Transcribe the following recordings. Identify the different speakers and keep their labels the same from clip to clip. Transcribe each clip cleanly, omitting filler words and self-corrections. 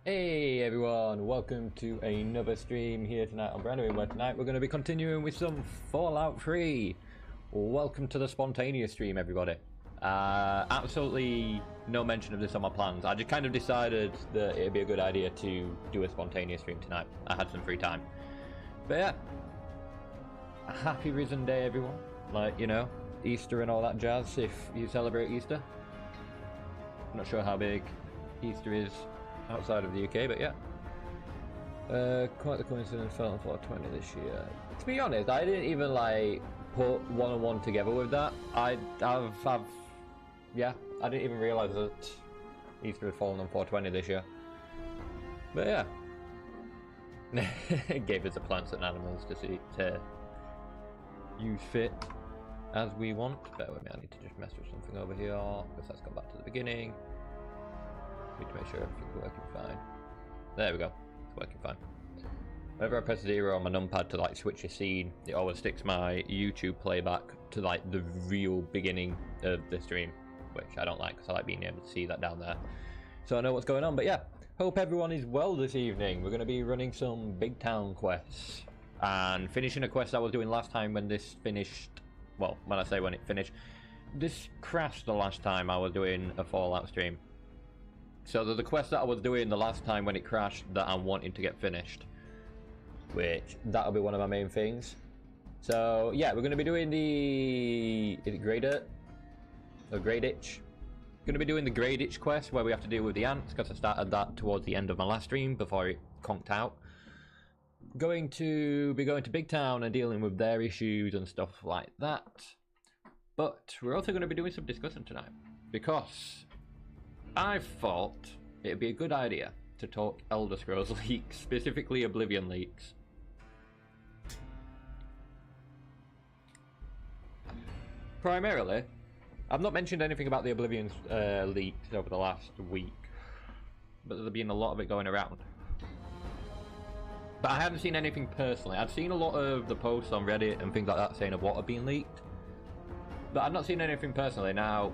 Speaker 1: Hey everyone, welcome to another stream here tonight on Branduien, where tonight we're going to be continuing with some Fallout 3. Welcome to the spontaneous stream, everybody. Absolutely no mention of this on my plans. I just kind of decided that it'd be a good idea to do a spontaneous stream tonight. I had some free time. But yeah, happy Risen Day everyone. Like, you know, Easter and all that jazz if you celebrate Easter. I'm not sure how big Easter is outside of the UK, but yeah. Quite the coincidence, fell on 420 this year. To be honest, I didn't even like put one and one together with that. Yeah, I didn't even realise that Easter had fallen on 420 this year. But yeah. It gave us the plants and animals to use fit as we want. Bear with me, I need to just mess with something over here, because let's go back to the beginning. Need to make sure everything's working fine. There we go. It's working fine. Whenever I press 0 on my numpad to like switch a scene, it always sticks my YouTube playback to like the real beginning of the stream, which I don't like because I like being able to see that down there, so I know what's going on. But yeah, hope everyone is well this evening. We're going to be running some big town quests and finishing a quest I was doing last time when this finished. Well, when I say when it finished, this crashed the last time I was doing a Fallout stream. So the quest that I was doing the last time when it crashed that I'm wanting to get finished, which that'll be one of my main things. So yeah, we're going to be doing the Greyditch. Going to be doing the Greyditch quest where we have to deal with the ants, because I started that towards the end of my last stream before it conked out. Going to be going to Big Town and dealing with their issues and stuff like that. But we're also going to be doing some discussing tonight, because I thought it'd be a good idea to talk Elder Scrolls leaks, specifically Oblivion leaks. Primarily, I've not mentioned anything about the Oblivion leaks over the last week, but there's been a lot of it going around. But I haven't seen anything personally. I've seen a lot of the posts on Reddit and things like that saying of what have been leaked, but I've not seen anything personally. Now,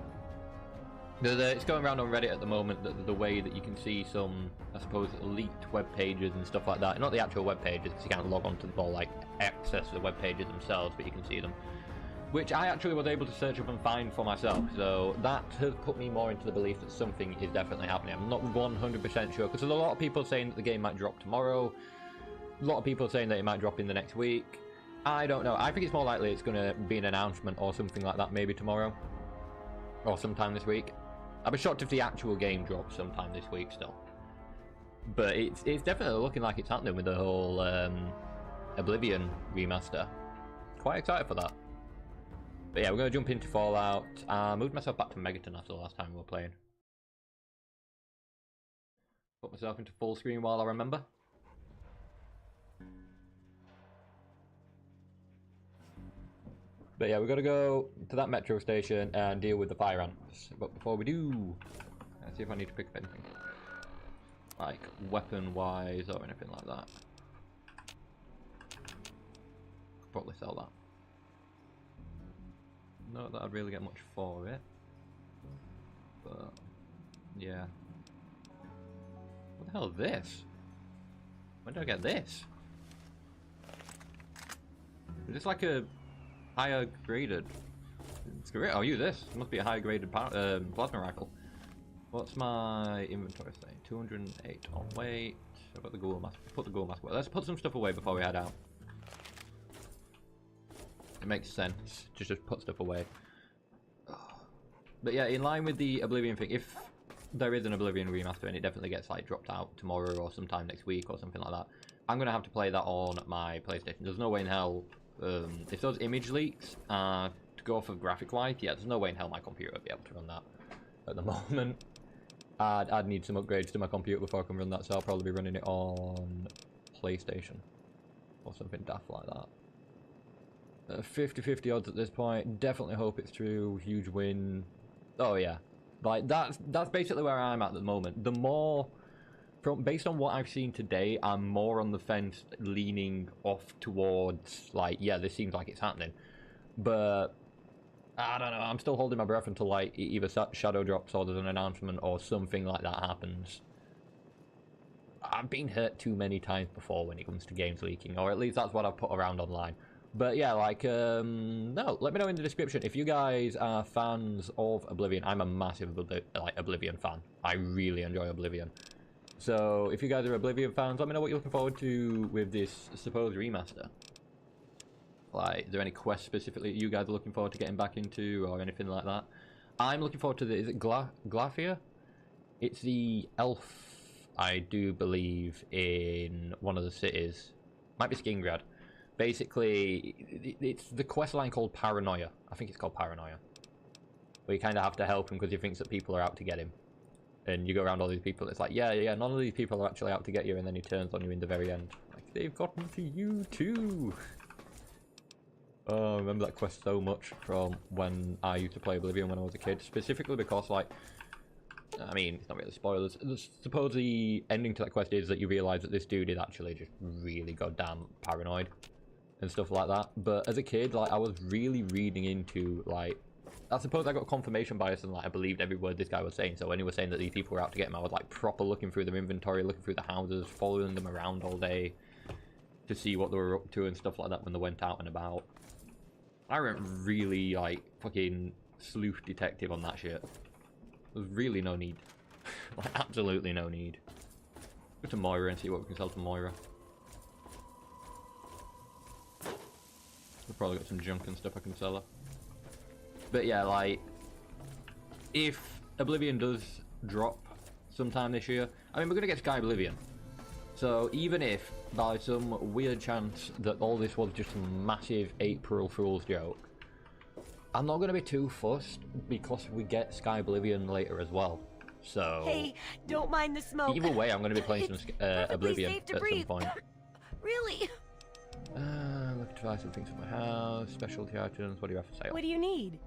Speaker 1: it's going around on Reddit at the moment, the way that you can see some, I suppose, leaked web pages and stuff like that. Not the actual web pages, because you can't log on to them or like access the web pages themselves, but you can see them. Which I actually was able to search up and find for myself, so that has put me more into the belief that something is definitely happening. I'm not 100% sure, because there's a lot of people saying that the game might drop tomorrow. A lot of people saying that it might drop in the next week. I don't know. I think it's more likely it's going to be an announcement or something like that, maybe tomorrow. Or sometime this week. I'd be shocked if the actual game drops sometime this week still. But it's definitely looking like it's happening with the whole Oblivion remaster. Quite excited for that. But yeah, we're going to jump into Fallout. I moved myself back to Megaton after the last time we were playing. Put myself into full screen while I remember. But yeah, we're going to go to that metro station and deal with the fire ants. But before we do, let's see if I need to pick up anything. Like, weapon-wise or anything like that. Could probably sell that. Not that I'd really get much for it. But, yeah. What the hell is this? When did I get this? Is this like a higher graded? It's great. I'll use this. It must be a higher graded plasma rifle. What's my inventory saying? 208 on weight. I've got the ghoul mask. Put the ghoul mask away. Let's put some stuff away before we head out. It makes sense to just put stuff away. But yeah, in line with the Oblivion thing, if there is an Oblivion remaster and it definitely gets like dropped out tomorrow or sometime next week or something like that, I'm gonna have to play that on my PlayStation. There's no way in hell. If those image leaks to go for graphic wise, yeah, there's no way in hell my computer would be able to run that at the moment. I'd need some upgrades to my computer before I can run that, so I'll probably be running it on PlayStation or something daft like that. 50-50 odds at this point. Definitely hope it's true. Huge win. Oh yeah, like that's basically where I'm at the moment. The more, based on what I've seen today, I'm more on the fence, leaning off towards like, yeah, this seems like it's happening, but I don't know. I'm still holding my breath until like either shadow drops or there's an announcement or something like that happens. I've been hurt too many times before when it comes to games leaking, or at least that's what I've put around online. But yeah, like, no, let me know in the description if you guys are fans of Oblivion. I'm a massive Oblivion fan. I really enjoy Oblivion. So if you guys are Oblivion fans, let me know what you're looking forward to with this supposed remaster. Like, is there any quests specifically you guys are looking forward to getting back into, or anything like that? I'm looking forward to the, is it Glafia? It's the elf, I do believe, in one of the cities. Might be Skingrad. Basically, it's the quest line called Paranoia. I think it's called Paranoia. Where you kind of have to help him because he thinks that people are out to get him. And you go around all these people, it's like, yeah, none of these people are actually out to get you, and then he turns on you in the very end. Like, they've gotten to you too! Oh, I remember that quest so much from when I used to play Oblivion when I was a kid. Specifically because, like, I mean, it's not really spoilers. Suppose the ending to that quest is that you realise that this dude is actually just really goddamn paranoid and stuff like that. But as a kid, like, I was really reading into, like, I suppose I got confirmation bias and, like, I believed every word this guy was saying. So when he was saying that these people were out to get him, I was, like, proper looking through their inventory, looking through the houses, following them around all day to see what they were up to and stuff like that when they went out and about. I went really, like, fucking sleuth detective on that shit. There's really no need. Like, absolutely no need. Go to Moira and see what we can sell to Moira. We've probably got some junk and stuff I can sell her. But yeah, like, if Oblivion does drop sometime this year, I mean, we're going to get Sky Oblivion. So even if, by some weird chance, that all this was just a massive April Fool's joke, I'm not going to be too fussed because we get Sky Oblivion later as well. So,
Speaker 2: hey, don't mind the smoke.
Speaker 1: Either way, I'm going to be playing some Oblivion at some point.
Speaker 2: Really?
Speaker 1: Look to buy some things for my house, specialty items. What do you have for sale?
Speaker 2: What do you need?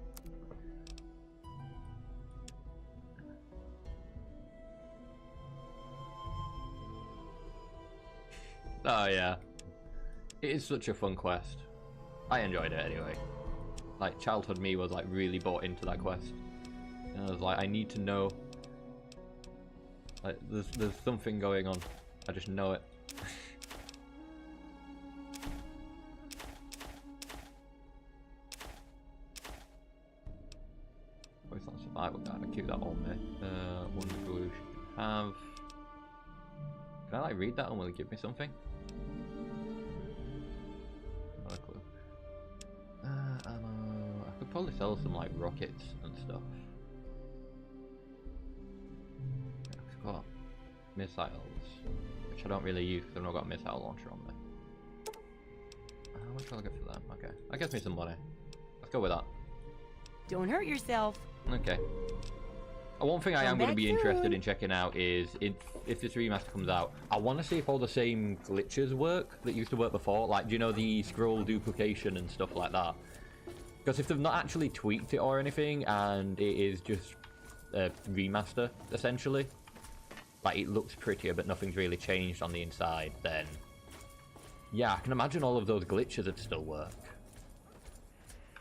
Speaker 1: Oh yeah, it is such a fun quest. I enjoyed it anyway. Like, childhood me was, like, really bought into that quest. And I was like, I need to know. Like, there's something going on. I just know it. Oh, it's not survival guide. I keep that on me. One solution have. Can I, like, read that and will it give me something? Not a clue. Ammo. I could probably sell some, like, rockets and stuff. I've got missiles, which I don't really use because I've not got a missile launcher on me. How much will I get for them? Okay, that gets me some money. Let's go with that.
Speaker 2: Don't hurt yourself.
Speaker 1: Okay. One thing I am going to be interested in checking out is if this remaster comes out, I want to see if all the same glitches work that used to work before. Like, do you know, the scroll duplication and stuff like that? Because if they've not actually tweaked it or anything, and it is just a remaster, essentially, like, it looks prettier but nothing's really changed on the inside, then yeah, I can imagine all of those glitches would still work.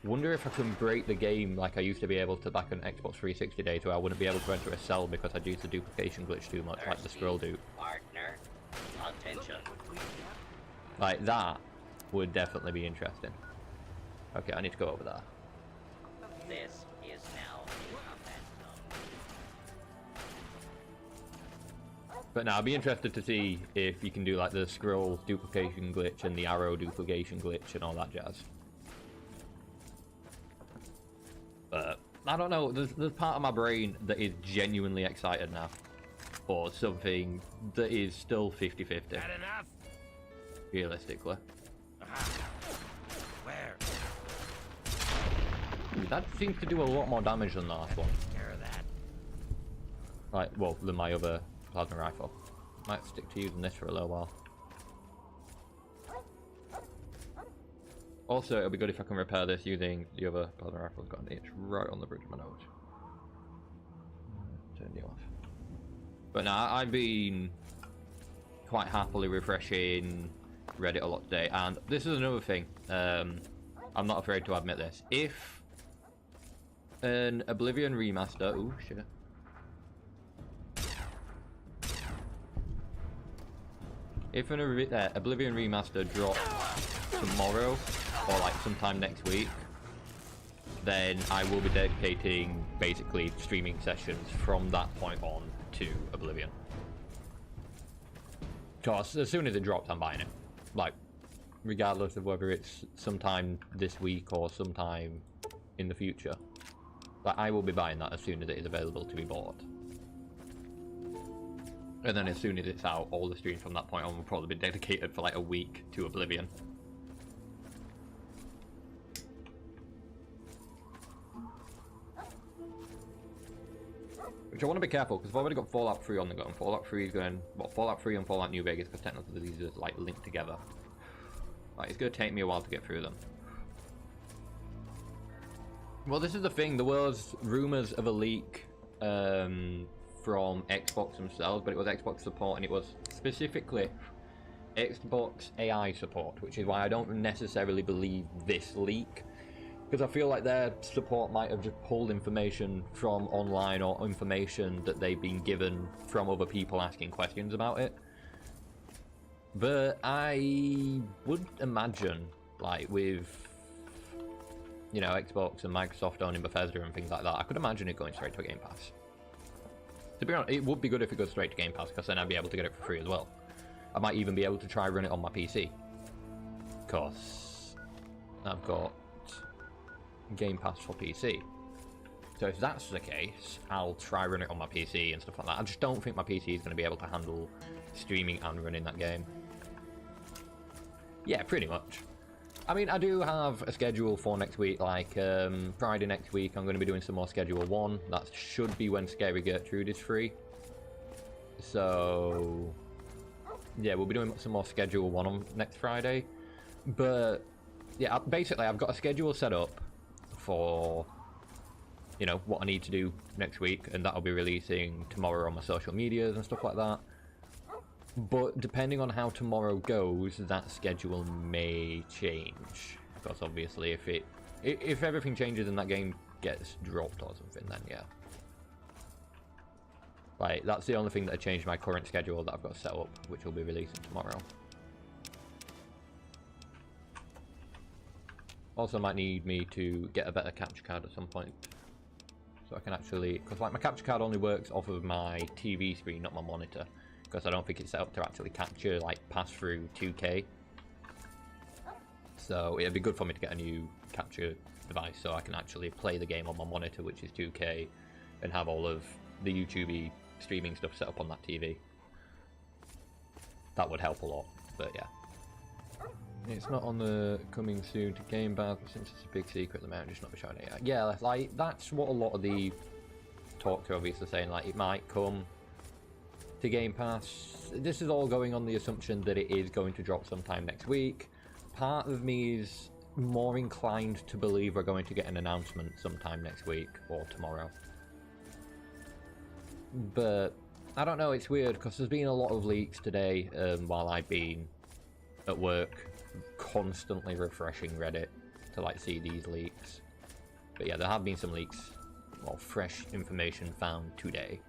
Speaker 1: Wonder if I can break the game like I used to be able to back on Xbox 360 days, where I wouldn't be able to enter a cell because I'd use the duplication glitch too much, like the scroll dupe.
Speaker 3: Partner, attention.
Speaker 1: Like, that would definitely be interesting. Okay, I need to go over there.
Speaker 3: This is now in combat zone.
Speaker 1: But now I'd be interested to see if you can do, like, the scroll duplication glitch and the arrow duplication glitch and all that jazz. But I don't know, there's part of my brain that is genuinely excited now for something that is still 50-50.
Speaker 4: That enough?
Speaker 1: Realistically.
Speaker 4: Where?
Speaker 1: That seems to do a lot more damage than the last one.
Speaker 4: Care of that.
Speaker 1: Like, well, than my other plasma rifle. Might stick to using this for a little while. Also, it'll be good if I can repair this using the other plasma rifle. I've got an itch right on the bridge of my nose. Turn you off. But now, I've been quite happily refreshing Reddit a lot today, and this is another thing. I'm not afraid to admit this. If an Oblivion remaster... Ooh, shit. if an Oblivion remaster drops tomorrow or like sometime next week, then I will be dedicating basically streaming sessions from that point on to Oblivion. Because as soon as it drops, I'm buying it. Like, regardless of whether it's sometime this week or sometime in the future. Like, I will be buying that as soon as it is available to be bought. And then as soon as it's out, all the streams from that point on will probably be dedicated for like a week to Oblivion. Which I want to be careful, because I've already got Fallout 3 on the go, and Fallout 3 is going... Well, Fallout 3 and Fallout New Vegas, because technically these are, like, linked together. Like, it's going to take me a while to get through them. Well, this is the thing. There was rumours of a leak from Xbox themselves, but it was Xbox support, and it was specifically Xbox AI support, which is why I don't necessarily believe this leak. Because I feel like their support might have just pulled information from online or information that they've been given from other people asking questions about it. But I would imagine, like with, you know, Xbox and Microsoft owning Bethesda and things like that, I could imagine it going straight to a Game Pass. To be honest, it would be good if it goes straight to Game Pass, because then I'd be able to get it for free as well. I might even be able to try run it on my PC. Because I've got Game Pass for PC. So if that's the case, I'll try run it on my PC and stuff like that. I just don't think my PC is going to be able to handle streaming and running that game. Yeah, pretty much. I mean, I do have a schedule for next week, like Friday next week I'm going to be doing some more Schedule 1. That should be when Scary Gertrude is free. So yeah, we'll be doing some more Schedule 1 on next Friday. But yeah, basically I've got a schedule set up for, you know, what I need to do next week, and that'll be releasing tomorrow on my social medias and stuff like that. But depending on how tomorrow goes, that schedule may change, because obviously if everything changes and that game gets dropped or something, then yeah, like that's the only thing that changed my current schedule that I've got set up, which will be releasing tomorrow. Also might need me to get a better capture card at some point, so I can actually, because like my capture card only works off of my TV screen, not my monitor, because I don't think it's set up to actually capture, like pass through 2K. So it'd be good for me to get a new capture device so I can actually play the game on my monitor, which is 2K, and have all of the YouTube streaming stuff set up on that TV. That would help a lot, but yeah. It's not on the coming soon to Game Pass, but since it's a big secret at the moment, I'm just not showing it yet. Yeah, like that's what a lot of the talks are obviously saying, like it might come to Game Pass. This is all going on the assumption that it is going to drop sometime next week. Part of me is more inclined to believe we're going to get an announcement sometime next week or tomorrow. But I don't know, it's weird because there's been a lot of leaks today while I've been at work, constantly refreshing Reddit to like see these leaks. But yeah, there have been some leaks, well, fresh information found today,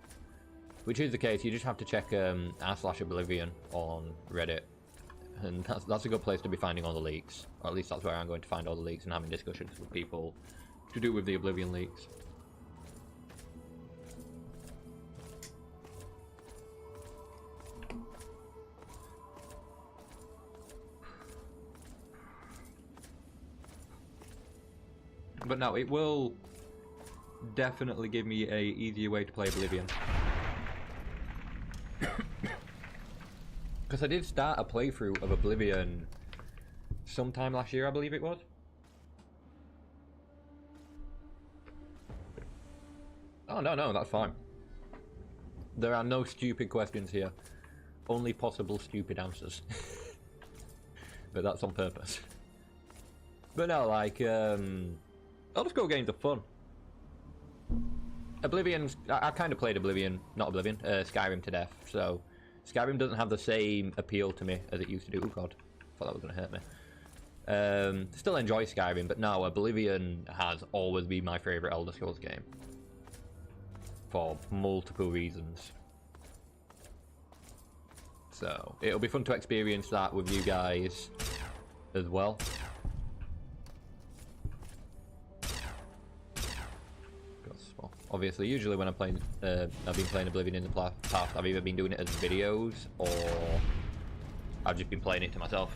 Speaker 1: which is the case. You just have to check r/Oblivion on Reddit, and that's a good place to be finding all the leaks, or at least that's where I'm going to find all the leaks and having discussions with people to do with the Oblivion leaks. But no, it will definitely give me a easier way to play Oblivion. Because I did start a playthrough of Oblivion sometime last year, I believe it was. Oh, no, that's fine. There are no stupid questions here. Only possible stupid answers. But that's on purpose. But no, like, Elder Scrolls games are fun. Oblivion, I kind of played Skyrim to death, so Skyrim doesn't have the same appeal to me as it used to do. Oh god, thought that was going to hurt me. Still enjoy Skyrim, but no, Oblivion has always been my favourite Elder Scrolls game. For multiple reasons. So it'll be fun to experience that with you guys as well. Well, obviously, usually when I'm playing, I've been playing Oblivion in the past, I've either been doing it as videos or I've just been playing it to myself.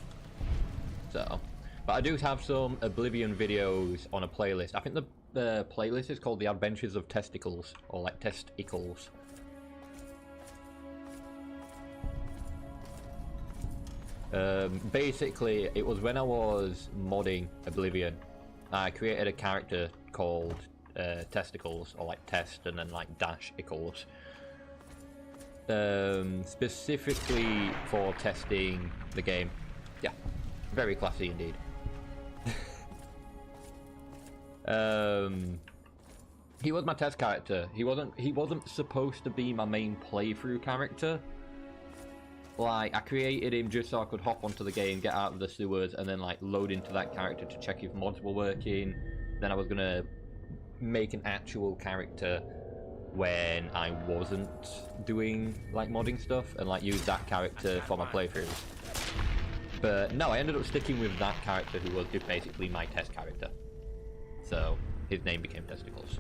Speaker 1: So, but I do have some Oblivion videos on a playlist. I think the playlist is called The Adventures of Testicles, or like Testicles. Basically, it was when I was modding Oblivion, I created a character called Testicles, or like Test and then like -icles, specifically for testing the game. Yeah, very classy indeed. He was my test character. He wasn't supposed to be my main playthrough character. Like, I created him just so I could hop onto the game, get out of the sewers, and then like load into that character to check if mods were working. Then I was gonna make an actual character when I wasn't doing like modding stuff, and like use that character for my playthroughs. But no, I ended up sticking with that character who was just basically my test character. So his name became Testicles.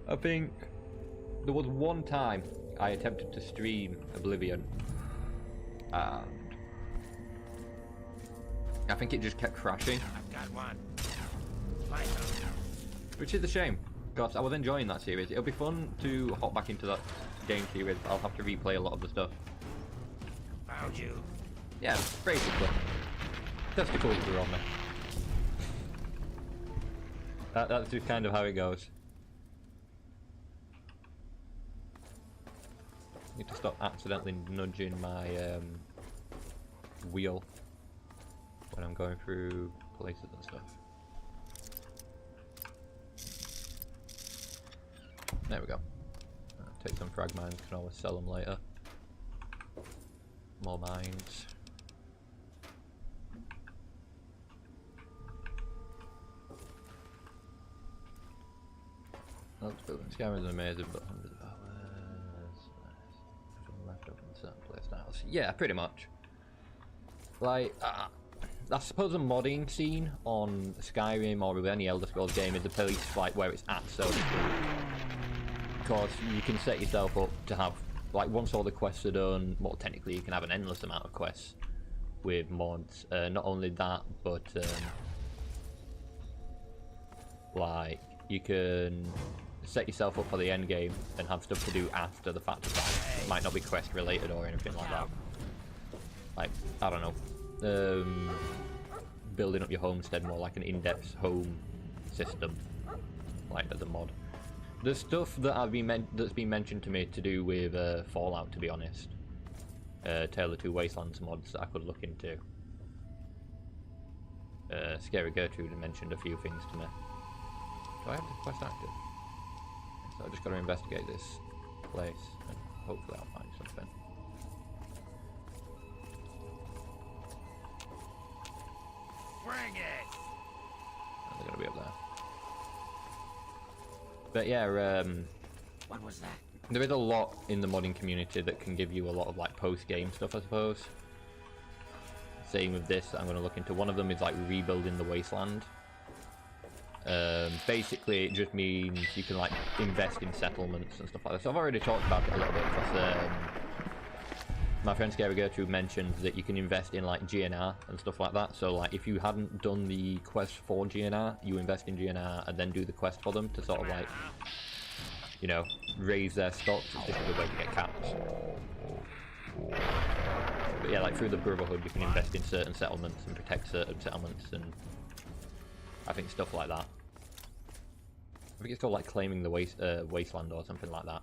Speaker 1: I think there was one time I attempted to stream Oblivion, and I think it just kept crashing.
Speaker 4: I've got one.
Speaker 1: Which is a shame, because I was enjoying that series. It'll be fun to hop back into that game series. I'll have to replay a lot of the stuff.
Speaker 4: Found you.
Speaker 1: Yeah, basically. Testicles were on there. That's just kind of how it goes. Need to stop accidentally nudging my wheel when I'm going through places and stuff. There we go. Take some frag mines, can always sell them later. More mines. Let's build them. Scammers are amazing, but hundreds of hours. Left over in certain play styles. Yeah, pretty much. Like, I suppose a modding scene on Skyrim or with any Elder Scrolls game is the place like where it's at, so because you can set yourself up to have, like, once all the quests are done, well, technically you can have an endless amount of quests with mods. Not only that, but like, you can set yourself up for the end game and have stuff to do after the fact of that. It might not be quest related or anything like that. Like, I don't know, building up your homestead more like an in-depth home system, like as a mod. There's stuff that that's been mentioned to me to do with Fallout, to be honest. Tale of Two Wastelands mods that I could look into. Scary Gertrude mentioned a few things to me. Do I have the quest active? So I just got to investigate this place and hopefully I'll find something.
Speaker 4: Bring it.
Speaker 1: Oh, they're gonna be up there. But yeah,
Speaker 4: What was that?
Speaker 1: there is a lot in the modding community that can give you a lot of like post-game stuff, I suppose. Same with this, I'm going to look into. One of them is like rebuilding the wasteland. Basically, it just means you can like invest in settlements and stuff like that. So I've already talked about it a little bit because my friend Scary Gertrude mentioned that you can invest in like GNR and stuff like that. So like if you hadn't done the quest for GNR, you invest in GNR and then do the quest for them to sort of like, you know, raise their stocks. It's just a good way to get caps. But yeah, like through the Brotherhood you can invest in certain settlements and protect certain settlements, and I think stuff like that. I think it's called like claiming the wasteland or something like that.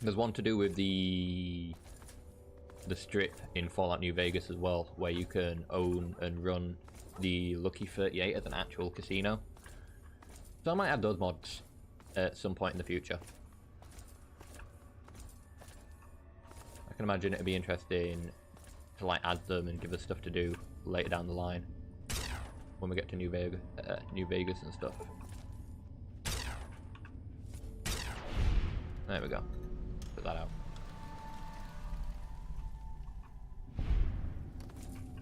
Speaker 1: There's one to do with the strip in Fallout New Vegas as well, where you can own and run the Lucky 38 as an actual casino. So I might add those mods at some point in the future. I can imagine it'd be interesting to like add them and give us stuff to do later down the line when we get to New Vegas and stuff. There we go. Put that out.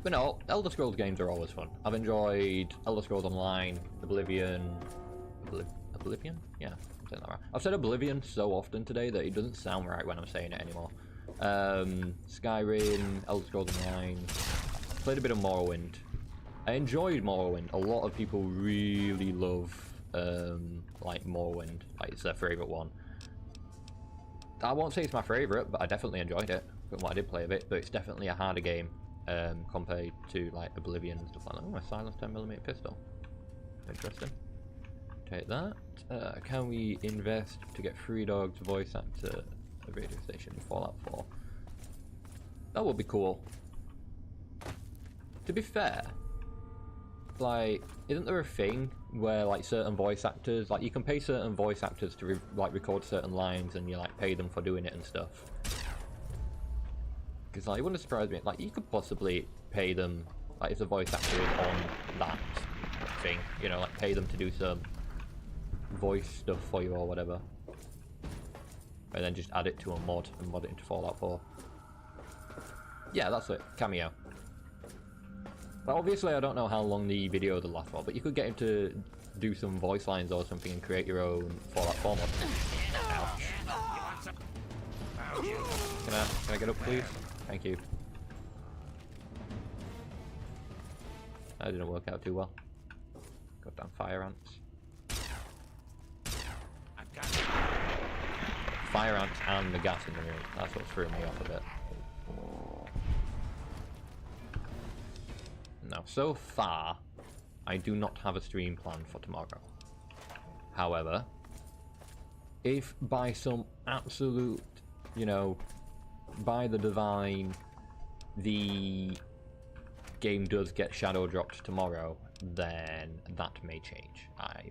Speaker 1: But no, Elder Scrolls games are always fun. I've enjoyed Elder Scrolls Online, Oblivion... Oblivion? Yeah, I'm saying that right. I've said Oblivion so often today that it doesn't sound right when I'm saying it anymore. Skyrim, Elder Scrolls Online, played a bit of Morrowind. I enjoyed Morrowind. A lot of people really love like Morrowind, like it's their favourite one. I won't say it's my favourite, but I definitely enjoyed it from what I did play of it, but it's definitely a harder game compared to like Oblivion and stuff like that. Oh, a silenced 10mm pistol. Interesting. Take that. Can we invest to get Free Dog's voice actor a radio station in Fallout 4? That would be cool. To be fair, like, isn't there a thing where like certain voice actors, like you can pay certain voice actors to record certain lines and you like pay them for doing it and stuff? Because like, it wouldn't surprise me, like you could possibly pay them, like if the voice actor is on that thing, you know, like pay them to do some voice stuff for you or whatever. And then just add it to a mod and mod it into Fallout 4. Yeah, that's it, cameo. But obviously I don't know how long the video will last for, but you could get him to do some voice lines or something and create your own Fallout 4 mod. Can I get up please? Thank you. That didn't work out too well. Goddamn fire ants. Fire ants and the gas in the room. That's what threw me off a bit. Now, so far, I do not have a stream planned for tomorrow. However, if by some absolute, you know, by the divine, the game does get shadow dropped tomorrow, then that may change. I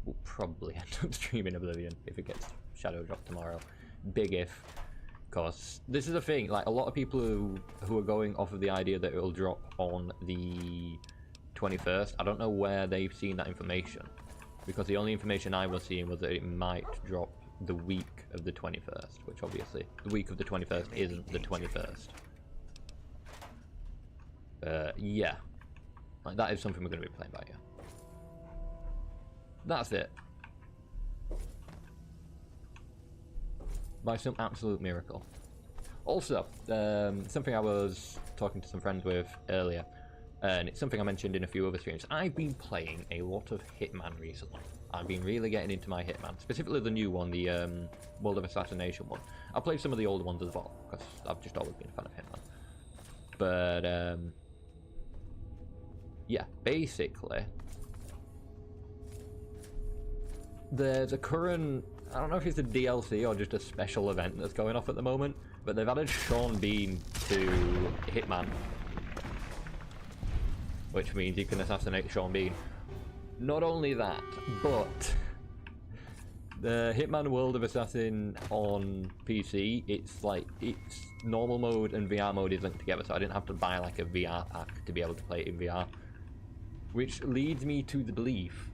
Speaker 1: will probably end up streaming Oblivion if it gets shadow dropped tomorrow. Big if. Because this is the thing, like a lot of people who are going off of the idea that it will drop on the 21st, I don't know where they've seen that information. Because the only information I was seeing was that it might drop the week of the 21st, which obviously, the week of the 21st isn't the 21st. Yeah. Like, that is something we're going to be playing by, yeah. That's it. By some absolute miracle. Also, something I was talking to some friends with earlier, and it's something I mentioned in a few other streams. I've been playing a lot of Hitman recently. I've been really getting into my Hitman, specifically the new one, the World of Assassination one. I played some of the older ones as well, because I've just always been a fan of Hitman. But, yeah, basically, there's a current, I don't know if it's a DLC or just a special event that's going off at the moment, but they've added Sean Bean to Hitman, which means you can assassinate Sean Bean. Not only that, but the Hitman World of Assassin on PC, it's like, it's normal mode and VR mode is linked together, so I didn't have to buy like a VR pack to be able to play it in VR. Which leads me to the belief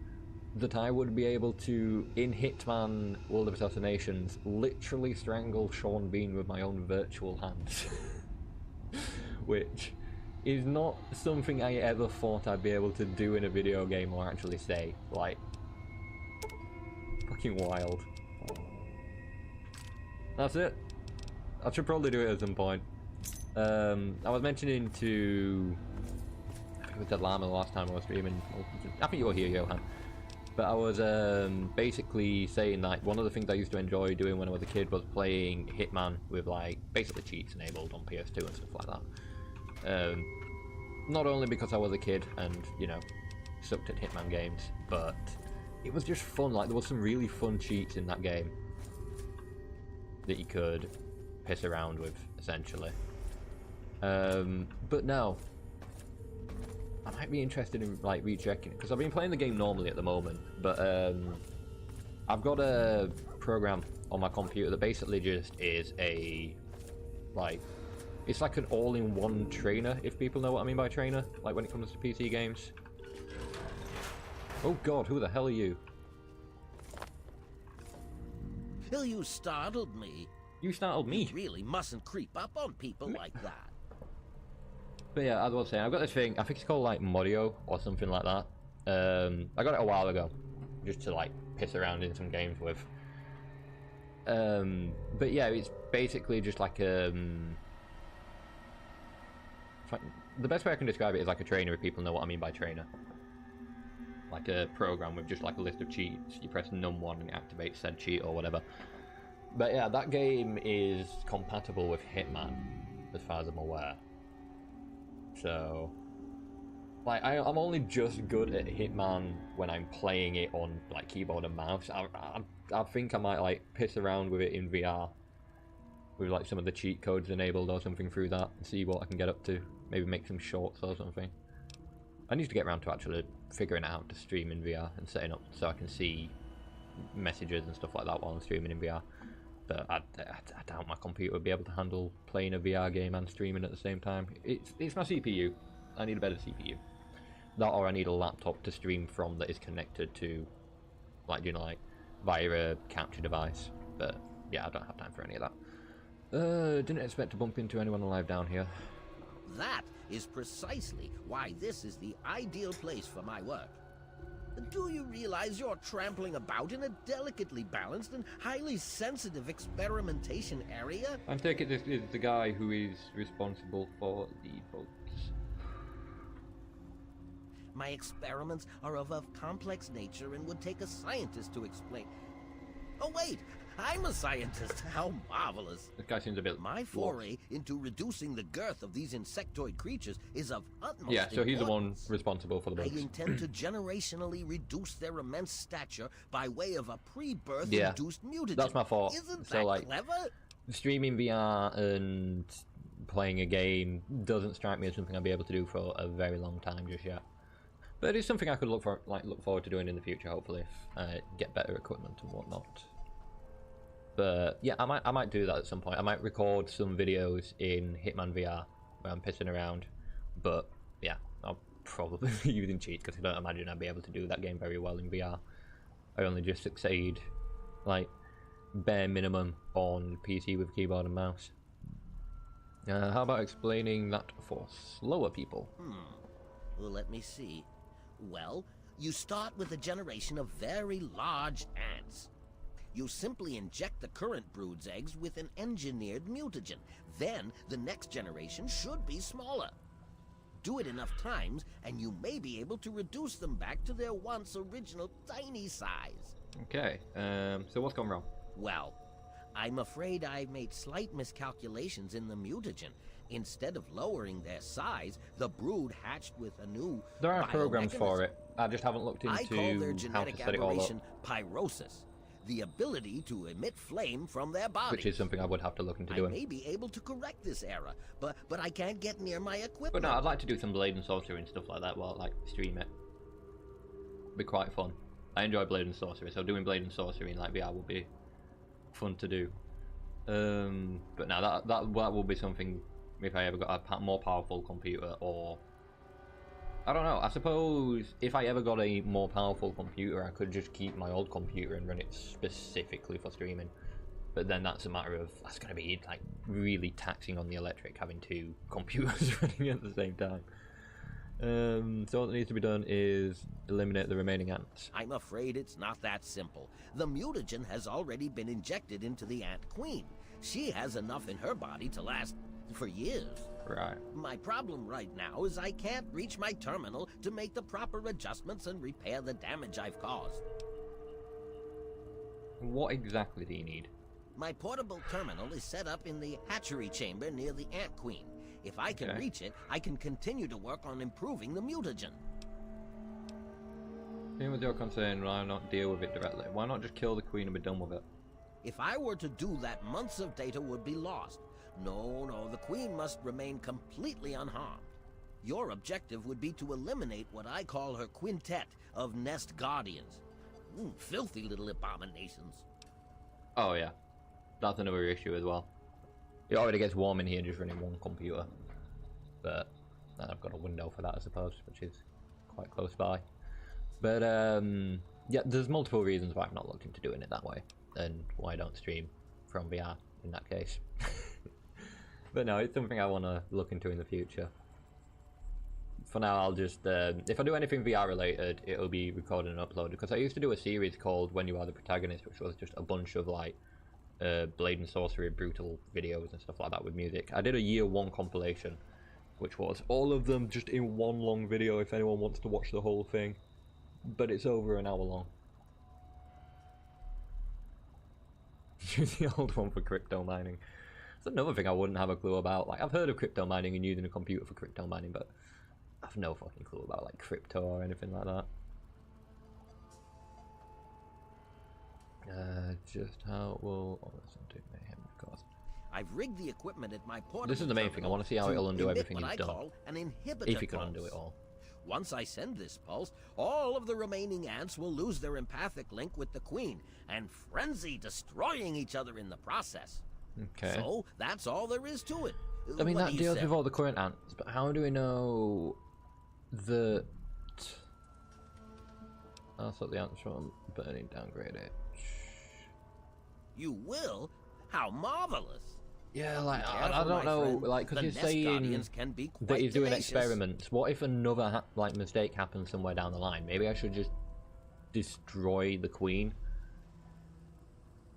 Speaker 1: that I would be able to, in Hitman World of Assassinations, literally strangle Sean Bean with my own virtual hands. Which is not something I ever thought I'd be able to do in a video game or actually say. Like, fucking wild. That's it. I should probably do it at some point. I was mentioning to, I think it was Dead Llama the last time I was streaming. I think you were here, Johan. But I was basically saying that one of the things I used to enjoy doing when I was a kid was playing Hitman with like basically cheats enabled on PS2 and stuff like that. Not only because I was a kid and, you know, sucked at Hitman games, but it was just fun. Like, there was some really fun cheats in that game that you could piss around with, essentially. But no, I might be interested in like rechecking it because I've been playing the game normally at the moment, but I've got a program on my computer that basically just is a like, it's like an all-in-one trainer, if people know what I mean by trainer, like when it comes to PC games. Oh god, who the hell are you?
Speaker 4: You startled me.
Speaker 1: You startled me.
Speaker 4: You really mustn't creep up on people like that.
Speaker 1: But yeah, as I was saying, I've got this thing, I think it's called like Morio or something like that. I got it a while ago, just to like piss around in some games with. But yeah, it's basically just like the best way I can describe it is like a trainer, if people know what I mean by trainer. Like a program with just like a list of cheats. You press num1 and it activates said cheat or whatever. But yeah, that game is compatible with Hitman, as far as I'm aware. So, like, I'm only just good at Hitman when I'm playing it on like keyboard and mouse. I think I might like piss around with it in VR, with like some of the cheat codes enabled or something through that, and see what I can get up to. Maybe make some shorts or something. I need to get around to actually figuring out how to stream in VR and setting up so I can see messages and stuff like that while I'm streaming in VR. But I doubt my computer would be able to handle playing a VR game and streaming at the same time. It's my CPU. I need a better CPU. That, or I need a laptop to stream from that is connected to, like, you know, like via a capture device. But yeah, I don't have time for any of that. Didn't expect to bump into anyone alive down here.
Speaker 4: That is precisely why this is the ideal place for my work. Do you realize you're trampling about in a delicately balanced and highly sensitive experimentation area?
Speaker 1: I'm taking this is the guy who is responsible for the boats.
Speaker 4: My experiments are of a complex nature and would take a scientist to explain. Oh wait, I'm a scientist. How marvelous.
Speaker 1: This guy seems a bit
Speaker 4: My foray into reducing the girth of these insectoid creatures is of utmost
Speaker 1: yeah, so he's the one
Speaker 4: importance.
Speaker 1: responsible for the boats.
Speaker 4: I intend to generationally reduce their immense stature by way of a pre-birth
Speaker 1: Yeah,
Speaker 4: induced mutagen.
Speaker 1: that's my fault.
Speaker 4: Isn't
Speaker 1: So,
Speaker 4: that
Speaker 1: like,
Speaker 4: clever?
Speaker 1: streaming VR and playing a game doesn't strike me as something I'll be able to do for a very long time just yet. But it's something I could look forward to doing in the future, hopefully, if I get better equipment and whatnot. But yeah, I might do that at some point. I might record some videos in Hitman VR where I'm pissing around. But yeah, I'll probably be using cheats because I don't imagine I'd be able to do that game very well in VR. I only just succeed, like, bare minimum on PC with keyboard and mouse. How about explaining that for slower people?
Speaker 4: Well, let me see. Well, you start with a generation of very large ants. You simply inject the current brood's eggs with an engineered mutagen. Then, the next generation should be smaller. Do it enough times, and you may be able to reduce them back to their once original tiny size.
Speaker 1: Okay, so what's gone wrong?
Speaker 4: Well, I'm afraid I made slight miscalculations in the mutagen. Instead of lowering their size, the brood hatched with a new
Speaker 1: There are programs for
Speaker 4: biomechanism.
Speaker 1: it. I just haven't looked into
Speaker 4: I call their
Speaker 1: how to
Speaker 4: genetic
Speaker 1: set it all up,
Speaker 4: aberration pyrosis, the ability to emit flame from their bodies.
Speaker 1: which is something I would have to look into
Speaker 4: I
Speaker 1: doing.
Speaker 4: may be able to correct this error, but I can't get near my equipment.
Speaker 1: But no, I'd like to do some blade and sorcery and stuff like that while like stream it. Be quite fun. I enjoy blade and sorcery, so doing blade and sorcery in like VR would be fun to do. But now that will be something if I ever got a more powerful computer, or I don't know. I suppose if I ever got a more powerful computer, I could just keep my old computer and run it specifically for streaming. But then that's a matter of that's going to be like really taxing on the electric, having two computers running at the same time. So what needs to be done is eliminate the remaining ants.
Speaker 4: I'm afraid it's not that simple. The mutagen has already been injected into the ant queen. She has enough in her body to last for years.
Speaker 1: Right.
Speaker 4: My problem right now is I can't reach my terminal to make the proper adjustments and repair the damage I've caused.
Speaker 1: What exactly do you need?
Speaker 4: My portable terminal is set up in the hatchery chamber near the ant queen. If I can
Speaker 1: Okay.
Speaker 4: reach it, I can continue to work on improving the mutagen.
Speaker 1: Even with your concern, why not deal with it directly? Why not just kill the queen and be done with it?
Speaker 4: If I were to do that, months of data would be lost. No, the queen must remain completely unharmed. Your objective would be to eliminate what I call her quintet of nest guardians. Filthy little abominations.
Speaker 1: Oh yeah, that's another issue as well. It already gets warm in here just running one computer, but then I've got a window for that, I suppose, which is quite close by. But yeah, there's multiple reasons why I've not looked into doing it that way. then why don't stream from VR in that case? But no, it's something I want to look into in the future. For now, I'll just, if I do anything VR related, it'll be recorded and uploaded, because I used to do a series called When You Are the Protagonist, which was just a bunch of like blade and sorcery brutal videos and stuff like that with music. I did a year 1 compilation, which was all of them just in one long video if anyone wants to watch the whole thing, but it's over an hour long. Use the old one for crypto mining. That's another thing I wouldn't have a clue about. Like, I've heard of crypto mining and using a computer for crypto mining, but I've no fucking clue about like crypto or anything like that. Just how will mayhem, of course.
Speaker 4: I've rigged the equipment at my portable.
Speaker 1: This is the main thing. I want to see how it'll undo everything he's done. If he can undo it all.
Speaker 4: Once I send this pulse, all of the remaining ants will lose their empathic link with the queen and frenzy, destroying each other in the process.
Speaker 1: Okay.
Speaker 4: So that's all there is to it.
Speaker 1: I mean,
Speaker 4: What
Speaker 1: that
Speaker 4: do you
Speaker 1: deals
Speaker 4: say?
Speaker 1: with all the current ants, but how do we know that? I'll stop the ants from burning downgrade it.
Speaker 4: You will? How marvelous!
Speaker 1: Yeah, like
Speaker 4: Be
Speaker 1: I
Speaker 4: careful,
Speaker 1: don't
Speaker 4: my
Speaker 1: know,
Speaker 4: friend.
Speaker 1: like, because
Speaker 4: The
Speaker 1: he's
Speaker 4: nest
Speaker 1: saying
Speaker 4: guardians can be
Speaker 1: that
Speaker 4: quite
Speaker 1: he's doing
Speaker 4: tenacious.
Speaker 1: experiments. What if another like mistake happens somewhere down the line? Maybe I should just destroy the queen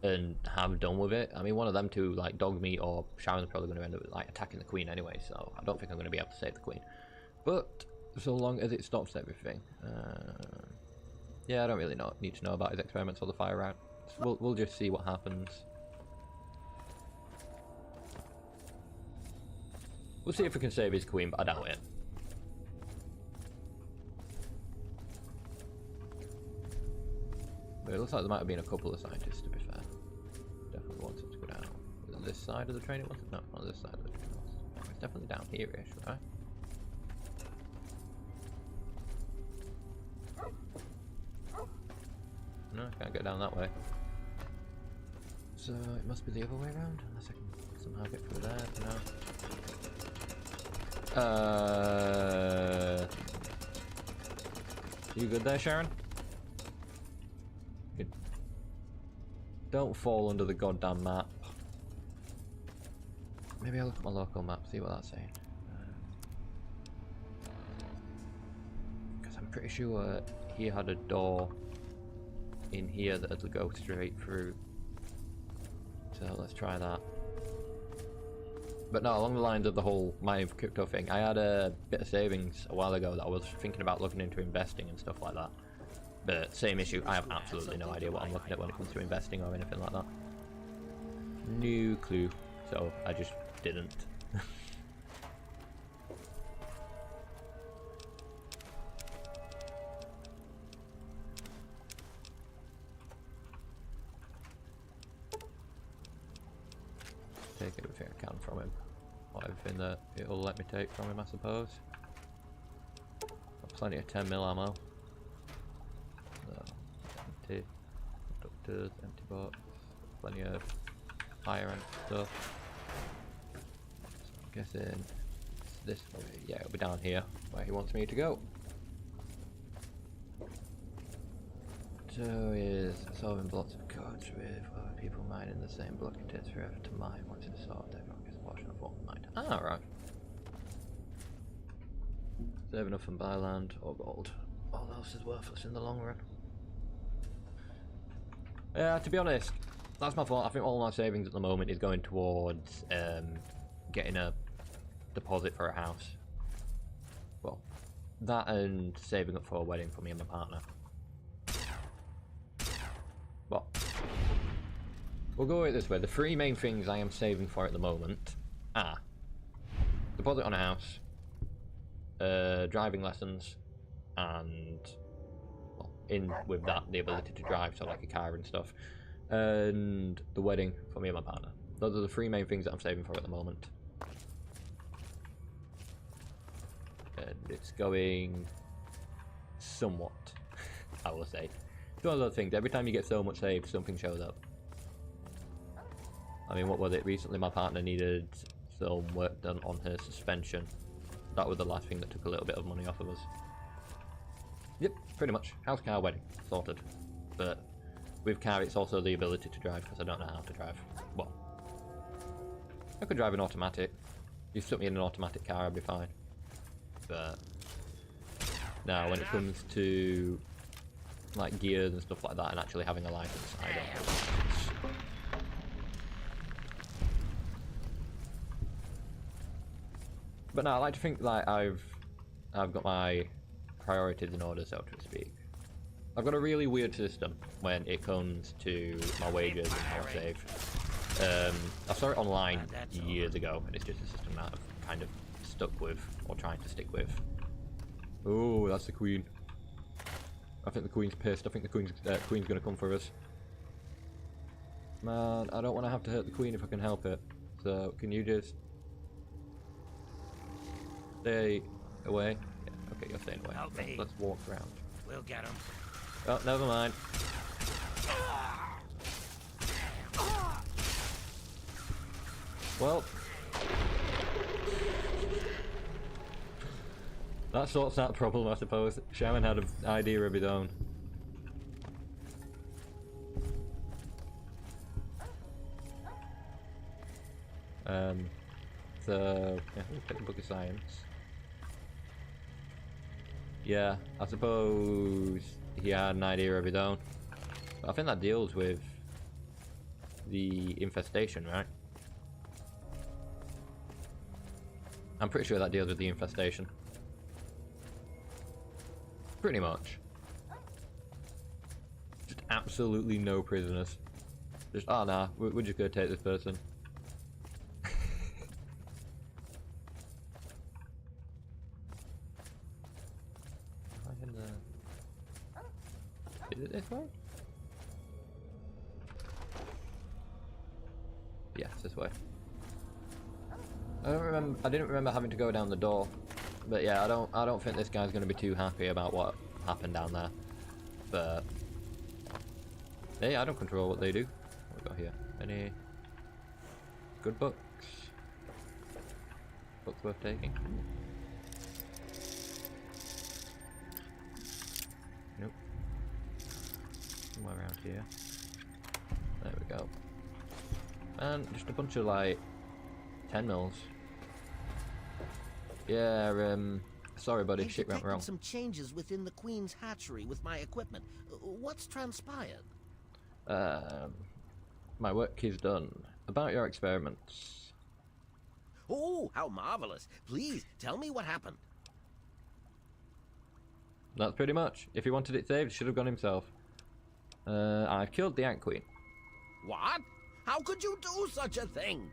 Speaker 1: and have done with it. I mean, one of them two, like Dogmeat or Sharon's, probably going to end up like attacking the queen anyway, so I don't think I'm going to be able to save the queen. But so long as it stops everything, yeah, I don't really need to know about his experiments or the fire route. We'll just see what happens. We'll see if we can save his queen, but I doubt it. But it looks like there might have been a couple of scientists, to be fair. Definitely wanted to go down. Was it this side of the train it was? No, not this side of the train it was. It's definitely down here-ish, right? No, I can't get down that way. So it must be the other way around, unless I can somehow get through there for now. You good there, Sharon? Good. Don't fall under the goddamn map. Maybe I'll look at my local map, see what that's saying. Because I'm pretty sure he had a door in here that would go straight through. So let's try that. But no, along the lines of the whole mining for crypto thing, I had a bit of savings a while ago that I was thinking about looking into investing and stuff like that. But same issue, I have absolutely no idea what I'm looking at when it comes to investing or anything like that. No clue. So I just didn't. Take everything I can from him, or everything that it'll let me take from him, I suppose. Got plenty of 10mm ammo. So, empty conductors, empty box, plenty of iron stuff. So I'm guessing it's this way. Yeah, it'll be down here where he wants me to go. So is solving blocks of codes with other people mining the same block. It takes forever to mine. Once it's solved, everyone gets a portion of what mined. Ah, right. Save enough and buy land or gold. All else is worthless in the long run. Yeah, to be honest, that's my fault. I think all my savings at the moment is going towards getting a deposit for a house. Well, that and saving up for a wedding for me and my partner. But we'll go it this way. The three main things I am saving for at the moment are deposit on a house, driving lessons, and well, in with that the ability to drive, so like a car and stuff, and the wedding for me and my partner. Those are the three main things that I'm saving for at the moment. And it's going somewhat, I will say. It's one of those things, every time you get so much saved, something shows up. I mean, what was it? Recently my partner needed some work done on her suspension. That was the last thing that took a little bit of money off of us. Yep, pretty much. House, car, wedding. Sorted. But with car it's also the ability to drive, because I don't know how to drive. Well, I could drive an automatic. You stuck me in an automatic car, I'd be fine. But now when it comes to like gears and stuff like that and actually having a license, I don't know. But no, I like to think that I've got my priorities in order, so to speak. I've got a really weird system when it comes to my wages and how I save. I saw it online years ago, and it's just a system that I've kind of stuck with, or trying to stick with. Oh, that's the Queen. I think the Queen's pissed. I think the Queen's gonna come for us. Man, I don't want to have to hurt the Queen if I can help it. So, can you just stay away? Yeah, okay, you're staying away. Let's walk around.
Speaker 4: We'll get him.
Speaker 1: Oh, never mind. Well, that sorts out the problem, I suppose. Shaman had an idea of his own. So, yeah, we'll pick the Book of Science. Yeah, I suppose he had an idea of his own. But I think that deals with the infestation, right? I'm pretty sure that deals with the infestation. Pretty much. Just absolutely no prisoners. Just, oh nah, we're just gonna take this person. Is it this way? Yeah, it's this way. I didn't remember having to go down the door, but yeah, I don't think this guy's going to be too happy about what happened down there. But hey, I don't control what they do. What we got here? Any good books? Books worth taking? Nope. Somewhere around here. There we go. And just a bunch of like 10 mils. Yeah, sorry buddy, shit went wrong.
Speaker 4: Some changes within the Queen's hatchery with my equipment. What's transpired?
Speaker 1: My work is done. About your experiments.
Speaker 4: Oh, how marvelous. Please, tell me what happened.
Speaker 1: That's pretty much. If he wanted it saved, he should have gone himself. I've killed the Ant Queen.
Speaker 4: What? How could you do such a thing?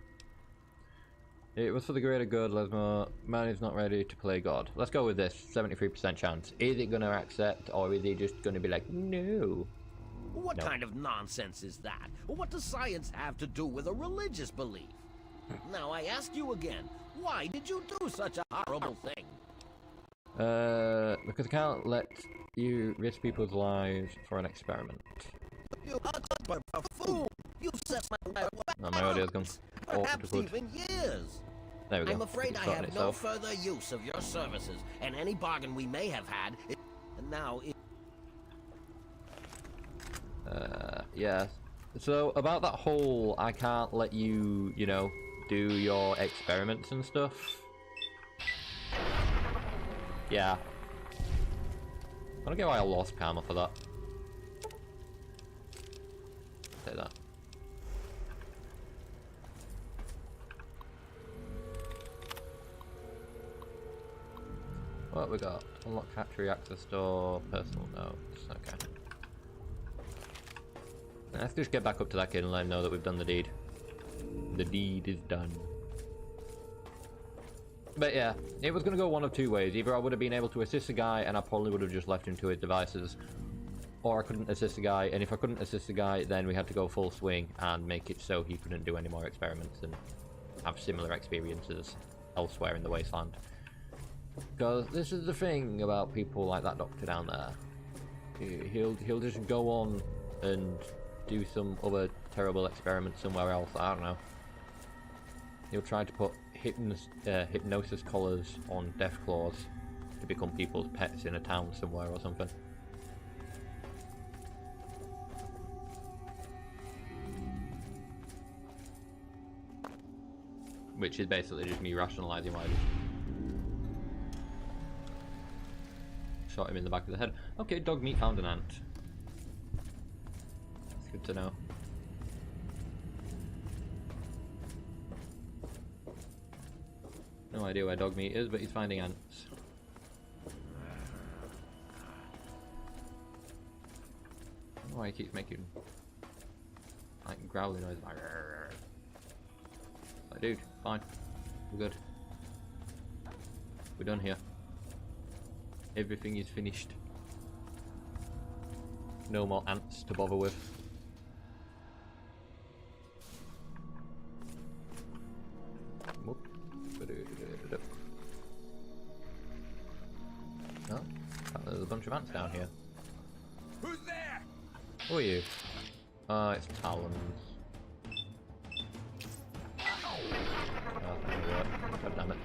Speaker 1: It was for the greater good, Lesmo. Man is not ready to play God. Let's go with this. 73% chance. Is it going to accept, or is he just going to be like, no?
Speaker 4: What kind of nonsense is that? What does science have to do with a religious belief? Now I ask you again, why did you do such a horrible thing?
Speaker 1: Because I can't let you risk people's lives for an experiment.
Speaker 4: You buffoon! You set my life
Speaker 1: Oh, my audio's gone.
Speaker 4: perhaps even years.
Speaker 1: There we go.
Speaker 4: I'm afraid I have no
Speaker 1: itself.
Speaker 4: further use of your services, and any bargain we may have had, and now it...
Speaker 1: Yeah. So, about that whole, I can't let you, you know, do your experiments and stuff. Yeah. I don't get why I lost karma for that. Say that. What we got? Unlock factory access door, personal notes. Okay. Let's just get back up to that kid and let him know that we've done the deed. The deed is done. But yeah, it was going to go one of two ways. Either I would have been able to assist the guy and I probably would have just left him to his devices, or I couldn't assist the guy, and if I couldn't assist the guy, then we had to go full swing and make it so he couldn't do any more experiments and have similar experiences elsewhere in the Wasteland. Because this is the thing about people like that doctor down there. He'll just go on and do some other terrible experiment somewhere else. I don't know. He'll try to put hypnosis collars on deathclaws to become people's pets in a town somewhere or something. which is basically just me rationalising why I just shot him in the back of the head. Okay, dog meat found an ant. That's good to know. No idea where dog meat is, but he's finding ants. I don't know why he keeps making like growling noises. Like, dude, fine. We're good. We're done here. Everything is finished. No more ants to bother with. Oh, there's a bunch of ants down here.
Speaker 5: Who's there?
Speaker 1: Who are you? It's Talons. Oh, that didn't work. God damn it.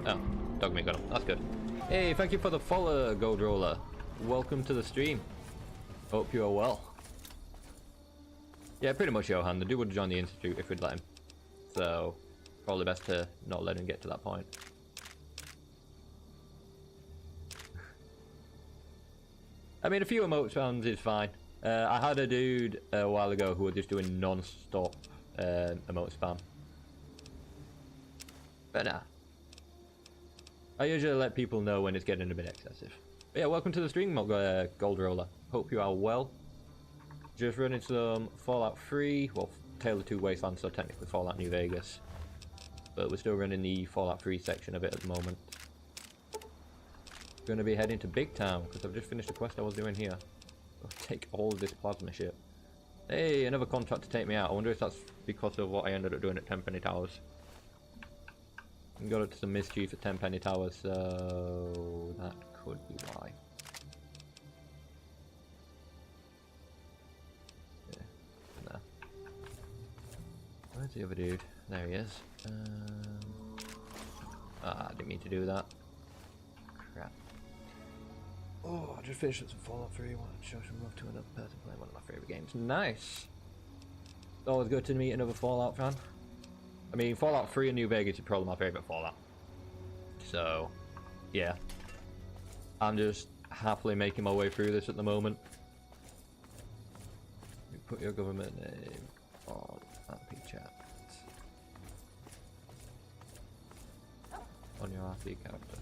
Speaker 1: Oh, dog meat got him. That's good. Hey, thank you for the follow, Gold Roller. Welcome to the stream. Hope you are well. Yeah, pretty much Johan. The dude would join the Institute if we'd let him. So, probably best to not let him get to that point. I mean, a few emote spams is fine. I had a dude a while ago who was just doing non-stop emote spam. But nah. I usually let people know when it's getting a bit excessive. But yeah, welcome to the stream, Gold Roller. Hope you are well. Just running some Fallout 3, well, Tale of Two Wastelands, so technically Fallout New Vegas. But we're still running the Fallout 3 section of it at the moment. Going to be heading to Big Town, because I've just finished the quest I was doing here. I'll take all of this plasma shit. Hey, another contract to take me out. I wonder if that's because of what I ended up doing at Tenpenny Towers. And got up to some mischief at Tenpenny Tower, so that could be why. Yeah, no. Where's the other dude? There he is. I didn't mean to do that. Crap. Oh, I just finished some Fallout 3. Want to show some love to another person playing one of my favourite games. Nice! It's always good to meet another Fallout fan. I mean, Fallout 3 and New Vegas is probably my favourite Fallout. So, yeah. I'm just happily making my way through this at the moment. You put your government name on RP chat. On your RP character.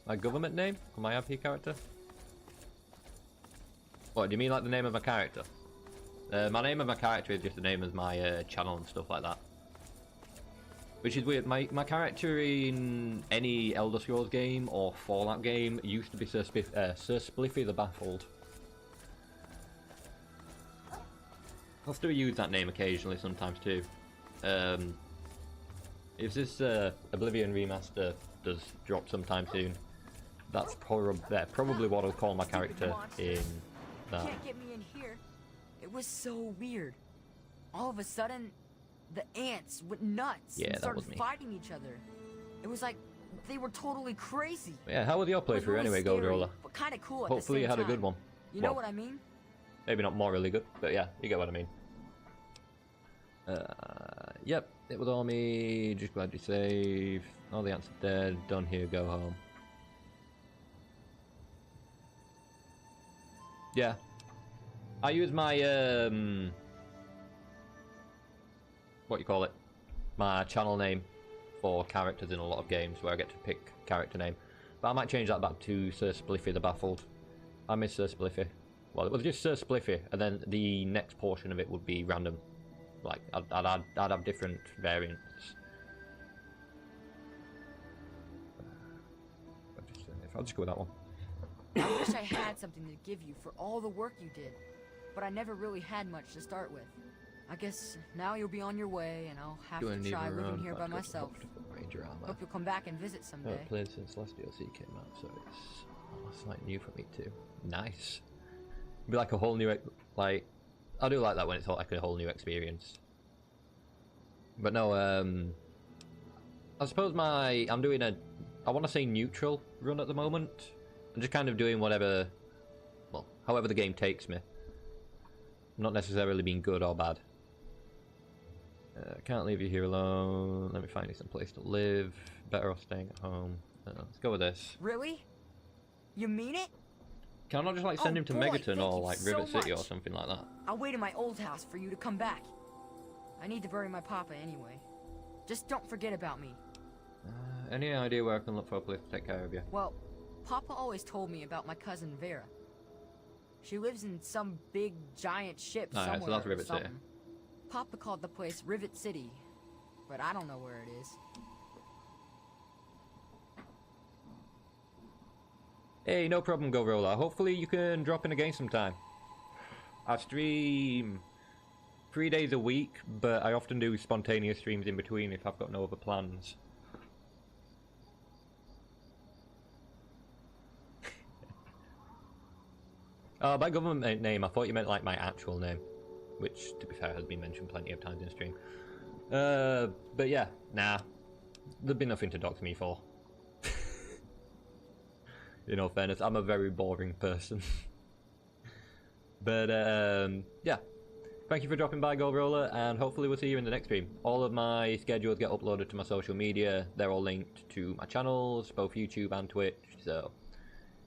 Speaker 1: My government name? On my RP character? What, do you mean like the name of my character? My name of my character is just the name of my channel and stuff like that. Which is weird. My character in any Elder Scrolls game or Fallout game used to be Sir Spliffy the Baffled. I'll still use that name occasionally sometimes too. If this Oblivion remaster does drop sometime soon, that's probably what I'll call my character in that.
Speaker 6: Can't get me in here. It was so weird. All of a sudden, the ants went nuts and started fighting each other. It was like they were totally crazy.
Speaker 1: Yeah, how was your playthrough
Speaker 6: really
Speaker 1: anyway,
Speaker 6: scary,
Speaker 1: Gold Roller?
Speaker 6: But kind of cool.
Speaker 1: Hopefully you had a good one.
Speaker 6: You know what I mean?
Speaker 1: Maybe not morally good, but yeah, you get what I mean. Yep, it was all me. Just glad you saved. All the ants are dead. Done here. Go home. Yeah. I use my, what you call it? My channel name for characters in a lot of games where I get to pick character name. But I might change that back to Sir Spliffy the Baffled. I miss Sir Spliffy. Well, it was just Sir Spliffy, and then the next portion of it would be random. Like, I'd have different variants. I'll just go with that one.
Speaker 6: I wish I had something to give you for all the work you did, but I never really had much to start with. I guess now you'll be on your way, and I'll have to try living here by myself. Hope you'll come back and visit someday.
Speaker 1: I haven't played since last DLC came out, so it's like new for me too. Nice. It'd be like a whole new, like, I do like that when it's like a whole new experience. But no, I suppose I'm doing a I want to say neutral run at the moment. I'm just kind of doing whatever, well, however the game takes me. Not necessarily being good or bad. Can't leave you here alone. Let me find you some place to live. Better off staying at home. Let's go with this.
Speaker 6: Really? You mean it?
Speaker 1: Can I not just like send him to
Speaker 6: boy,
Speaker 1: Megaton or like
Speaker 6: so
Speaker 1: Rivet City or
Speaker 6: much.
Speaker 1: something like that?
Speaker 6: I'll wait in my old house for you to come back. I need to bury my papa anyway. Just don't forget about me.
Speaker 1: Any idea where I can look for a place to take care of you?
Speaker 6: Well, Papa always told me about my cousin Vera. She lives in some big giant ship somewhere.
Speaker 1: So that's Rivet
Speaker 6: or something.
Speaker 1: City.
Speaker 6: Papa called the place Rivet City, but I don't know where it is.
Speaker 1: Hey, no problem, Go Roller. Hopefully you can drop in again sometime. I stream 3 days a week, but I often do spontaneous streams in between if I've got no other plans. By government name, I thought you meant like my actual name, which, to be fair, has been mentioned plenty of times in stream. But yeah, nah, there'd be nothing to dox me for. In all fairness, I'm a very boring person. But yeah, thank you for dropping by, Gold Roller, and hopefully we'll see you in the next stream. All of my schedules get uploaded to my social media. They're all linked to my channels, both YouTube and Twitch. So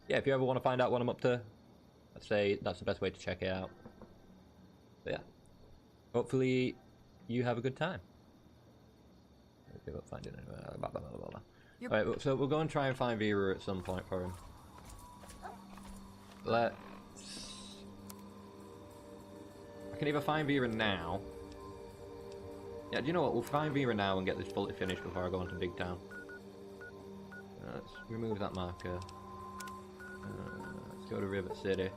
Speaker 1: yeah, if you ever want to find out what I'm up to, I'd say that's the best way to check it out. But yeah, hopefully you have a good time. Alright, so we'll go and try and find Vera at some point for him. I can either find Vera now. Yeah, do you know what? We'll find Vera now and get this fully finished before I go on to Big Town. Let's remove that marker. Let's go to Rivet City.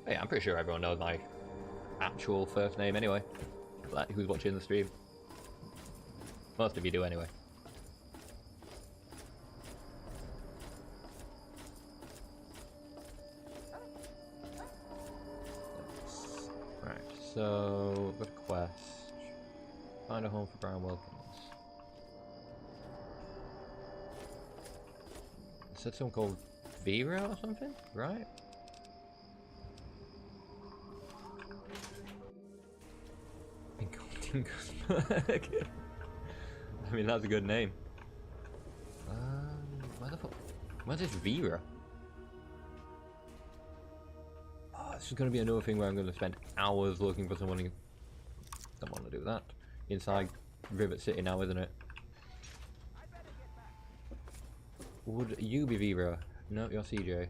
Speaker 1: Hey, I'm pretty sure everyone knows my actual first name anyway. Like, who's watching the stream. Most of you do anyway. Right, so got a quest. Find a home for Brown Wilkins. Is that someone called Vera or something? Right? I mean, that's a good name. Where the fuck? Where's this Vera? Oh, this is going to be another thing where I'm going to spend hours looking for someone who... Don't want to do that. Inside Rivet City now, isn't it? Would you be Vera? No, you're CJ.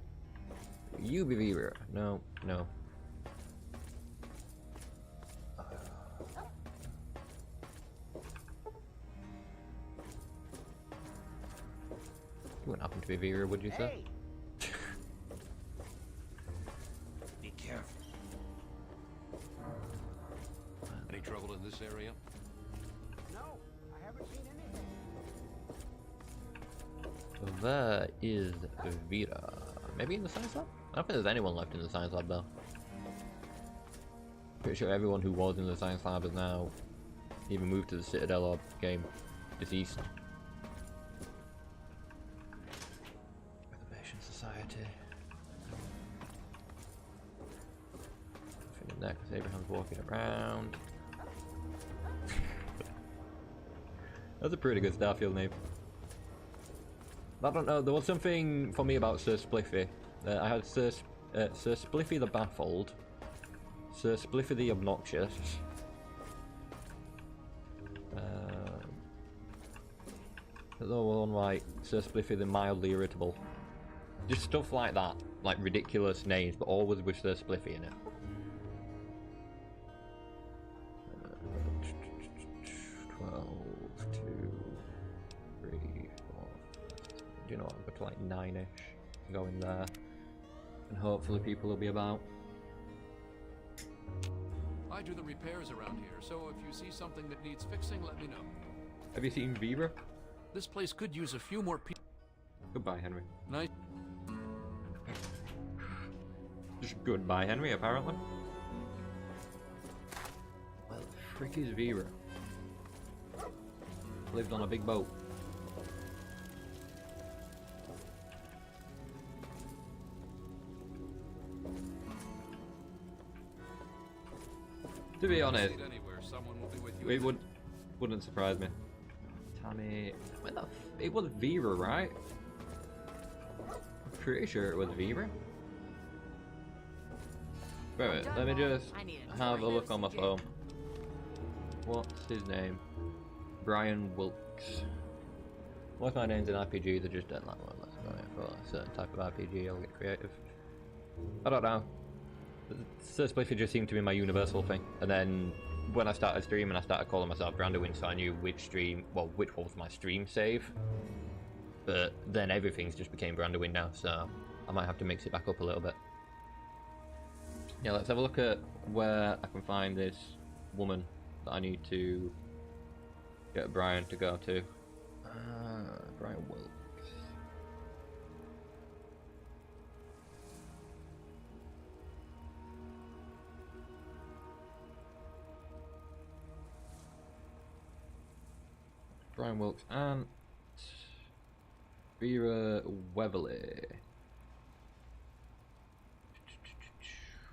Speaker 1: You be Vera? No, no. You wouldn't happen to be Vera, would you, sir?
Speaker 4: Hey. Be careful.
Speaker 5: Any trouble in this area?
Speaker 7: No, I haven't seen anything.
Speaker 1: There is Vera. Maybe in the science lab? I don't think there's anyone left in the science lab though. Pretty sure everyone who was in the science lab has now either moved to the Citadel or game deceased. Reservation Society. Nothing in there because Abraham's walking around. That's a pretty good Starfield name. I don't know, there was something for me about Sir Spliffy. I had Sir Spliffy the Baffled, Sir Spliffy the Obnoxious, the one like Sir Spliffy the Mildly Irritable. Just stuff like that, like ridiculous names, but always with Sir Spliffy in it. 12, 2, 3, 4. Do you know what? I'll go to like 9ish. Go in there. And hopefully people will be about.
Speaker 5: I do the repairs around here, so if you see something that needs fixing, let me know.
Speaker 1: Have you seen Vera?
Speaker 5: This place could use a few more people.
Speaker 1: Goodbye, Henry.
Speaker 5: Nice.
Speaker 1: Just goodbye, Henry, apparently. Well, the frick is Vera? lives on a big boat. To be honest,
Speaker 5: Anywhere, someone will be with you.
Speaker 1: it wouldn't surprise me. Tammy, it was Vera, right? I'm pretty sure it was Vera. Wait, let me just have a look on my phone. What's his name? Brian Wilkes. Most of my names in RPGs are just dead like one. Let's go for a certain type of RPG. I'll get creative. I don't know. Split just seemed to be my universal thing. And then when I started streaming, I started calling myself Branduien, so I knew which was my stream save. But then everything's just became Branduien now, so I might have to mix it back up a little bit. Yeah, let's have a look at where I can find this woman that I need to get Brian to go to. Brian Wilkes. Brian Wilkes and Vera Weatherly.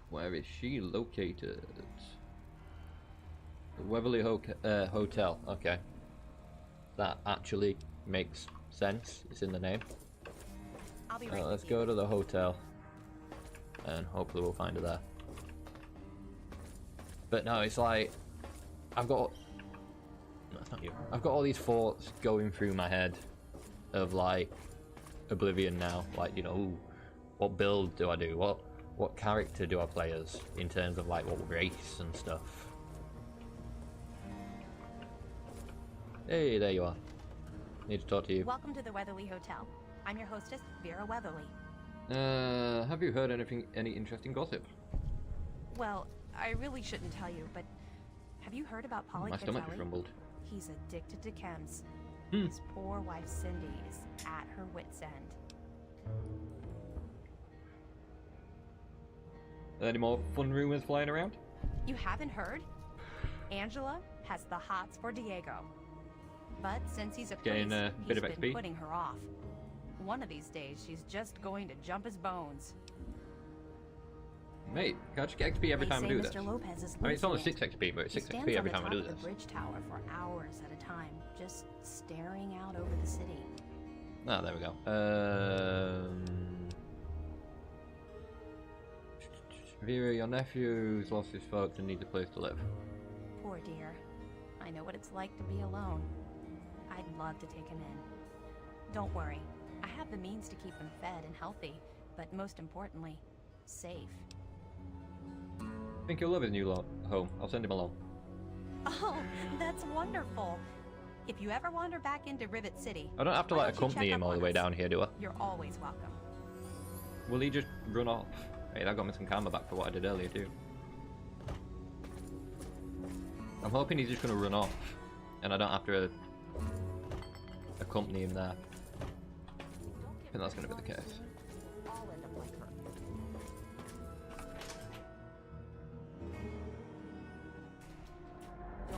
Speaker 1: Where is she located? The Weatherly Hotel. Okay. That actually makes sense. It's in the name.
Speaker 2: I'll be right
Speaker 1: Let's go to the hotel. And hopefully we'll find her there. But no, it's like... I've got... No, it's not you. I've got all these thoughts going through my head of like Oblivion now. Like, you know, ooh, what build do I do? What character do I play as in terms of like what race and stuff? Hey, there you are. Need to talk to you.
Speaker 2: Welcome to the Weatherly Hotel. I'm your hostess, Vera Weatherly.
Speaker 1: Have you heard any interesting gossip?
Speaker 2: Well, I really shouldn't tell you, but have you heard about
Speaker 1: My stomach just rumbled.
Speaker 2: He's addicted to chems.
Speaker 1: Hmm.
Speaker 2: His poor wife Cindy is at her wit's end.
Speaker 1: Any more fun rumors flying around?
Speaker 2: You haven't heard? Angela has the hots for Diego. But since he's a
Speaker 1: Getting
Speaker 2: priest,
Speaker 1: a bit
Speaker 2: he's
Speaker 1: of
Speaker 2: been
Speaker 1: XP?
Speaker 2: putting her off. One of these days, she's just going to jump his bones.
Speaker 1: Mate, can I just get XP every time I do this?
Speaker 2: Mr. Lopez is
Speaker 1: I mean, it's only
Speaker 2: losing
Speaker 1: 6 XP, but it's
Speaker 2: He
Speaker 1: 6
Speaker 2: stands
Speaker 1: XP
Speaker 2: on
Speaker 1: every
Speaker 2: the
Speaker 1: time I
Speaker 2: top
Speaker 1: do
Speaker 2: of
Speaker 1: this.
Speaker 2: the bridge tower for hours at a time, just staring out over the city.
Speaker 1: Ah, there we go. Vera, your nephew's lost his folks and needs a place to live.
Speaker 2: Poor dear. I know what it's like to be alone. I'd love to take him in. Don't worry. I have the means to keep him fed and healthy, but most importantly, safe.
Speaker 1: I think he'll love his new home. I'll send him along.
Speaker 2: Oh, that's wonderful. If you ever wander back into Rivet City,
Speaker 1: I don't have to
Speaker 2: why
Speaker 1: like
Speaker 2: don't you
Speaker 1: accompany
Speaker 2: check
Speaker 1: him
Speaker 2: up
Speaker 1: all the
Speaker 2: on
Speaker 1: way
Speaker 2: us?
Speaker 1: down here, do I?
Speaker 2: You're always welcome.
Speaker 1: Will he just run off? Hey, that got me some karma back for what I did earlier too. I'm hoping he's just gonna run off, and I don't have to accompany him there. I think that's gonna be the case.
Speaker 2: I'll end up like her.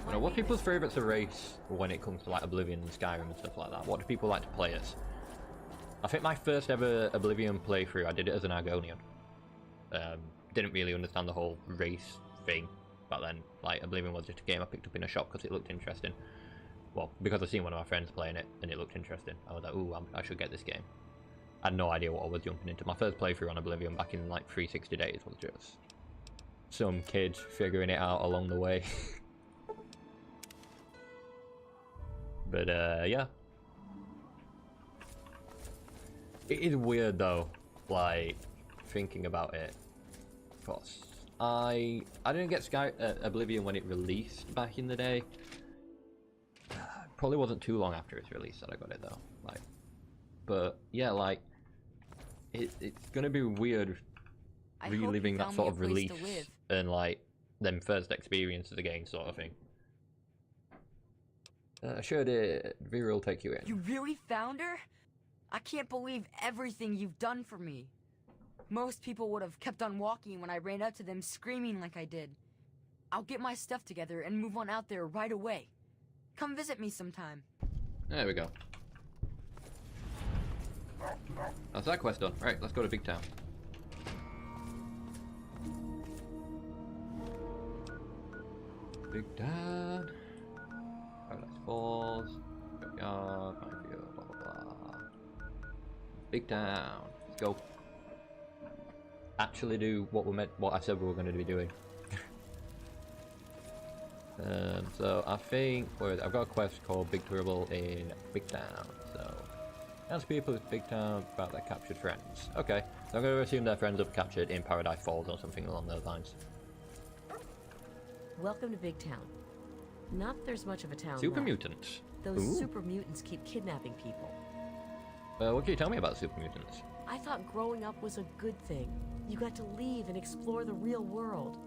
Speaker 1: You know, what's people's favourites of race when it comes to like Oblivion and Skyrim and stuff like that? What do people like to play as? I think my first ever Oblivion playthrough, I did it as an Argonian. Didn't really understand the whole race thing back then. Like, Oblivion was just a game I picked up in a shop because it looked interesting. Well, because I seen one of my friends playing it and it looked interesting. I was like, ooh, I should get this game. I had no idea what I was jumping into. My first playthrough on Oblivion back in like 360 days was just some kid figuring it out along the way. But yeah. It is weird though, like, thinking about it. Because I didn't get Oblivion when it released back in the day. Probably wasn't too long after its release that I got it though. Like, but yeah, like, it's gonna be weird reliving that sort of release and like them first experiences again, sort of thing. Sure did. Vera will take you in.
Speaker 6: You really found her? I can't believe everything you've done for me. Most people would have kept on walking when I ran up to them screaming like I did. I'll get my stuff together and move on out there right away. Come visit me sometime.
Speaker 1: There we go. That's that quest done. Right, let's go to Big Town. Big Town. Paradise Falls. Backyard. Minefield. Blah blah blah. Big Town. Let's go. Actually do what I said we were going to be doing. So I think I've got a quest called Big Trouble in Big Town. So ask people in Big Town about their captured friends. Okay, so I'm going to assume their friends have captured in Paradise Falls or something along those lines.
Speaker 8: Welcome to Big Town. Not that there's much of a town
Speaker 1: Super
Speaker 8: left.
Speaker 1: mutants.
Speaker 8: Those
Speaker 1: Ooh.
Speaker 8: super mutants keep kidnapping people.
Speaker 1: What can you tell me about super mutants?
Speaker 8: I thought growing up was a good thing. You got to leave and explore the real world.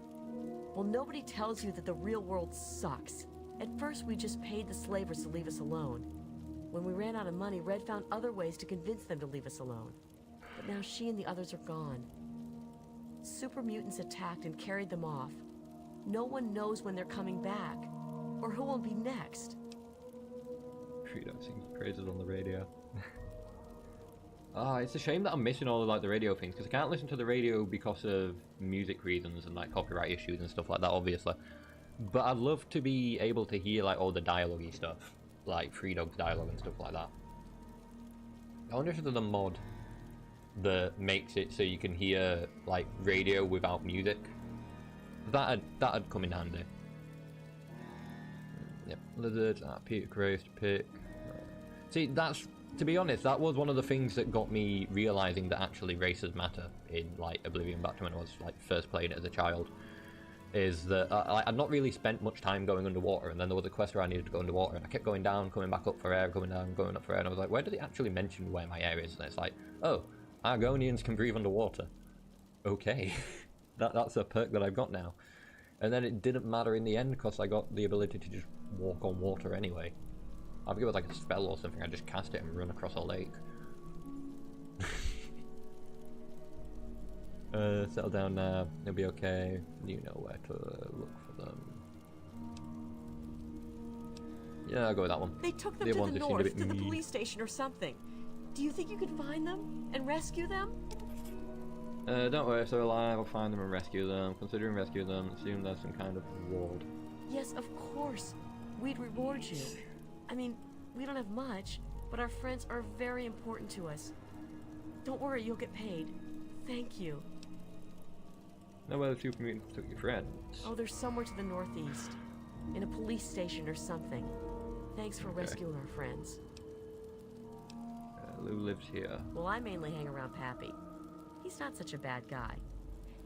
Speaker 8: Well, nobody tells you that the real world sucks. At first, we just paid the slavers to leave us alone. When we ran out of money, Red found other ways to convince them to leave us alone. But now she and the others are gone. Super mutants attacked and carried them off. No one knows when they're coming back, or who will be next.
Speaker 1: Freedom sings praises on the radio. It's a shame that I'm missing all of like the radio things because I can't listen to the radio because of music reasons and like copyright issues and stuff like that, obviously. But I'd love to be able to hear like all the dialogue-y stuff, like Free Dog's dialogue and stuff like that. I wonder if there's a mod that makes it so you can hear like radio without music. That'd come in handy. Yep, lizards, Peter Grace to pick. See, to be honest, that was one of the things that got me realizing that actually races matter in like Oblivion back to when I was like first playing it as a child. Is that I'd not really spent much time going underwater, and then there was a quest where I needed to go underwater, and I kept going down, coming back up for air, going down, going up for air, and I was like, where did it actually mention where my air is? And it's like, oh, Argonians can breathe underwater. Okay, that's a perk that I've got now. And then it didn't matter in the end because I got the ability to just walk on water anyway. I think it was like a spell or something, I just cast it and run across a lake. Settle down now, it'll be okay. You know where to look for them. Yeah, I'll go with that one.
Speaker 8: They took them
Speaker 1: The
Speaker 8: to
Speaker 1: ones
Speaker 8: the
Speaker 1: that seemed a
Speaker 8: north,
Speaker 1: bit
Speaker 8: to the
Speaker 1: meh.
Speaker 8: police station or something. Do you think you could find them and rescue them?
Speaker 1: Don't worry, if they're alive, I'll find them and rescue them. Considering rescue them, assume there's some kind of reward.
Speaker 8: Yes, of course. We'd reward you. I mean, we don't have much, but our friends are very important to us. Don't worry, you'll get paid. Thank you.
Speaker 1: Know where the super mutants took your friends?
Speaker 8: Oh, they're somewhere to the northeast. In a police station or something. Thanks for rescuing our friends.
Speaker 1: Lou lives here.
Speaker 8: Well, I mainly hang around Pappy. He's not such a bad guy.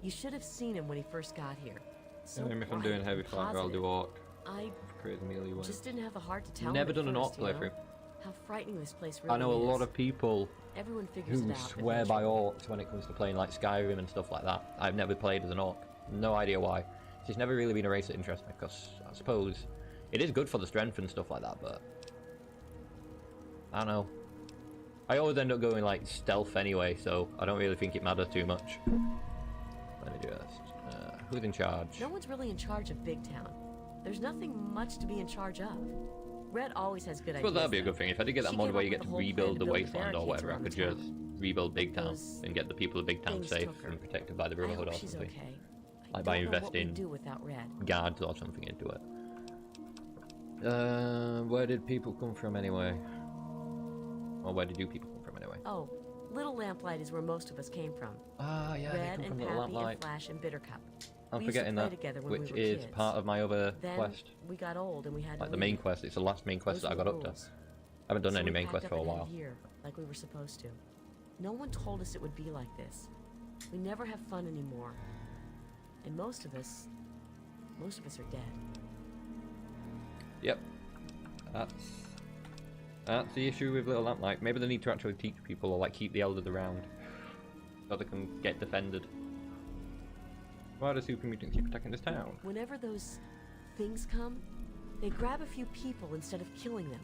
Speaker 8: You should have seen him when he first got here. So
Speaker 1: If I'm doing heavy fire, I'll do orc.
Speaker 8: I
Speaker 1: Crazy melee one.
Speaker 8: just didn't have the heart to tell him
Speaker 1: Never
Speaker 8: at
Speaker 1: done an orc
Speaker 8: first, you know?
Speaker 1: playthrough.
Speaker 8: How frightening this place really
Speaker 1: I know a
Speaker 8: is.
Speaker 1: lot of people
Speaker 8: Everyone figures
Speaker 1: who
Speaker 8: it out
Speaker 1: swear by
Speaker 8: eventually.
Speaker 1: orcs when it comes to playing like Skyrim and stuff like that. I've never played as an orc. No idea why. It's never really been a race that interests me because I suppose it is good for the strength and stuff like that, but I don't know. I always end up going like stealth anyway, so I don't really think it matters too much. Let me just... who's in charge?
Speaker 8: No one's really in charge of Big Town. There's nothing much to be in charge of. Red always has good
Speaker 1: I
Speaker 8: ideas.
Speaker 1: suppose that'd be a good thing. If I did get that
Speaker 8: She
Speaker 1: mod
Speaker 8: came
Speaker 1: where
Speaker 8: up
Speaker 1: you
Speaker 8: with
Speaker 1: get
Speaker 8: the
Speaker 1: to
Speaker 8: whole plan
Speaker 1: rebuild
Speaker 8: to
Speaker 1: the
Speaker 8: build
Speaker 1: Wasteland or
Speaker 8: barricades
Speaker 1: whatever, I
Speaker 8: around
Speaker 1: could
Speaker 8: the town.
Speaker 1: just rebuild Big Town
Speaker 8: Those
Speaker 1: and get the people of Big Town
Speaker 8: things
Speaker 1: safe
Speaker 8: took her.
Speaker 1: and protected by the
Speaker 8: I
Speaker 1: Brotherhood
Speaker 8: hope
Speaker 1: or
Speaker 8: she's
Speaker 1: something.
Speaker 8: okay. I
Speaker 1: Like by
Speaker 8: don't know what we'd
Speaker 1: investing
Speaker 8: do without Red.
Speaker 1: guards or something into it. Where did people come from anyway? Or where did you people come from anyway?
Speaker 8: Oh, Little Lamplight is where most of us came from.
Speaker 1: Ah, yeah,
Speaker 8: Red
Speaker 1: they come
Speaker 8: and
Speaker 1: from
Speaker 8: Pappy
Speaker 1: Little
Speaker 8: and
Speaker 1: Lamplight.
Speaker 8: Flash and Bittercup.
Speaker 1: I'm
Speaker 8: We used to
Speaker 1: forgetting
Speaker 8: play
Speaker 1: that,
Speaker 8: together when
Speaker 1: which
Speaker 8: we were
Speaker 1: is
Speaker 8: kids.
Speaker 1: part of my other
Speaker 8: Then
Speaker 1: quest.
Speaker 8: we got old and we had
Speaker 1: Like
Speaker 8: to
Speaker 1: the main
Speaker 8: leave.
Speaker 1: quest, it's the last main quest
Speaker 8: Those
Speaker 1: that I
Speaker 8: were
Speaker 1: got
Speaker 8: the
Speaker 1: up to.
Speaker 8: rules.
Speaker 1: I haven't done
Speaker 8: So
Speaker 1: any
Speaker 8: we
Speaker 1: main
Speaker 8: packed
Speaker 1: quests
Speaker 8: up
Speaker 1: for a
Speaker 8: and
Speaker 1: while.
Speaker 8: headed here, like we were supposed to. No one told us it would be like this. We never have fun anymore. And most of us are dead.
Speaker 1: Yep. That's the issue with Little Lamplight. Maybe they need to actually teach people or like keep the elders around so they can get defended. Why do super mutants keep attacking this town?
Speaker 8: Whenever those things come, they grab a few people instead of killing them.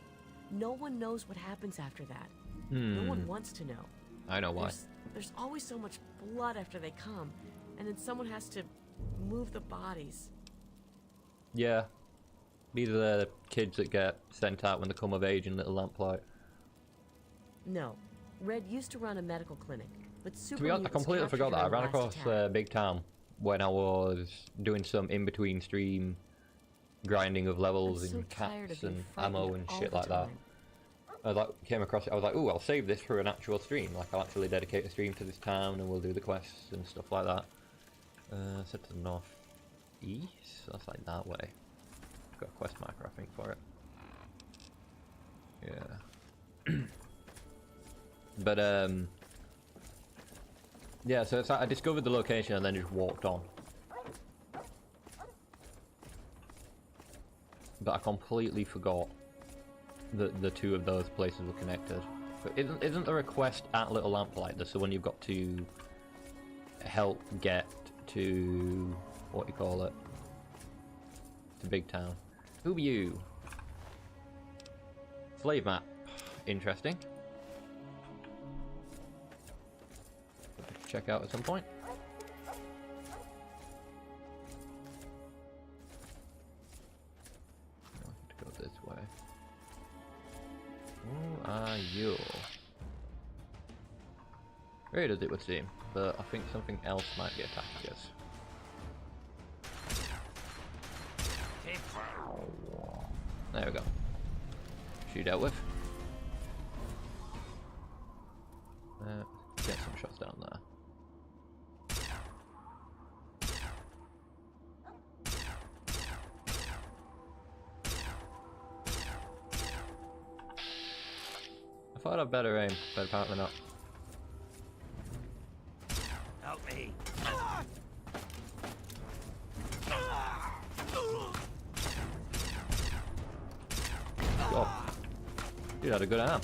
Speaker 8: No one knows what happens after that. No one wants to know.
Speaker 1: I know why.
Speaker 8: There's always so much blood after they come, and then someone has to move the bodies.
Speaker 1: Yeah. These are the kids that get sent out when they come of age in Little Lamplight.
Speaker 8: No. Red used to run a medical clinic, but
Speaker 1: To be honest, I completely forgot that. I ran across Big Town when I was doing some in-between stream grinding of levels and cats and ammo and shit like that. I came across it, I was like, ooh, I'll save this for an actual stream. Like, I'll actually dedicate a stream to this town and we'll do the quests and stuff like that. Set to the north-east? That's like that way. Got a quest marker, I think, for it. Yeah. But, yeah, so it's like I discovered the location and then just walked on. But I completely forgot that the two of those places were connected. But isn't there a quest at Little Lamplight? That's the one you've got to help get to, what do you call it? To Big Town. Who are you? Slave map. Interesting. Check out at some point. I want to go this way. Who are you? Raiders, it would seem, but I think something else might be attacking us. There we go. She dealt with. Get some shots down there. I thought I'd better aim, but apparently not.
Speaker 4: Help me.
Speaker 1: Oh, you had a good arm.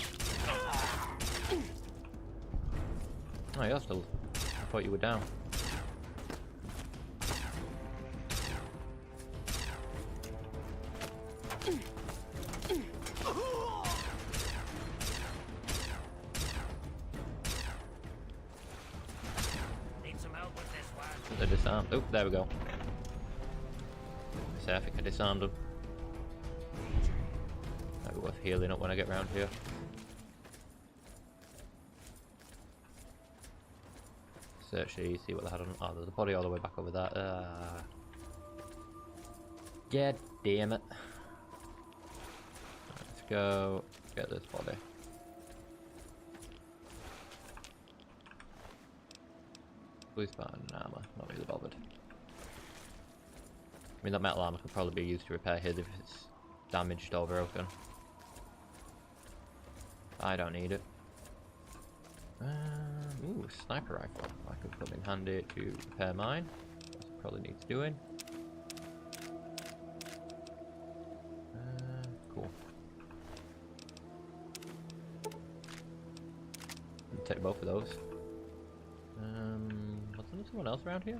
Speaker 1: Oh, you're still. I thought you were down.
Speaker 4: Need some help with this one.
Speaker 1: They're disarmed. Oh, there we go. So I think I disarmed them. Might be worth healing up when I get round here. Search these, see what they had on. Oh, there's a body all the way back over there. God damn it. Let's go get this body. Police button armor, not really bothered. I mean, that metal armor could probably be used to repair his if it's damaged or broken. I don't need it. Ooh, sniper rifle. I could come in handy to repair mine. Probably needs doing. Cool. I'll take both of those. Was there someone else around here?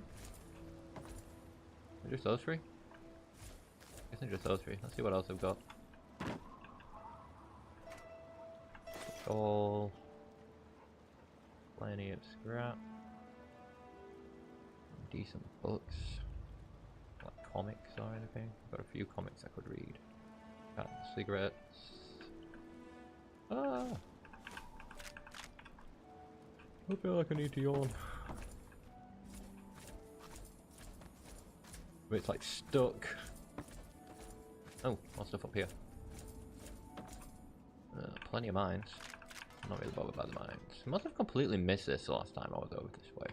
Speaker 1: Just those three? I think just those three. Let's see what else I've got. All. Plenty of scrap. Decent books. Like comics or anything. Got a few comics I could read. Cigarettes. Ah! I feel like I need to yawn. But it's like stuck. Oh, more stuff up here. Plenty of mines. I'm not really bothered by the mines. I must have completely missed this the last time I was over this way.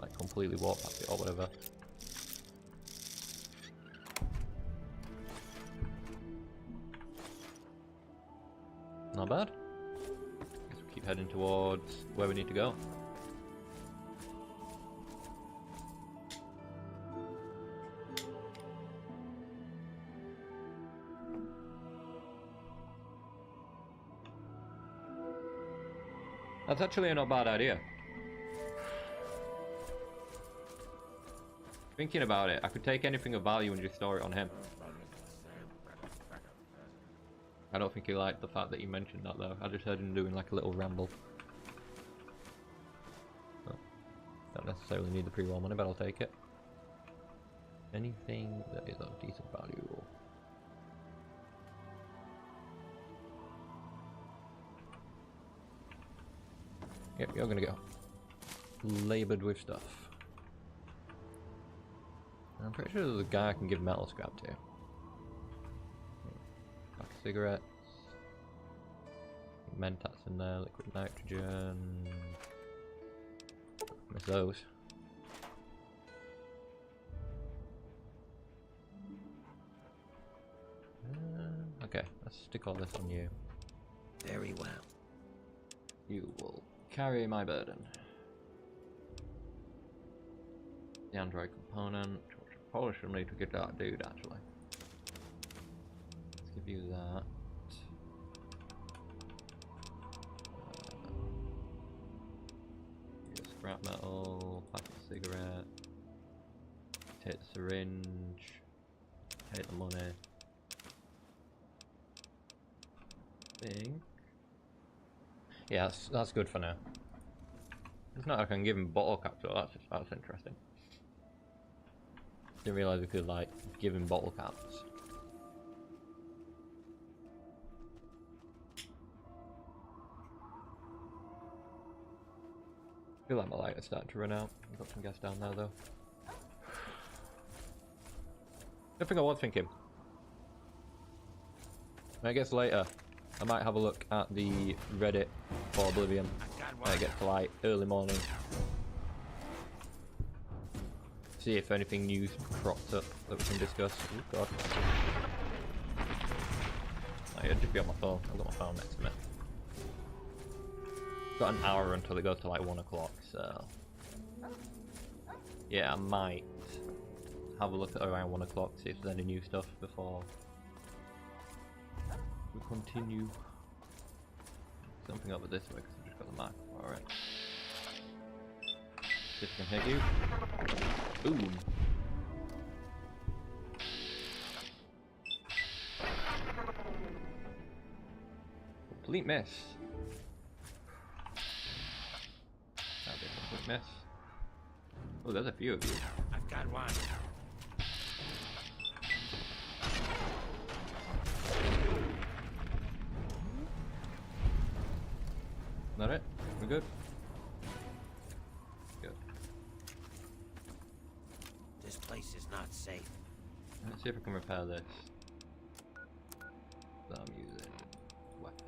Speaker 1: Like completely walked past it or whatever. Not bad. Guess we'll keep heading towards where we need to go. That's actually a not bad idea. Thinking about it, I could take anything of value and just store it on him. I don't think he liked the fact that you mentioned that though. I just heard him doing like a little ramble. Oh. Don't necessarily need the pre-roll money, but I'll take it. Anything that is of decent value. Yep, you're gonna go labored with stuff. I'm pretty sure there's a guy I can give metal scrap to. Pack of cigarettes. Mentats in there, liquid nitrogen. Miss those. Okay, let's stick all this on you.
Speaker 4: Very well.
Speaker 1: You will carry my burden. The android component, which I probably should need to get that dude actually. Let's give you that. Scrap metal, pack of cigarette, take the syringe, take the money. Think. Yeah, that's good for now. It's not like I can give him bottle caps, so that's interesting. Didn't realise we could like give him bottle caps. I feel like my light is starting to run out. I've got some gas down there though. Good thing I was thinking. I guess later I might have a look at the Reddit for Oblivion when I get to like early morning. See if anything new's cropped up that we can discuss. Oh god. Oh, yeah, just be on my phone. I've got my phone next to me. Got an hour until it goes to like 1 o'clock, so yeah, I might have a look at around 1 o'clock, see if there's any new stuff before we continue. Something over this way because I've just got the map. Alright. See if I can hit you. Boom. Complete miss. That'd be a complete miss. Oh, there's a few of you.
Speaker 4: I've got one.
Speaker 1: Is that it? We're good? Good.
Speaker 4: This place is not safe.
Speaker 1: Let's see if I can repair this. So I'm using weapon.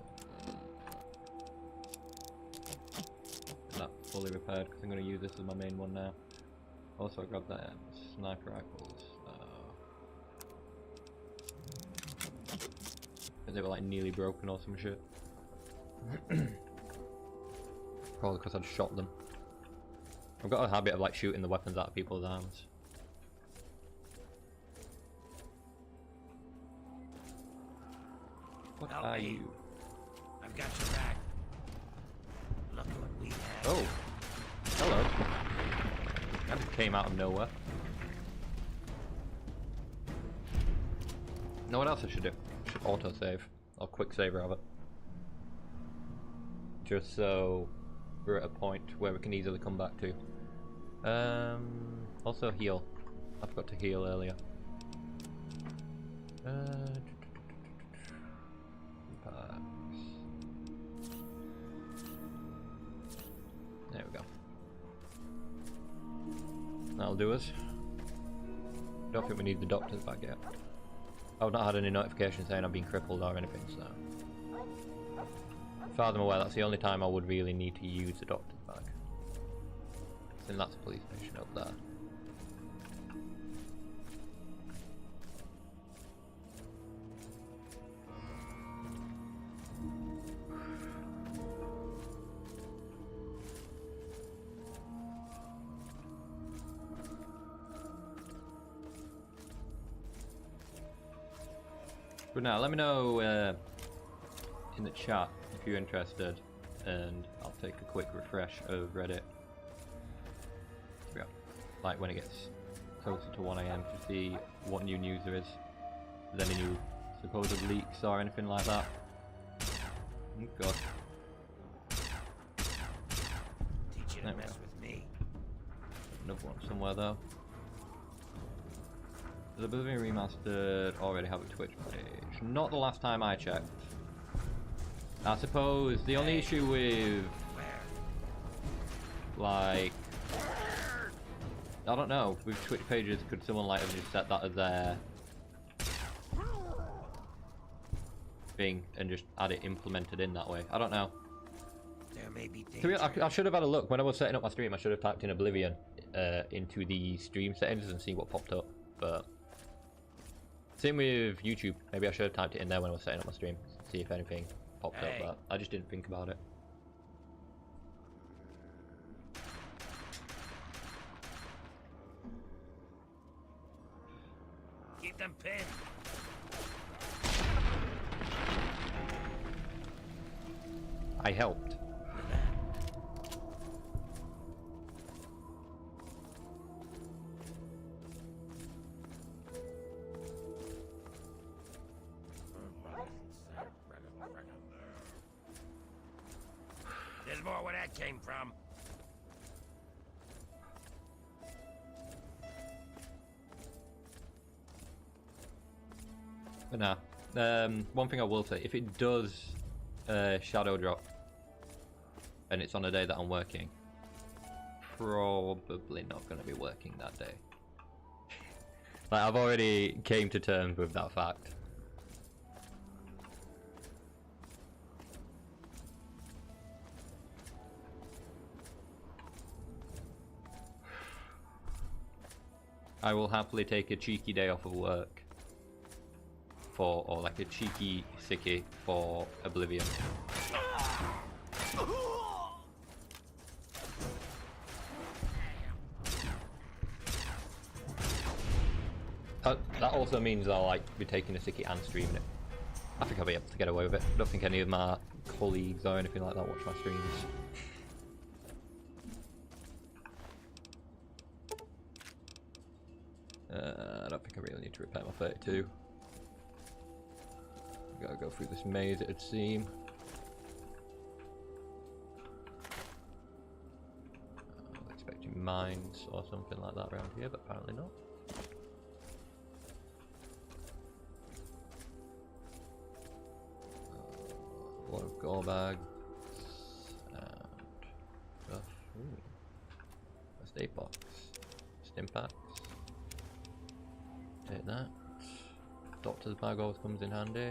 Speaker 1: Not fully repaired because I'm going to use this as my main one now. Also, I grabbed that sniper rifles. They were like nearly broken or some shit. Probably because I'd shot them. I've got a habit of like shooting the weapons out of people's arms. What are you?
Speaker 4: I've got your back. Look what we have.
Speaker 1: Oh, hello. That just came out of nowhere. Know what else I should do? I should auto-save. Or quick-save, rather. Just so we're at a point where we can easily come back to. Also heal. I forgot to heal earlier. There we go. That'll do us. Don't think we need the doctor's bag yet. I've not had any notification saying I've been crippled or anything, so... As far as I'm aware, that's the only time I would really need to use the doctor's bag. I think that's a police station up there. But now, let me know in the chat if you're interested, and I'll take a quick refresh of Reddit. Yeah, like when it gets closer to 1 AM to see what new news there is. If there's any new supposed leaks or anything like that. Oh god.
Speaker 4: Teach you to mess with me.
Speaker 1: Another one somewhere though. Does Oblivion Remastered already have a Twitch page? Not the last time I checked. I suppose the only issue with, like, I don't know, with Twitch pages, could someone like have just set that as their thing and just had it implemented in that way? I don't know.
Speaker 4: There may be
Speaker 1: I should have had a look when I was setting up my stream. I should have typed in Oblivion into the stream settings and see what popped up. But same with YouTube. Maybe I should have typed it in there when I was setting up my stream, see if anything popped up. But I just didn't think about it.
Speaker 4: Keep them pinned.
Speaker 1: I helped.
Speaker 4: There's more where that came from.
Speaker 1: But nah. One thing I will say, if it does shadow drop and it's on a day that I'm working, probably not going to be working that day. Like, I've already came to terms with that fact. I will happily take a cheeky day off of work for, or like a cheeky sickie for Oblivion. That also means I'll like be taking a sickie and streaming it. I think I'll be able to get away with it. I don't think any of my colleagues or anything like that watch my streams. I don't think I really need to repair my 32. Gotta go through this maze, it would seem. I was expecting mines or something like that around here, but apparently not. A lot of gore bags and stuff. Ooh. First aid box. Stim packs. Take that. Doctor's bag always comes in handy.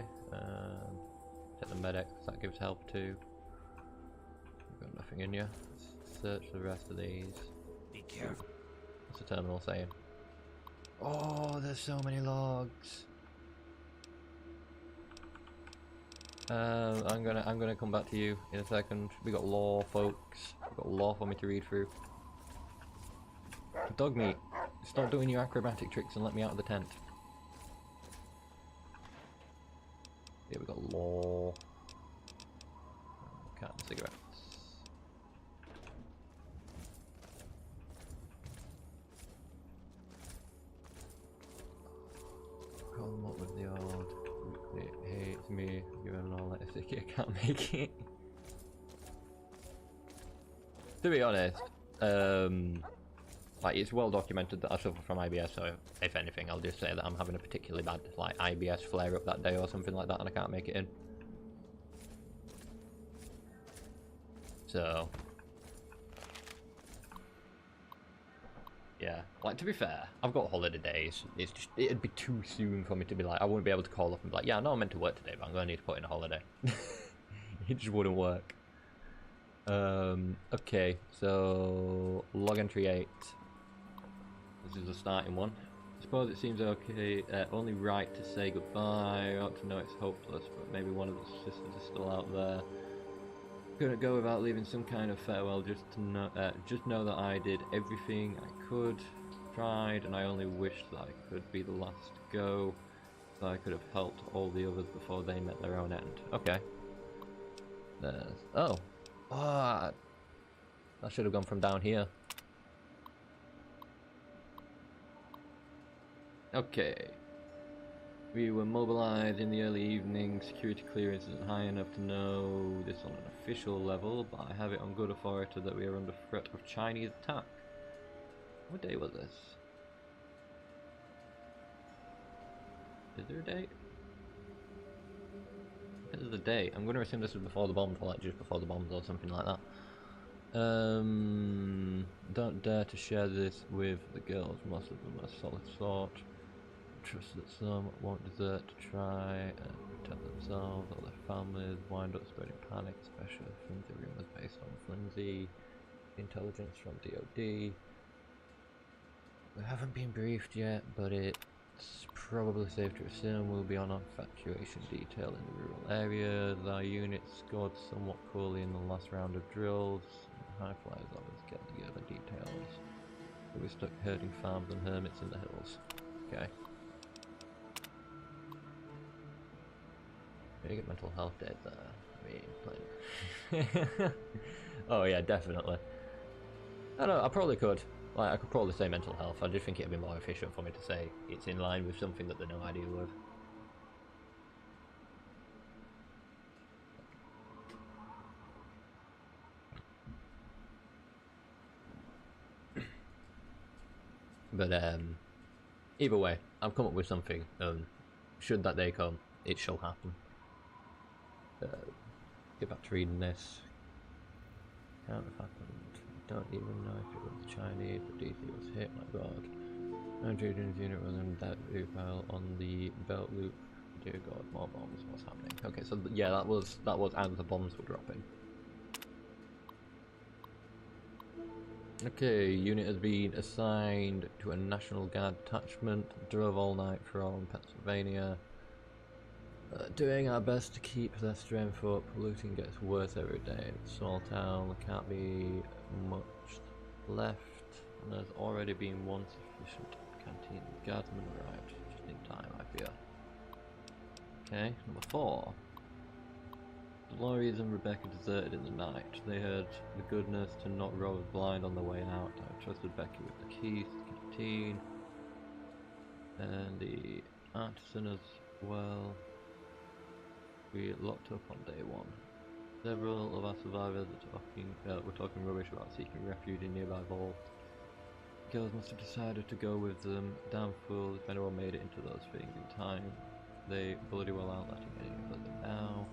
Speaker 1: Take the medic, that gives help too. You've got nothing in you. Let's search the rest of these.
Speaker 4: Be careful.
Speaker 1: What's the terminal saying? Oh, there's so many logs. I'm gonna come back to you in a second. We got lore, folks. We got lore for me to read through. Dog meat. Stop doing your acrobatic tricks and let me out of the tent. Here we got lore. Cat and cigarettes. Call them up with the old. It hates me. Given all that sticky, I can't make it. To be honest, like, it's well documented that I suffer from IBS, so if anything I'll just say that I'm having a particularly bad like IBS flare up that day or something like that and I can't make it in. So yeah, like, to be fair, I've got holiday days. It's just, it'd be too soon for me to be like, I wouldn't be able to call up and be like, yeah, I know I'm meant to work today, but I'm gonna need to put in a holiday. It just wouldn't work. Okay, so log entry 8. This is the starting one. I suppose it seems okay, only right to say goodbye. I ought to know it's hopeless, but maybe one of the sisters is still out there. Couldn't go without leaving some kind of farewell, just know that I did everything I could, tried, and I only wish that I could be the last to go, so I could have helped all the others before they met their own end. Okay. There's... oh. Ah, I should have gone from down here. Okay. We were mobilized in the early evening. Security clearance isn't high enough to know this on an official level, but I have it on good authority that we are under threat of Chinese attack. What day was this? Is there a date? This is the date. I'm going to assume this was before the bombs, or like just before the bombs or something like that. Don't dare to share this with the girls. Most of them are solid sort. Trust that some won't desert to try and protect themselves or their families. Wind up spreading panic, especially from the rumours based on flimsy intelligence from DoD. We haven't been briefed yet, but it's probably safe to assume we'll be on evacuation detail in the rural areas. Our unit scored somewhat poorly in the last round of drills. High flyers always get the other details. So we're stuck herding farms and hermits in the hills. Okay. You get mental health days there. I mean, plenty. Oh yeah, definitely. I don't know, I probably could. Like, I could probably say mental health. I just think it'd be more efficient for me to say it's in line with something that they know I deal with. But either way, I've come up with something. Should that day come, it shall happen. Get back to reading this. Can't have happened. Don't even know if it was the Chinese, but DC was hit. My God. Nigerian's unit was in that pile on the belt loop. Dear God, more bombs. What's happening? Okay, so yeah, that was as the bombs were dropping. Okay, unit has been assigned to a National Guard detachment. Drove all night from Pennsylvania. Doing our best to keep their strength up. Looting gets worse every day. In a small town, there can't be much left. And there's already been one sufficient canteen. Guardsmen arrived just in time, I fear. Okay, number 4. Dolores and Rebecca deserted in the night. They had the goodness to not roll blind on the way out. I trusted Becky with the keys to the canteen. And the artisan as well. We locked up on day 1. Several of our survivors were talking rubbish about seeking refuge in nearby vaults. Girls must have decided to go with them. Damn fools, if anyone made it into those things in time. They bloody well aren't letting any of them now.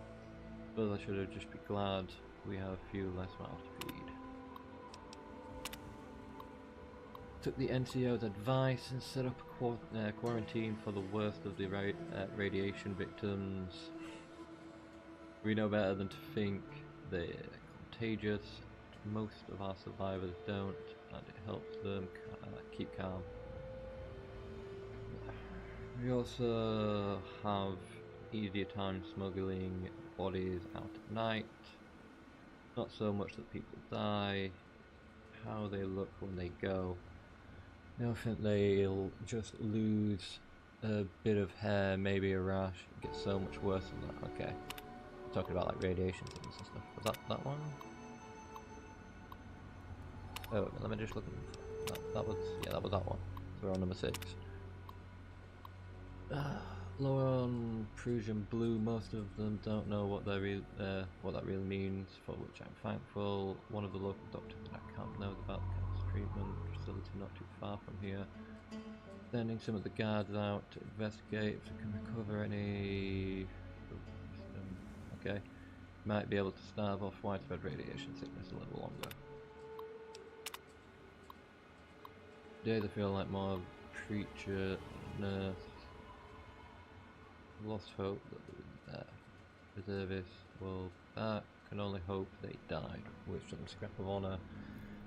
Speaker 1: But I should have just be glad we have a few less mouths to feed. Took the NCO's advice and set up a quarantine for the worst of the radiation victims. We know better than to think they're contagious. Most of our survivors don't, and it helps them keep calm. We also have easier time smuggling bodies out at night. Not so much that people die, how they look when they go. I don't think they'll just lose a bit of hair, maybe a rash. It gets so much worse than that. Okay. Talking about like radiation things and stuff. Was that one? Oh, let me just look at that was that one. So we're on number 6. Lower on Prussian blue, most of them don't know what that really means, for which I'm thankful. One of the local doctors in that camp knows about the cancer treatment facility not too far from here. Sending some of the guards out to investigate if they can recover any. Okay, might be able to stave off widespread radiation sickness a little longer. Today they feel like more preacher, nurse. Lost hope that the reservists will back. Can only hope they died with some scrap of honour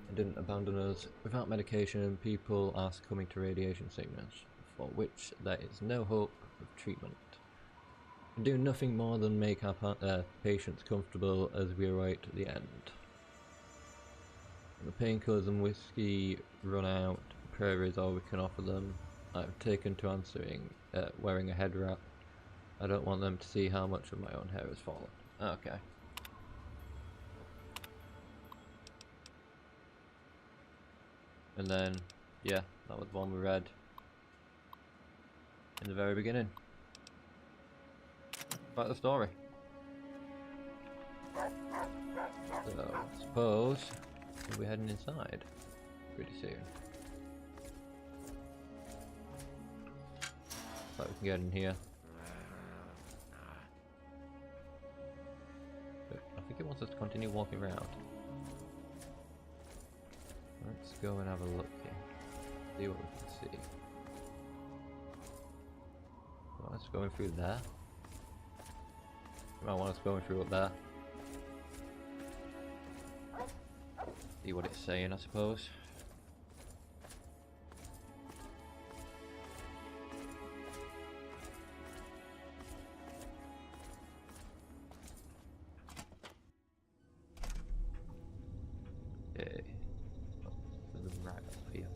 Speaker 1: and didn't abandon us. Without medication, people are succumbing to radiation sickness, for which there is no hope of treatment. We do nothing more than make our patients comfortable as we await the end. When the painkillers and whiskey run out, prayer is all we can offer them. I've taken to wearing a head wrap. I don't want them to see how much of my own hair has fallen. Okay. And then, yeah, that was the one we read in the very beginning. About the story. So, I suppose we'll be heading inside pretty soon. Like we can get in here. But I think it wants us to continue walking around. Let's go and have a look here. See what we can see. Well, let's go through there. You might want us going through up there. See what it's saying, I suppose. Okay. Oh, there's a rat up here.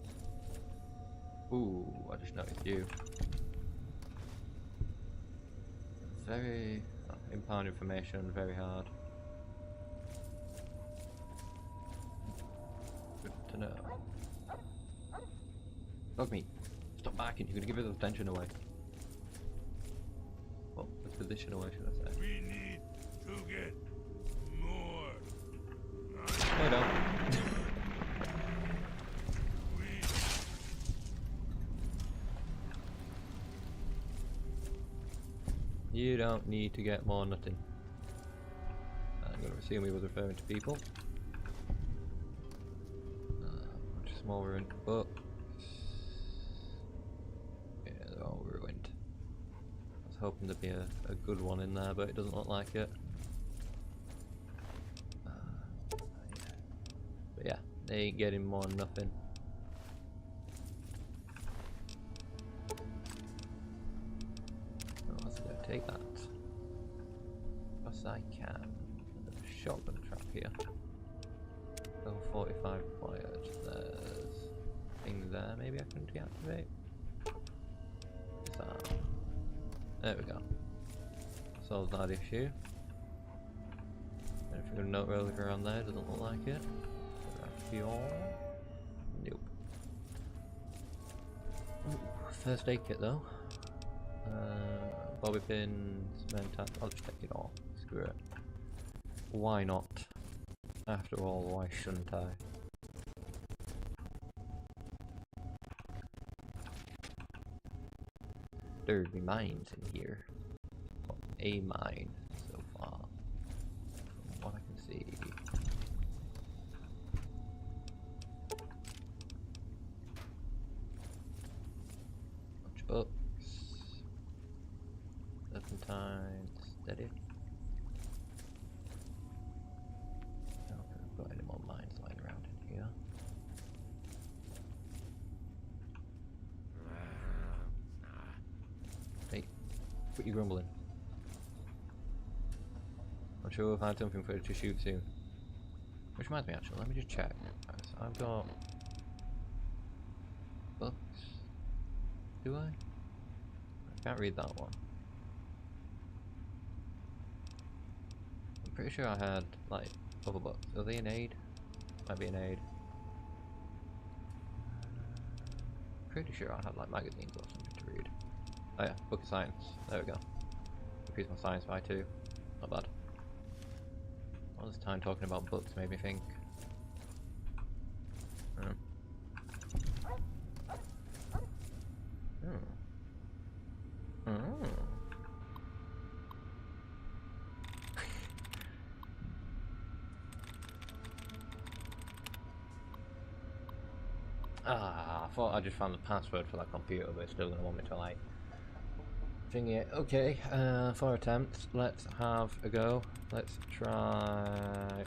Speaker 1: Ooh, I just noticed you. Very impound information, very hard. Good to know. Dog meat, stop barking, you're gonna give us attention away. Well, the position away, should I say.
Speaker 9: We need to get more.
Speaker 1: No, you don't. You don't need to get more nothing. I'm going to assume he was referring to people. Bunch of small ruined books. Yeah, they're all ruined. I was hoping there'd be a good one in there, but it doesn't look like it. But yeah, they ain't getting more than nothing. Take that. Yes, I can. There's a shotgun trap here. Level 45 required. There's a thing there. Maybe I can deactivate. What's that? There we go. Solves that issue. Anything of note really around there? Doesn't look like it. Nope. Ooh, first aid kit though. Bobby pins, mentat. I'll just take it all. Screw it. Why not? After all, why shouldn't I? There'd be mines in here. Well, a mine so far, from what I can see. Bunch of books. Serpentine, steady. I don't think I've got any more mines lying around in here. Hey, quit your grumbling. I'm sure we'll find something for it to shoot soon. Which reminds me actually, let me just check. Right, so I've got books. Do I? I can't read that one. Pretty sure I had like other books. Are they an aid? Might be an aid. Pretty sure I had like magazines or something to read. Oh yeah, book of science. There we go. Increase my science by 2. Not bad. All this time talking about books made me think. I thought I just found the password for that computer, but it's still going to want me to like thingy it. Okay, 4 attempts. Let's have a go. Let's try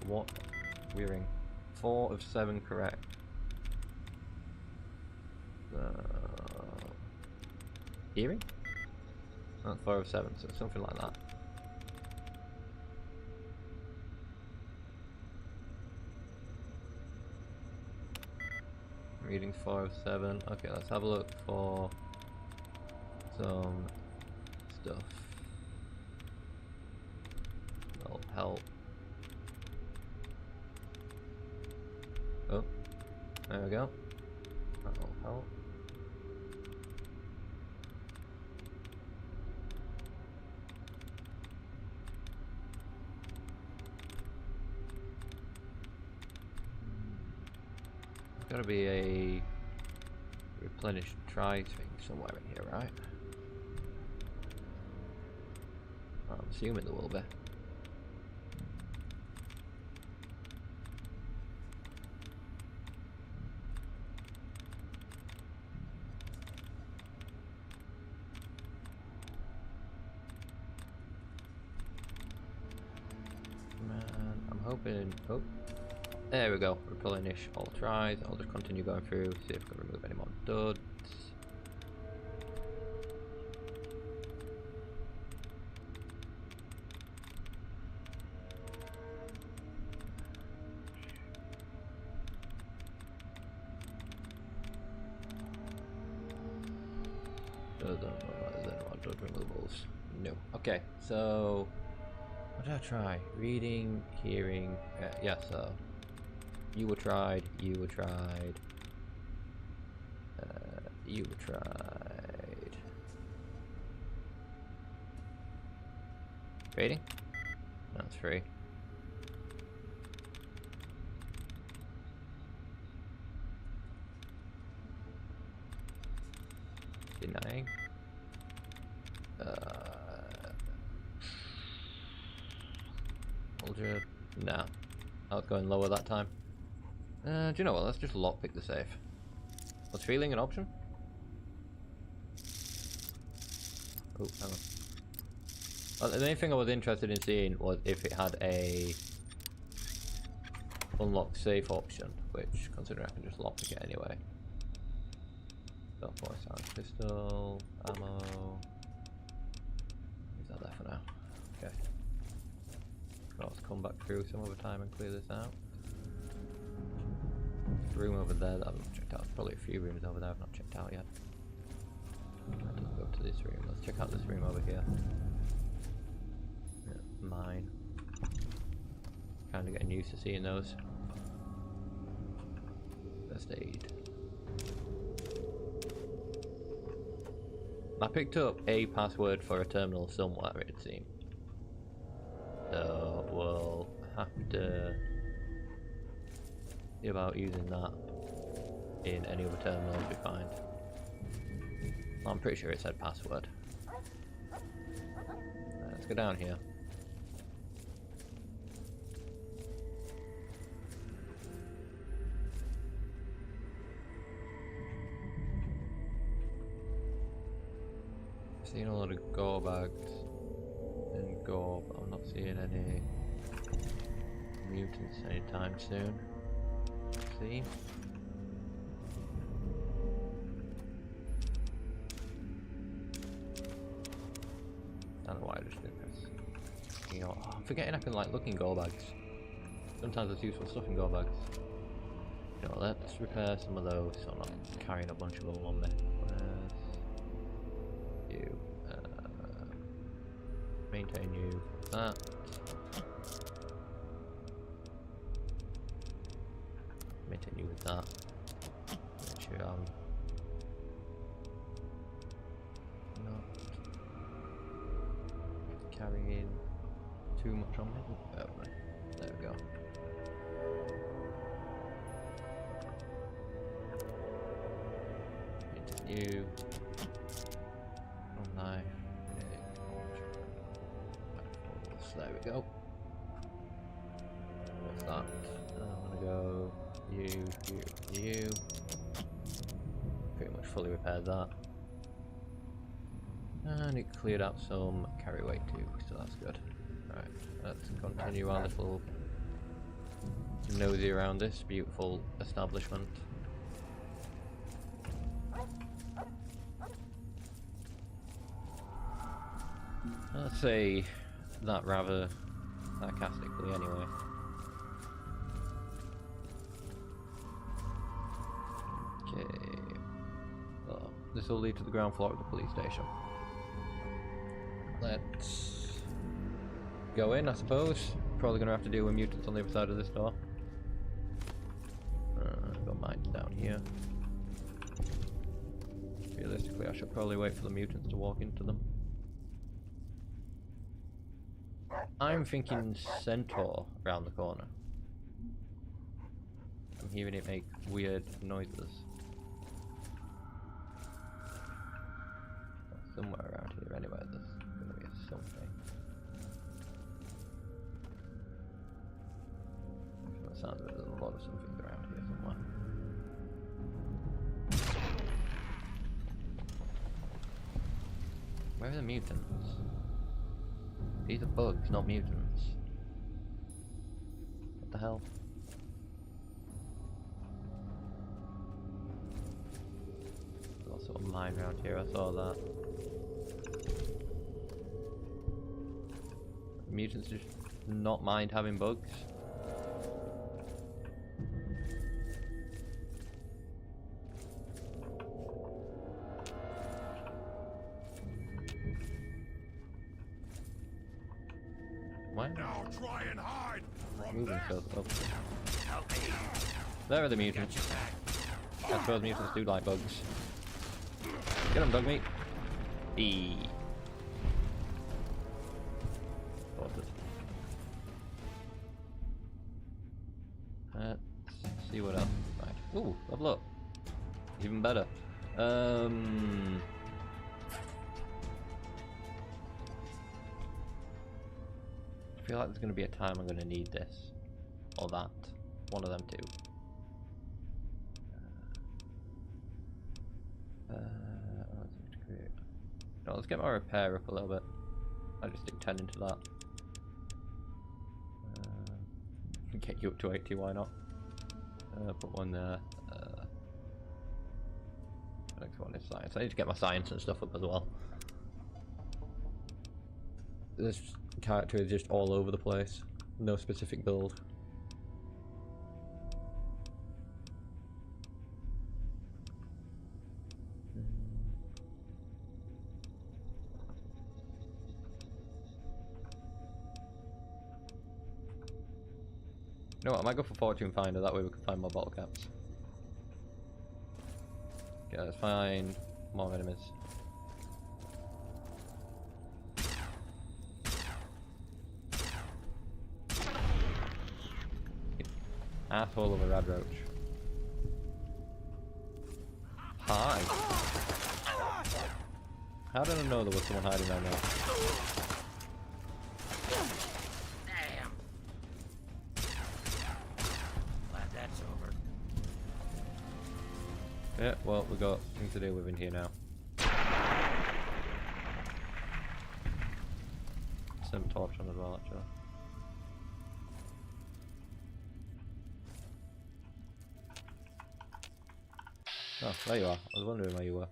Speaker 1: what? Wearing 4 of 7 correct. Hearing? That's 4 of 7, so something like that. Reading 4 of 7. Okay, let's have a look for some stuff. That'll help. Oh, there we go. That'll help. Gotta be a replenish try thing somewhere in here, right? I'm assuming there will be. I'm hoping. Oh, there we go. Replenish all tries. I'll just continue going through, see if I can remove any more duds. Dud removals. No. Okay, so what did I try? Reading, hearing. Yeah, so you were tried. You were tried. You were tried. Rating? That's free. Denying. Nah, I was going lower that time. Do you know what? Let's just lockpick the safe. Was feeling an option? Oh, hang on. Well, the main thing I was interested in seeing was if it had a unlock safe option, which, considering I can just lockpick it anyway. Got 4 sound pistol, ammo. Is that there for now? Okay. Let's come back through some other time and clear this out. Room over there that I've not checked out. There's probably a few rooms over there I've not checked out yet. That doesn't go to this room. Let's check out this room over here. Yeah, mine. Kind of getting used to seeing those. First aid. I picked up a password for a terminal somewhere, it seemed. So we'll have to see about using that in any other terminals we find. I'm pretty sure it said password. Let's go down here. Seen a lot of gore bags and gore, but I'm not seeing any mutants anytime soon. Let's see. I don't know why I just did this. You know, I'm forgetting I can like look in gore bags. Sometimes there's useful stuff in gore bags. You know, let's repair some of those so I'm not carrying a bunch of them on me. You maintain you that. Maintain you with that. Make sure I'm not carrying too much on me. Oh, right. There we go. Maintain you. Knife. There we go. What's that? I'm gonna go you. Pretty much fully repaired that. And it cleared out some carry weight too, so that's good. Right, let's continue our little nosy around this beautiful establishment. Let's say that rather sarcastically anyway. Okay. Well, this will lead to the ground floor of the police station. Let's go in, I suppose. Probably gonna have to deal with mutants on the other side of this door. Got mines down here. Realistically, I should probably wait for the mutants to walk into them. I'm thinking centaur around the corner. I'm hearing it make weird noises. Somewhere around here anyway, there's gonna be something. sounds like there's a lot of something around here somewhere. Where are the mutants? These are bugs, not mutants. What the hell? There's also a mine around here, I saw that. Mutants just not mind having bugs. Why?
Speaker 9: Now try and hide from
Speaker 1: Moving
Speaker 9: this.
Speaker 1: so there are the mutants. I suppose mutants do like bugs. Get them, dog meat. E. Let's see what else we can find. Ooh, level up. Even better. I feel like there's going to be a time I'm going to need this. Or that. One of them two. No, let's get my repair up a little bit. I'll just stick 10 into that. Get you up to 80, why not? Put one there. Next one is science. I need to get my science and stuff up as well. This character is just all over the place. No specific build. You know what, I might go for Fortune Finder, that way we can find more bottle caps. Okay, let's find more enemies. Asshole of a rad roach. Hi! How did I know there was someone hiding down there? Yeah, well, we've got things to deal with in here now. Some torch on as well, actually. Oh, there you are. I was wondering where you were.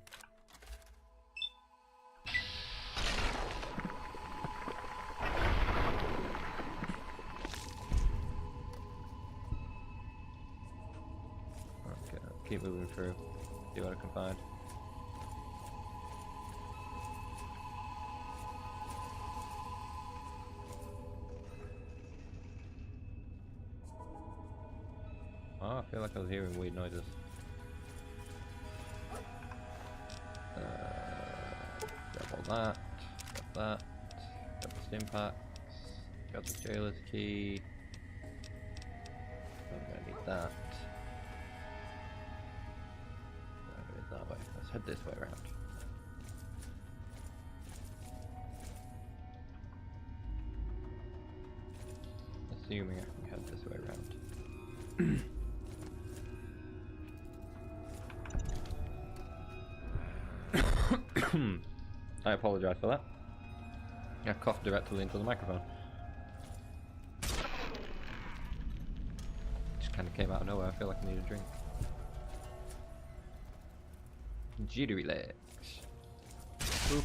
Speaker 1: Okay, keep moving through. See what I can find. Oh, I feel like I was hearing weird noises. Grab all that. Grab that. Grab the stim packs. Grab the jailer's key. I'm gonna need that. That way. Let's head this way around. Assuming I can head this way around. I apologise for that. I coughed directly into the microphone. Just kind of came out of nowhere. I feel like I need a drink. Jittery legs. Oop.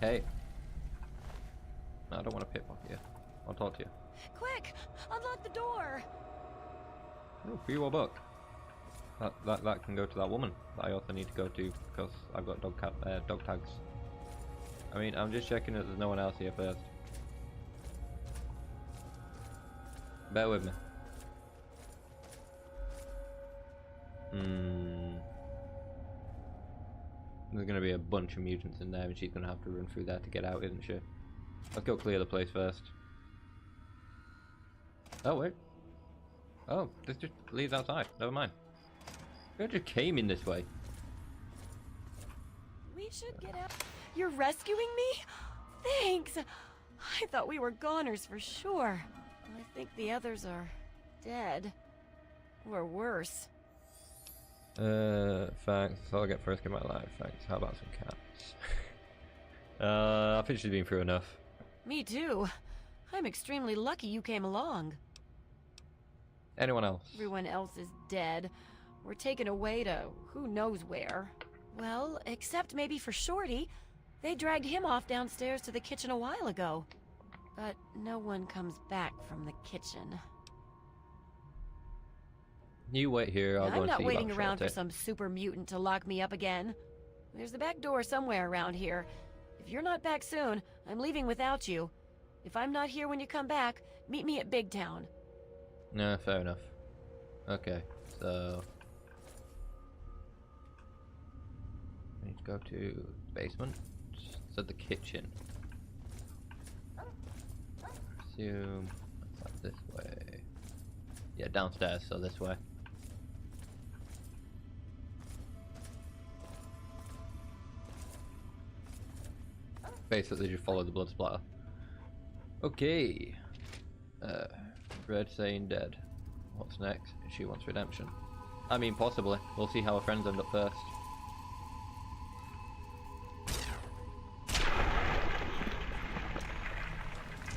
Speaker 1: Hey. No, I don't want to pickpocket you. I'll talk to you.
Speaker 2: Quick! Unlock the door!
Speaker 1: Oh, for you or buck. That can go to that woman that I also need to go to because I've got dog tags. I mean, I'm just checking that there's no one else here first. Bear with me. There's gonna be a bunch of mutants in there and she's gonna have to run through there to get out, isn't she? Let's go clear the place first. Oh wait. Oh, this just leads outside. Never mind. You just came in this way.
Speaker 2: We should get out. You're rescuing me? Thanks! I thought we were goners for sure.
Speaker 6: I think the others are dead. Or worse.
Speaker 1: Thanks. I'll get first in my life. Thanks. How about some cats? I think she's been through enough.
Speaker 6: Me too. I'm extremely lucky you came along.
Speaker 1: Anyone else?
Speaker 6: Everyone else is dead. We're taken away to who knows where. Well, except maybe for Shorty. They dragged him off downstairs to the kitchen a while ago. But no one comes back from the kitchen.
Speaker 1: You wait here, I'll go and see
Speaker 6: I'm not waiting
Speaker 1: about
Speaker 6: around
Speaker 1: Shorty.
Speaker 6: for some super mutant to lock me up again. There's the back door somewhere around here. If you're not back soon, I'm leaving without you. If I'm not here when you come back, meet me at Big Town.
Speaker 1: No, fair enough. Okay, so... I need to go to basement. So the kitchen. Assume it's like this way. Yeah, downstairs, so this way. Basically just follow the blood splatter. Okay. Red saying dead. What's next? She wants redemption. I mean, possibly. We'll see how her friends end up first.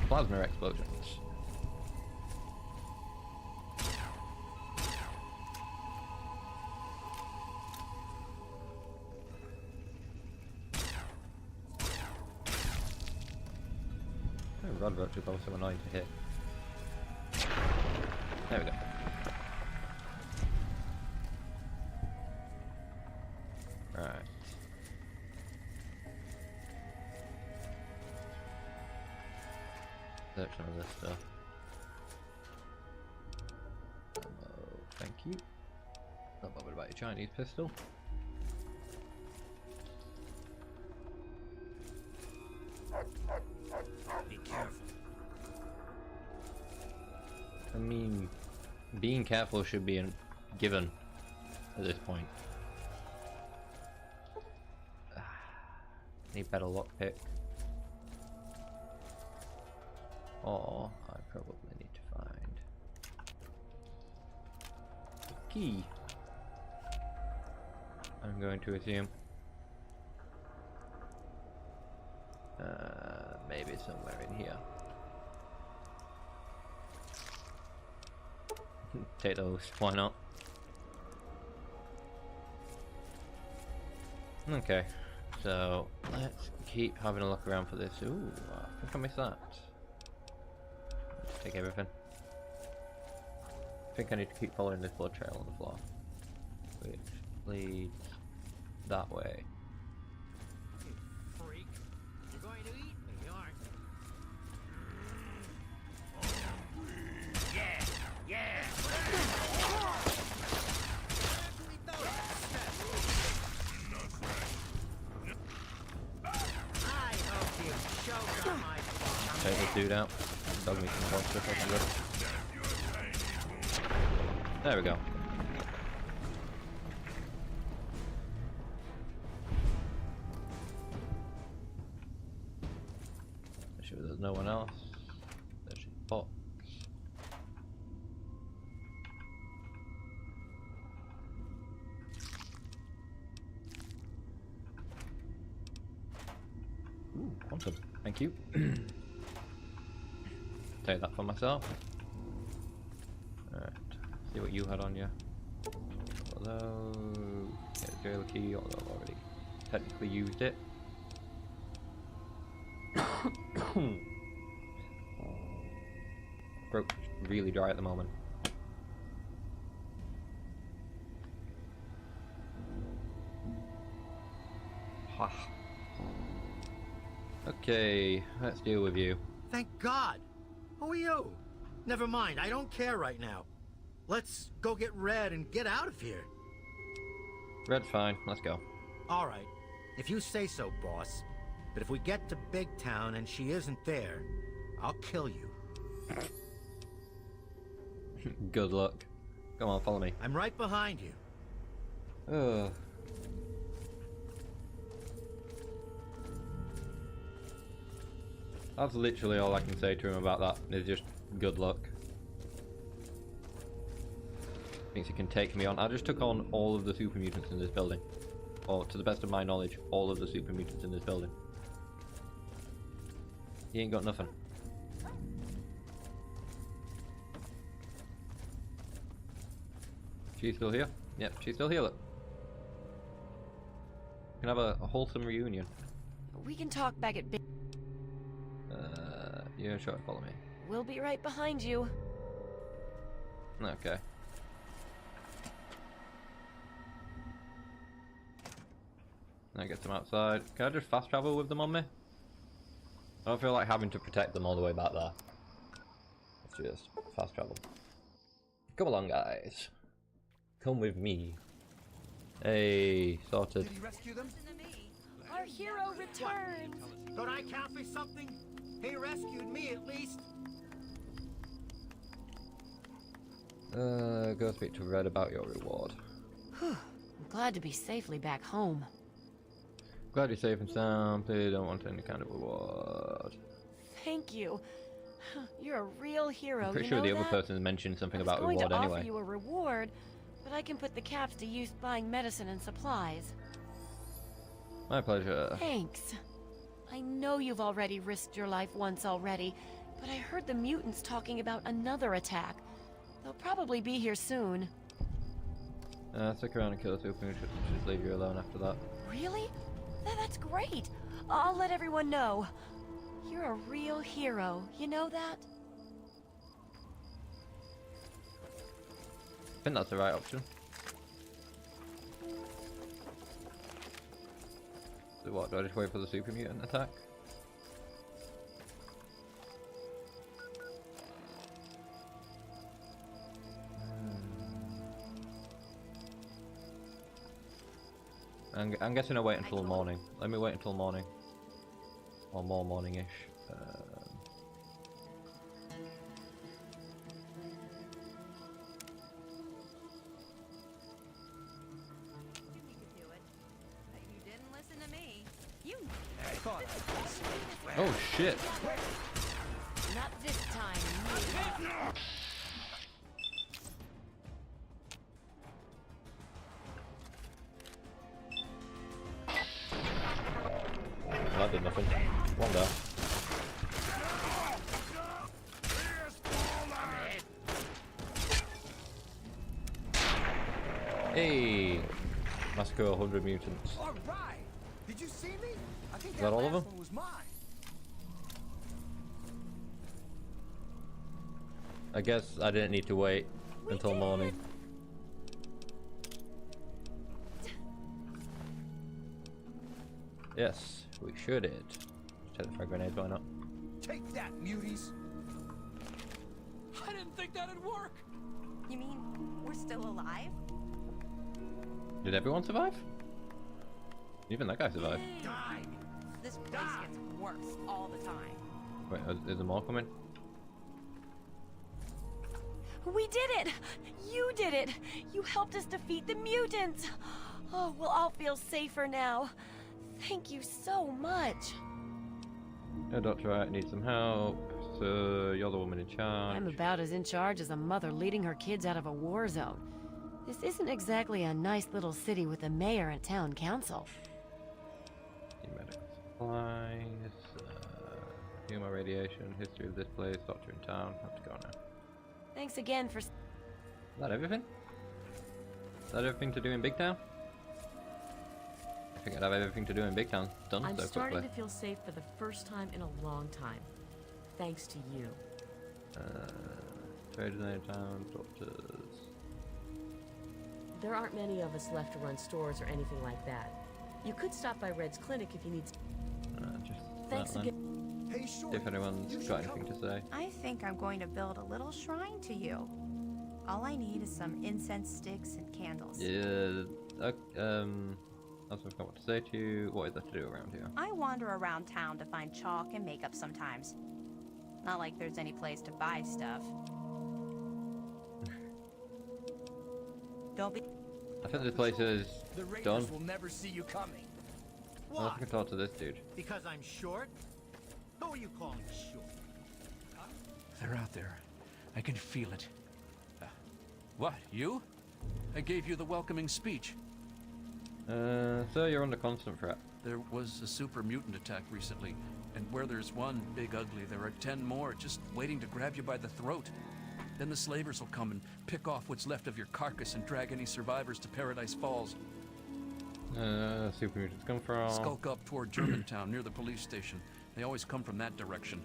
Speaker 1: Plasma explosions. Rod roach is also annoying to hit. There we go. Right. Search some of this stuff. Ammo, thank you. Not bothered about your Chinese pistol.
Speaker 4: Be careful.
Speaker 1: I mean, being careful should be a given at this point. Need better lockpick. Or I probably need to find a key. I'm going to assume. Maybe somewhere in here. Take those, why not? Okay, so let's keep having a look around for this. Ooh, I think I missed that. Let's take everything. I think I need to keep following this blood trail on the floor, which leads that way.
Speaker 3: Freak. You're going to eat me, aren't you? Yeah, yeah. I hope you choke on my
Speaker 1: Take this dude out. Dog me some monster fucking good. There we go. Make sure there's no one else. There's a box. Ooh, quantum. Thank you. Take that for myself. Alright, see what you had on you. Although, get a jailer key, although I've already technically used it. Throat's really dry at the moment. Ha. Okay, let's deal with you.
Speaker 10: Thank God! Who are you? Never mind, I don't care right now. Let's go get Red and get out of here.
Speaker 1: Red's fine, let's go.
Speaker 10: Alright, if you say so, boss. But if we get to Big Town and she isn't there, I'll kill you.
Speaker 1: Good luck. Come on, follow me.
Speaker 10: I'm right behind you.
Speaker 1: Ugh. That's literally all I can say to him about that, is just Good luck. Thinks he can take me on. I just took on all of the super mutants in this building. Or, to the best of my knowledge, all of the super mutants in this building. He ain't got nothing. She's still here? Yep, she's still here, look. We can have a wholesome reunion.
Speaker 8: We can talk back at
Speaker 1: Yeah, sure, follow me.
Speaker 8: We'll be right behind you.
Speaker 1: Okay. I get them outside. Can I just fast travel with them on me? I don't feel like having to protect them all the way back there. Let's just fast travel. Come along, guys. Come with me. Hey, sorted.
Speaker 10: Did he rescue them?
Speaker 8: Our hero returns.
Speaker 10: Don't I count for something? He rescued me at least.
Speaker 1: Go speak to Red about your reward.
Speaker 8: I'm glad to be safely back home.
Speaker 1: Glad you're safe and sound. They don't want any kind of reward.
Speaker 8: Thank you. You're a real hero.
Speaker 1: I'm pretty
Speaker 8: you
Speaker 1: sure
Speaker 8: know
Speaker 1: the other
Speaker 8: that?
Speaker 1: person mentioned something about
Speaker 8: I was
Speaker 1: reward
Speaker 8: going to
Speaker 1: anyway.
Speaker 8: offer you a reward, but I can put the caps to use buying medicine and supplies.
Speaker 1: My pleasure.
Speaker 8: Thanks. I know you've already risked your life once already, but I heard the mutants talking about another attack. They'll probably be here soon.
Speaker 1: Stick around and kill the super. Should just leave you alone after that.
Speaker 8: Really? That's great. I'll let everyone know. You're a real hero. You know that?
Speaker 1: I think that's the right option. So what, do I just wait for the super mutant attack? I'm guessing I'll wait until morning. Let me wait until morning. Or more morning-ish. Oh shit!
Speaker 8: Not this time.
Speaker 1: That did nothing. One there. Hey! Massacre 100 mutants.
Speaker 10: All right. Did you see me? I think
Speaker 1: Is that all of them?
Speaker 10: one was mine.
Speaker 1: I guess I didn't need to wait until morning. Yes, we should did. Just take the frag grenades, why not?
Speaker 10: Take that, muties.
Speaker 5: I didn't think that'd work.
Speaker 2: You mean we're still alive?
Speaker 1: Did everyone survive? Even that guy survived.
Speaker 10: Die.
Speaker 2: This place gets worse all the time.
Speaker 1: Wait, is there more coming?
Speaker 8: We did it! You did it! You helped us defeat the mutants! Oh, we'll all feel safer now. Thank you so much.
Speaker 1: Yeah, Dr. Wright needs some help. So, you're the woman in charge.
Speaker 8: I'm about as in charge as a mother leading her kids out of a war zone. This isn't exactly a nice little city with a mayor and town council.
Speaker 1: Need medical supplies. Human radiation. History of this place. Doctor in town. Have to go now.
Speaker 8: Thanks again for...
Speaker 1: Is that everything? Is that everything to do in Big Town? I think I'd have everything to do in Big Town done
Speaker 8: I'm
Speaker 1: so
Speaker 8: starting
Speaker 1: quickly.
Speaker 8: to feel safe for the first time in a long time. Thanks to you.
Speaker 1: Traders in town, doctors.
Speaker 8: There aren't many of us left to run stores or anything like that. You could stop by Red's clinic if you need...
Speaker 1: Just
Speaker 8: Thanks
Speaker 1: that then.
Speaker 8: again.
Speaker 10: Hey, sure.
Speaker 1: If anyone's got anything to say.
Speaker 2: I think I'm going to build a little shrine to you. All I need is some incense sticks and candles.
Speaker 1: Yeah, that's what I want to say to you. What is there to do around here?
Speaker 2: I wander around town to find chalk and makeup sometimes. Not like there's any place to buy stuff. Don't be...
Speaker 1: I think this place is
Speaker 10: The Raiders
Speaker 1: done.
Speaker 10: will never see you coming.
Speaker 1: I don't think I can talk to this dude.
Speaker 10: Because I'm short? Who are you calling short? Huh?
Speaker 5: They're out there. I can feel it. What, you? I gave you the welcoming speech.
Speaker 1: So you're under constant threat.
Speaker 5: There was a super mutant attack recently, and where there's one big ugly, there are 10 more just waiting to grab you by the throat. Then the slavers will come and pick off what's left of your carcass and drag any survivors to Paradise Falls.
Speaker 1: Super mutants come from...
Speaker 5: Skulk up toward Germantown, near the police station. They always come from that direction.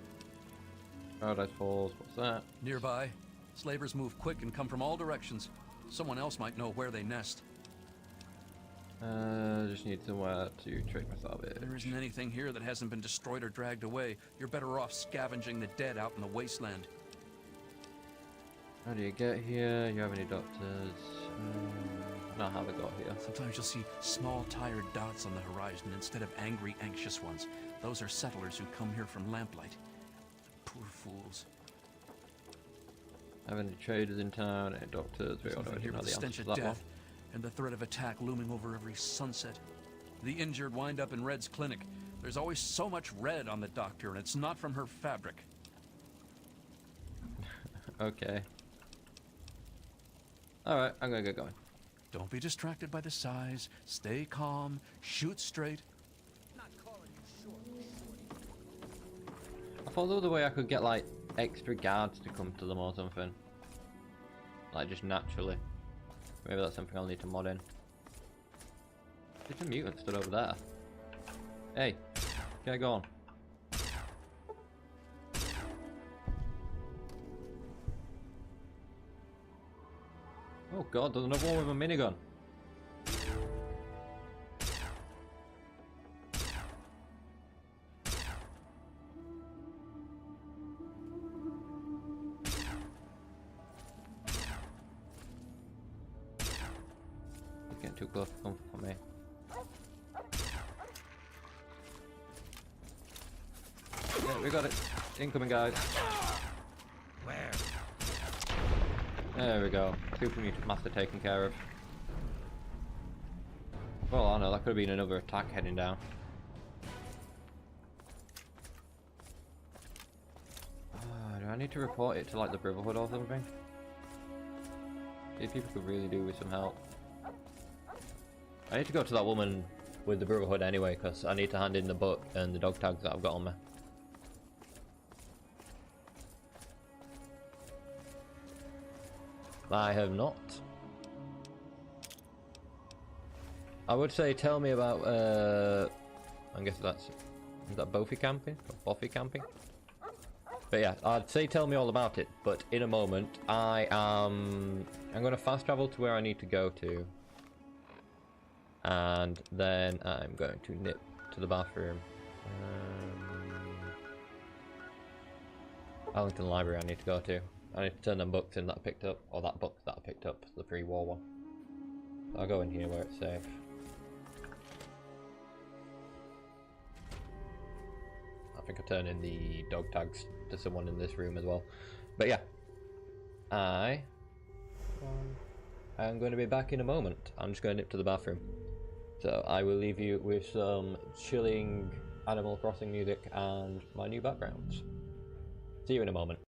Speaker 1: Paradise Falls, what's that?
Speaker 5: Nearby, slavers move quick and come from all directions. Someone else might know where they nest.
Speaker 1: Just need somewhere to trick myself in.
Speaker 5: There isn't anything here that hasn't been destroyed or dragged away. You're better off scavenging the dead out in the wasteland.
Speaker 1: How do you get here? You have any doctors? Not how they got here.
Speaker 5: Sometimes you'll see small, tired dots on the horizon instead of angry, anxious ones. Those are settlers who come here from lamplight. Poor fools.
Speaker 1: Have any traders in town? Any doctors? We all
Speaker 5: Something here with the stench of death and the threat of attack looming over every sunset. The injured wind up in Red's clinic. There's always so much red on the doctor, and it's not from her fabric.
Speaker 1: Okay. Alright, I'm gonna get going.
Speaker 5: Don't be distracted by the size. Stay calm. Shoot straight.
Speaker 1: I thought there was a way I could get, like, extra guards to come to them or something. Like, just naturally. Maybe that's something I'll need to mod in. There's a mutant stood over there. Hey, get going. Oh god, there's another one with a minigun. Getting too close to comfort for me. Yeah, we got it. Incoming, guys.
Speaker 4: Where?
Speaker 1: There we go. Super mutant master taken care of. Well, I know that could have been another attack heading down. Do I need to report it to like the Brotherhood or something? These people could really do with some help. I need to go to that woman with the Brotherhood anyway, because I need to hand in the book and the dog tags that I've got on me. I have not. I would say tell me about, I guess is that Boffy camping? Or Boffy camping? But yeah, I'd say tell me all about it, but in a moment, I'm going to fast travel to where I need to go to. And then I'm going to nip to the bathroom. Arlington Library I need to go to. I need to turn them books in that I picked up, or that book that I picked up, the pre-war one. So I'll go in here where it's safe. I think I turn in the dog tags to someone in this room as well. But yeah, I'm going to be back in a moment. I'm just going to nip to the bathroom. So I will leave you with some chilling Animal Crossing music and my new backgrounds. See you in a moment.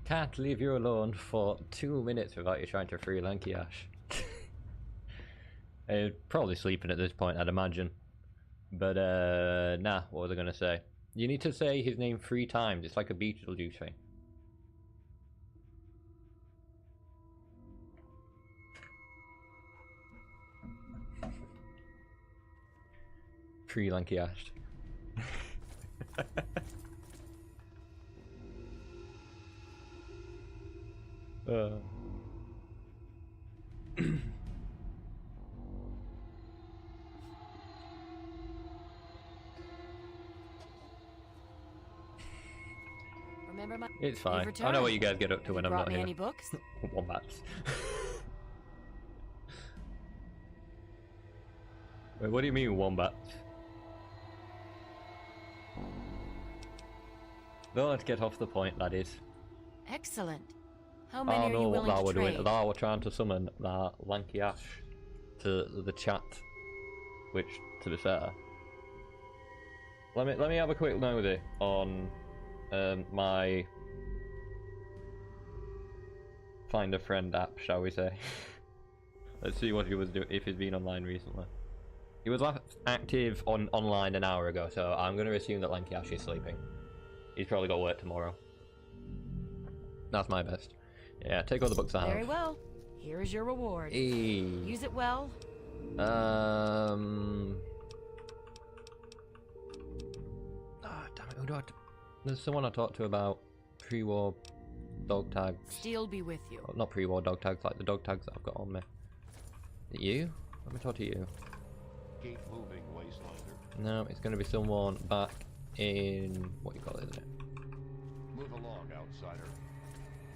Speaker 1: Can't leave you alone for 2 minutes without you trying to free Lanky Ash. He's probably sleeping at this point, I'd imagine. But, nah, what was I gonna say? You need to say his name 3 times, it's like a Beetlejuice thing. Free Lanky Ash.
Speaker 2: Remember my
Speaker 1: It's fine. I know what you guys get up to when I'm not here.
Speaker 2: Any books?
Speaker 1: Wombats. Wait, what do you mean wombats? No, let's get off the point, laddies.
Speaker 2: Excellent. How many are you willing
Speaker 1: what
Speaker 2: to
Speaker 1: we're
Speaker 2: trade?
Speaker 1: doing. That we're trying to summon that Lanky Ash to the chat, which, to be fair, let me have a quick nosy on my Find a Friend app, shall we say? Let's see what he was doing, if he's been online recently. He was last active online an hour ago, so I'm going to assume that Lanky Ash is sleeping. He's probably got work tomorrow. That's my best. Yeah, take all the books I have.
Speaker 2: Very well. Here is your reward.
Speaker 1: Hey.
Speaker 2: Use it well.
Speaker 1: Damn it, who do I... There's someone I talked to about pre-war dog tags.
Speaker 2: Steel be with you.
Speaker 1: Oh, not pre-war dog tags, like the dog tags that I've got on me. Is it you? Let me talk to you.
Speaker 9: Keep moving, Wastelander.
Speaker 1: No, it's going to be someone back in... what you call it, isn't it?
Speaker 9: Move along, outsider.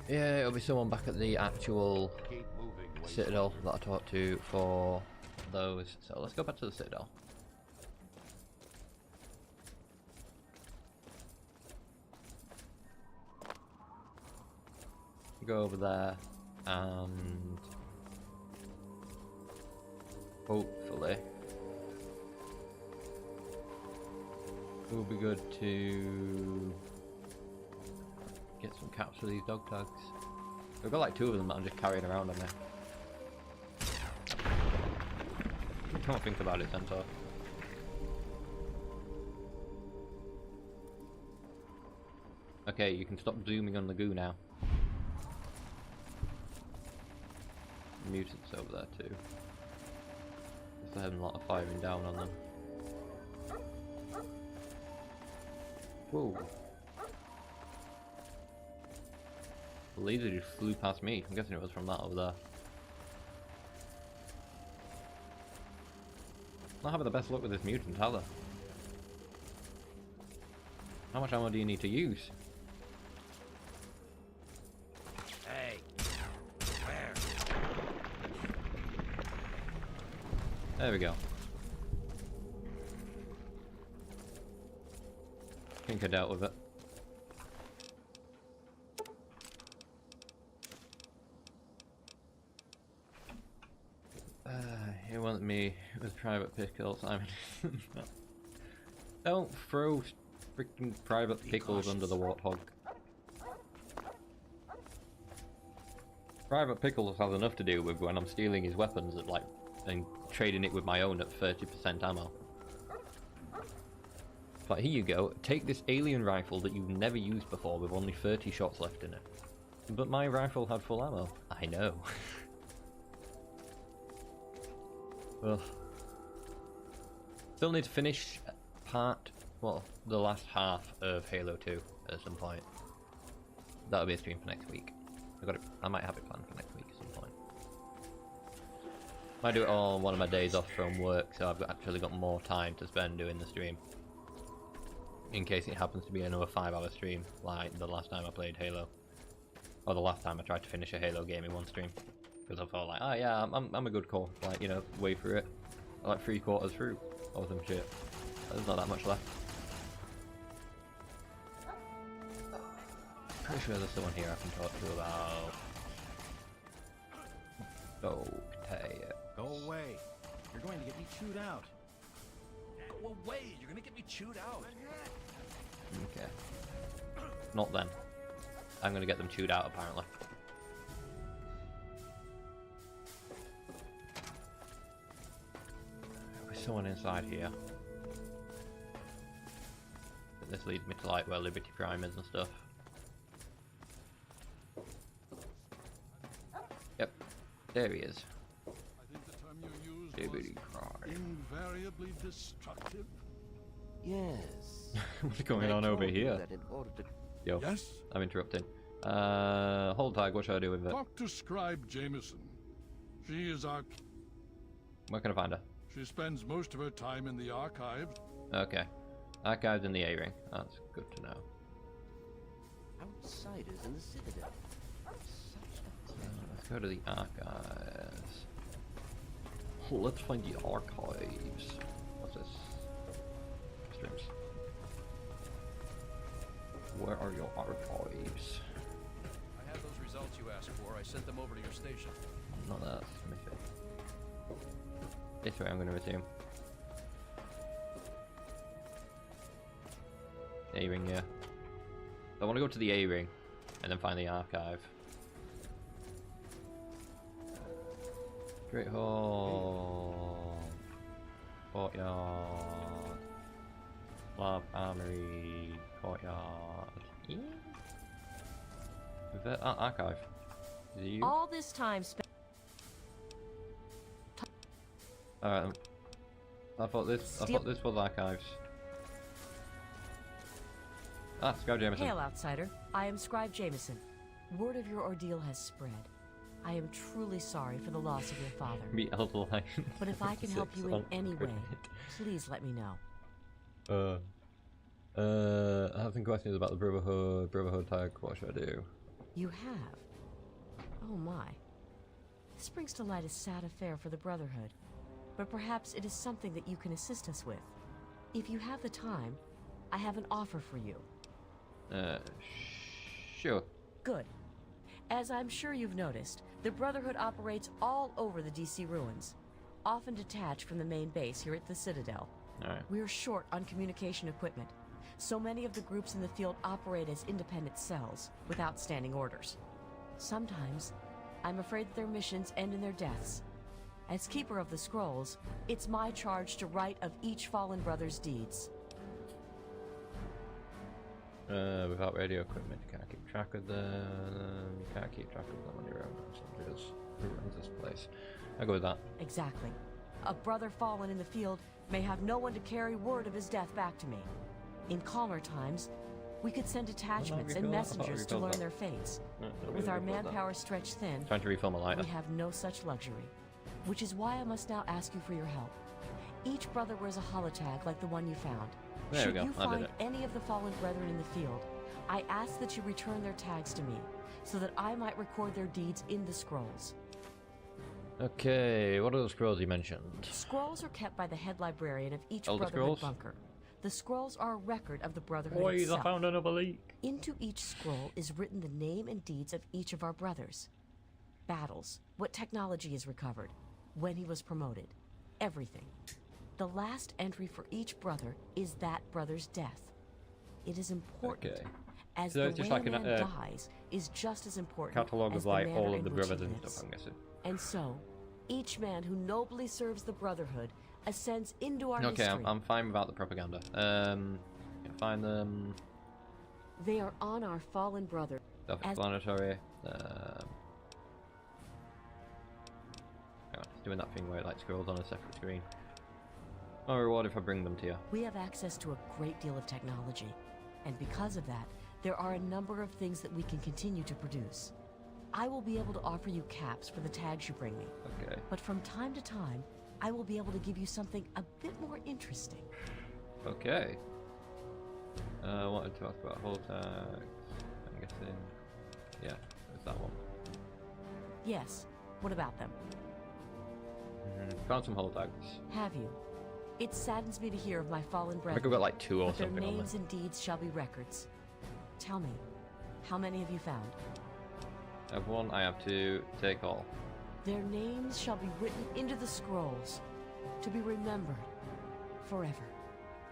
Speaker 1: Yeah, it'll be someone back at the actual
Speaker 9: Keep moving,
Speaker 1: Citadel that I talked to for those. So let's go back to the Citadel. Go over there and hopefully it will be good to get some caps for these dog tags. I've got like 2 of them that I'm just carrying around on me. Don't think about it, Centaur. Okay, you can stop zooming on the goo now. Mutants over there too. They're having a lot of firing down on them. Whoa. The laser just flew past me. I'm guessing it was from that over there. Not having the best luck with this mutant, are they? How much ammo do you need to use?
Speaker 10: Hey. Where?
Speaker 1: There we go. I think I dealt with it. It wasn't me, it was Private Pickles. I mean, don't throw freaking Private Pickles under the Warthog. Private Pickles has enough to do with when I'm stealing his weapons at and trading it with my own at 30% ammo. But here you go, take this alien rifle that you've never used before with only 30 shots left in it. But my rifle had full ammo. I know. Ugh. Still need to finish the last half of Halo 2 at some point. That'll be a stream for next week. I might have it planned for next week at some point. Might do it on one of my days off from work, so I've actually got more time to spend doing the stream. In case it happens to be another 5-hour stream, like the last time I played Halo. Or the last time I tried to finish a Halo game in one stream. Because I felt like, oh yeah, I'm a good call, like, you know, way through it. I'm like 3/4 through, or some shit. There's not that much left. Pretty sure there's someone here I can talk to about... Okay.
Speaker 10: Go away. You're going to get me chewed out.
Speaker 5: Go away! You're gonna get me chewed out!
Speaker 1: Okay. Not then. I'm gonna get them chewed out apparently. There's someone inside here. But this leads me to like where Liberty Prime is and stuff. Yep, there he is.
Speaker 9: I think the term you used
Speaker 1: Liberty
Speaker 9: was
Speaker 1: Prime.
Speaker 9: invariably destructive.
Speaker 4: Yes.
Speaker 1: What's going on over here?
Speaker 4: That in order to...
Speaker 1: Yo,
Speaker 9: Yes?
Speaker 1: I'm interrupting. Hold tag, what should I do with it?
Speaker 9: Talk to Scribe Jameson. She is our...
Speaker 1: Where can I find her?
Speaker 9: She spends most of her time in the archives.
Speaker 1: Okay. Archives in the A-ring. That's good to know.
Speaker 4: Outsiders in the Citadel. Such a pleasure.
Speaker 1: Let's go to the archives. Let's find the archives. What's this? Streams. Where are your archives?
Speaker 5: I have those results you asked for. I sent them over to your station.
Speaker 1: Not that. Let me see. This way I'm going to resume. A-ring, yeah. I want to go to the A-ring and then find the archive. Great Hall. Courtyard. Lab Armory. Courtyard. Yeah. Archive. Is it you?
Speaker 8: All this time spent.
Speaker 1: Alright. I thought this was archives. Ah, Scribe Jameson.
Speaker 8: Hail, outsider. I am Scribe Jameson. Word of your ordeal has spread. I am truly sorry for the loss of your father.
Speaker 1: Meet Elder Lion.
Speaker 8: But if I can help you in any way, please let me know.
Speaker 1: I have some questions about the Brotherhood tag. What should I do?
Speaker 8: You have? Oh my. This brings to light a sad affair for the Brotherhood. But perhaps it is something that you can assist us with. If you have the time, I have an offer for you.
Speaker 1: Sure.
Speaker 8: Good. As I'm sure you've noticed, the Brotherhood operates all over the DC ruins, often detached from the main base here at the Citadel.
Speaker 1: Alright.
Speaker 8: We're short on communication equipment, so many of the groups in the field operate as independent cells, without standing orders. Sometimes, I'm afraid that their missions end in their deaths. As Keeper of the Scrolls, it's my charge to write of each fallen brother's deeds.
Speaker 1: Without radio equipment, you can't keep track of them. You can't keep track of them on your own. Soldiers. Who runs this place? I'll go with that.
Speaker 8: Exactly. A brother fallen in the field may have no one to carry word of his death back to me. In calmer times, we could send detachments and messengers to learn their fates. With our manpower stretched thin,
Speaker 1: Trying to refill my lighter.
Speaker 8: we have no such luxury. Which is why I must now ask you for your help. Each brother wears a holotag like the one you found.
Speaker 1: There we
Speaker 8: Should
Speaker 1: go.
Speaker 8: you
Speaker 1: I did
Speaker 8: find
Speaker 1: it.
Speaker 8: any of the fallen brethren in the field, I ask that you return their tags to me, so that I might record their deeds in the scrolls.
Speaker 1: Okay, what are the scrolls you mentioned?
Speaker 8: Scrolls are kept by the head librarian of each
Speaker 1: Elder
Speaker 8: Brotherhood
Speaker 1: Scrolls?
Speaker 8: bunker. The scrolls are a record of the Brotherhood
Speaker 1: Boys,
Speaker 8: itself.
Speaker 1: I found another leak.
Speaker 8: Into each scroll is written the name and deeds of each of our brothers. Battles, what technology is recovered, when he was promoted, everything. The last entry for each brother is that brother's death. It is important,
Speaker 1: Okay.
Speaker 8: as
Speaker 1: So
Speaker 8: the
Speaker 1: it's
Speaker 8: way
Speaker 1: just like
Speaker 8: a
Speaker 1: an,
Speaker 8: man dies is just as important
Speaker 1: Catalogue
Speaker 8: as
Speaker 1: of like
Speaker 8: the manner
Speaker 1: all of
Speaker 8: in
Speaker 1: the
Speaker 8: which he
Speaker 1: brothers and
Speaker 8: lives.
Speaker 1: stuff, I'm guessing.
Speaker 8: And so, each man who nobly serves the Brotherhood ascends into our
Speaker 1: Okay,
Speaker 8: history.
Speaker 1: I'm fine without the propaganda. Find them.
Speaker 8: They are on our fallen brother.
Speaker 1: Self-explanatory. Hang on, it's doing that thing where it like scrolls on a separate screen. I'll reward if I bring them to you.
Speaker 8: We have access to a great deal of technology, and because of that, there are a number of things that we can continue to produce. I will be able to offer you caps for the tags you bring me.
Speaker 1: Okay.
Speaker 8: But from time to time, I will be able to give you something a bit more interesting.
Speaker 1: Okay. I wanted to ask about whole tags. I'm guessing. Yeah, there's that one.
Speaker 8: Yes, what about them?
Speaker 1: Found some whole tags.
Speaker 8: Have you? It saddens me to hear of my fallen
Speaker 1: I
Speaker 8: brethren.
Speaker 1: think I've got like 2 or
Speaker 8: but their
Speaker 1: something on
Speaker 8: names
Speaker 1: there.
Speaker 8: and deeds shall be records. Tell me, how many have you found?
Speaker 1: I have 1, I have 2, take all.
Speaker 8: Their names shall be written into the scrolls, to be remembered forever.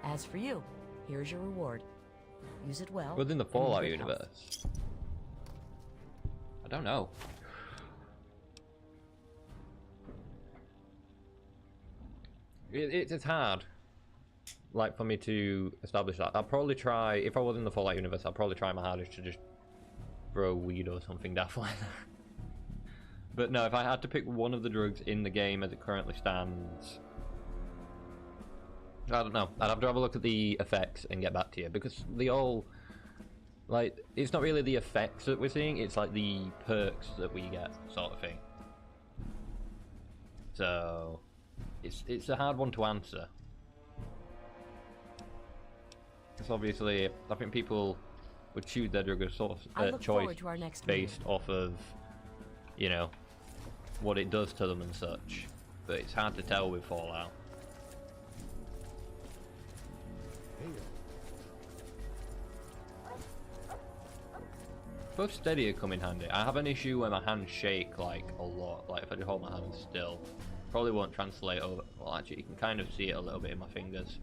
Speaker 8: As for you, here's your reward. Use it well.
Speaker 1: Within the
Speaker 8: and in
Speaker 1: Fallout
Speaker 8: good health.
Speaker 1: universe. I don't know. It's hard, like, for me to establish that. I'll probably try, if I was in the Fallout universe, I'll probably try my hardest to just throw weed or something daft like that. But no, if I had to pick one of the drugs in the game as it currently stands, I don't know. I'd have to have a look at the effects and get back to you, because they all, like, it's not really the effects that we're seeing, it's like the perks that we get, sort of thing. So it's a hard one to answer. Because obviously, I think people would choose their drug as sort of choice based off of, you know, what it does to them and such. But it's hard to tell with Fallout. Both steadier come in handy. I have an issue where my hands shake like a lot. Like if I just hold my hands still, probably won't translate over. Well, actually, you can kind of see it a little bit in my fingers.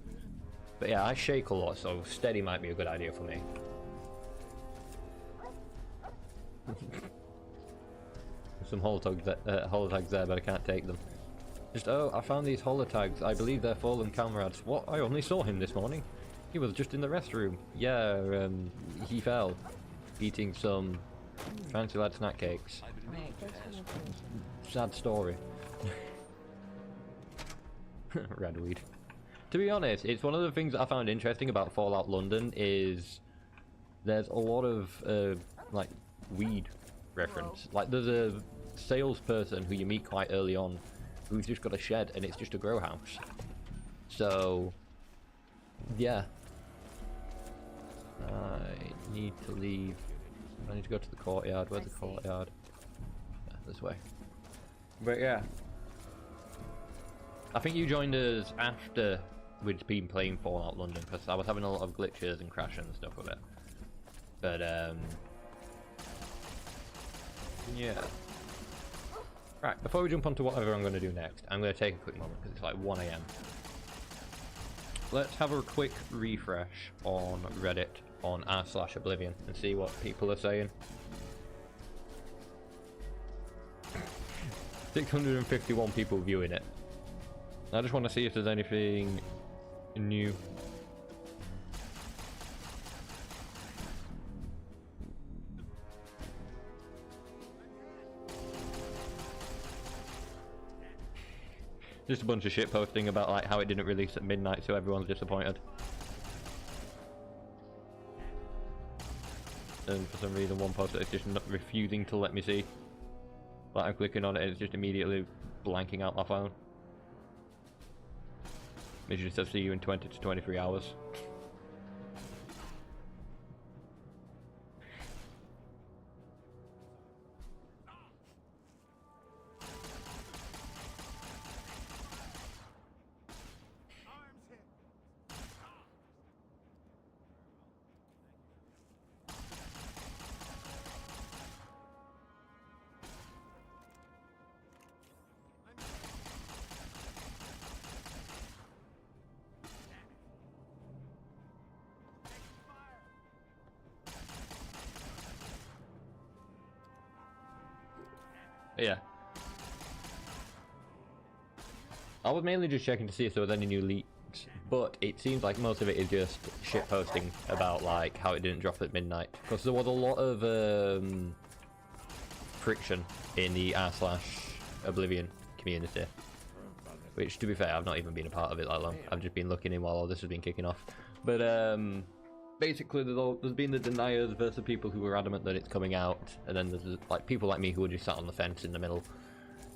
Speaker 1: But yeah, I shake a lot, so steady might be a good idea for me. Some holotags there, but I can't take them. Just, oh, I found these holotags. I believe they're fallen comrades. What? I only saw him this morning. He was just in the restroom. Yeah, he fell. Eating some fancy lad snack cakes. Sad story. Radweed. To be honest, it's one of the things that I found interesting about Fallout London is there's a lot of like weed reference. Like there's a salesperson who you meet quite early on who's just got a shed and it's just a grow house. So yeah, I need to leave. I need to go to the courtyard. Where's the courtyard? Yeah, this way. But yeah, I think you joined us after we'd been playing Fallout London, because I was having a lot of glitches and crashes and stuff with it. But yeah. Right, before we jump onto whatever I'm going to do next, I'm going to take a quick moment because it's like 1 AM. Let's have a quick refresh on Reddit on r/Oblivion and see what people are saying. 651 people viewing it. I just want to see if there's anything new. Just a bunch of shit posting about like how it didn't release at midnight, so everyone's disappointed. And for some reason one post is just not refusing to let me see. Like I'm clicking on it and it's just immediately blanking out my phone. It just says see you in 20 to 23 hours. Yeah. I was mainly just checking to see if there was any new leaks, but it seems like most of it is just shit posting about like how it didn't drop at midnight, because there was a lot of friction in the r/Oblivion community, which to be fair I've not even been a part of it that long. I've just been looking in while all this has been kicking off. But basically there's been the deniers versus people who were adamant that it's coming out, and then there's like people like me who were just sat on the fence in the middle.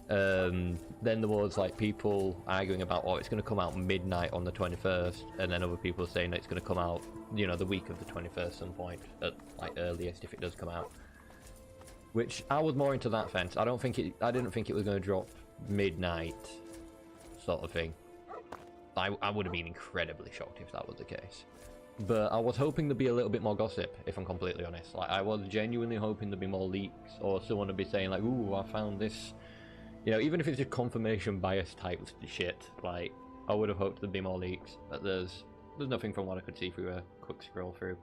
Speaker 1: Then there was like people arguing about, oh, it's going to come out midnight on the 21st, and then other people saying that it's going to come out, you know, the week of the 21st some point at like earliest if it does come out. Which I was more into that fence. I didn't think it was going to drop midnight sort of thing. I would have been incredibly shocked if that was the case. But I was hoping there'd be a little bit more gossip, if I'm completely honest. Like, I was genuinely hoping there'd be more leaks, or someone would be saying like, ooh, I found this. You know, even if it's just confirmation bias type shit, like, I would have hoped there'd be more leaks. But there's nothing from what I could see through a quick scroll through.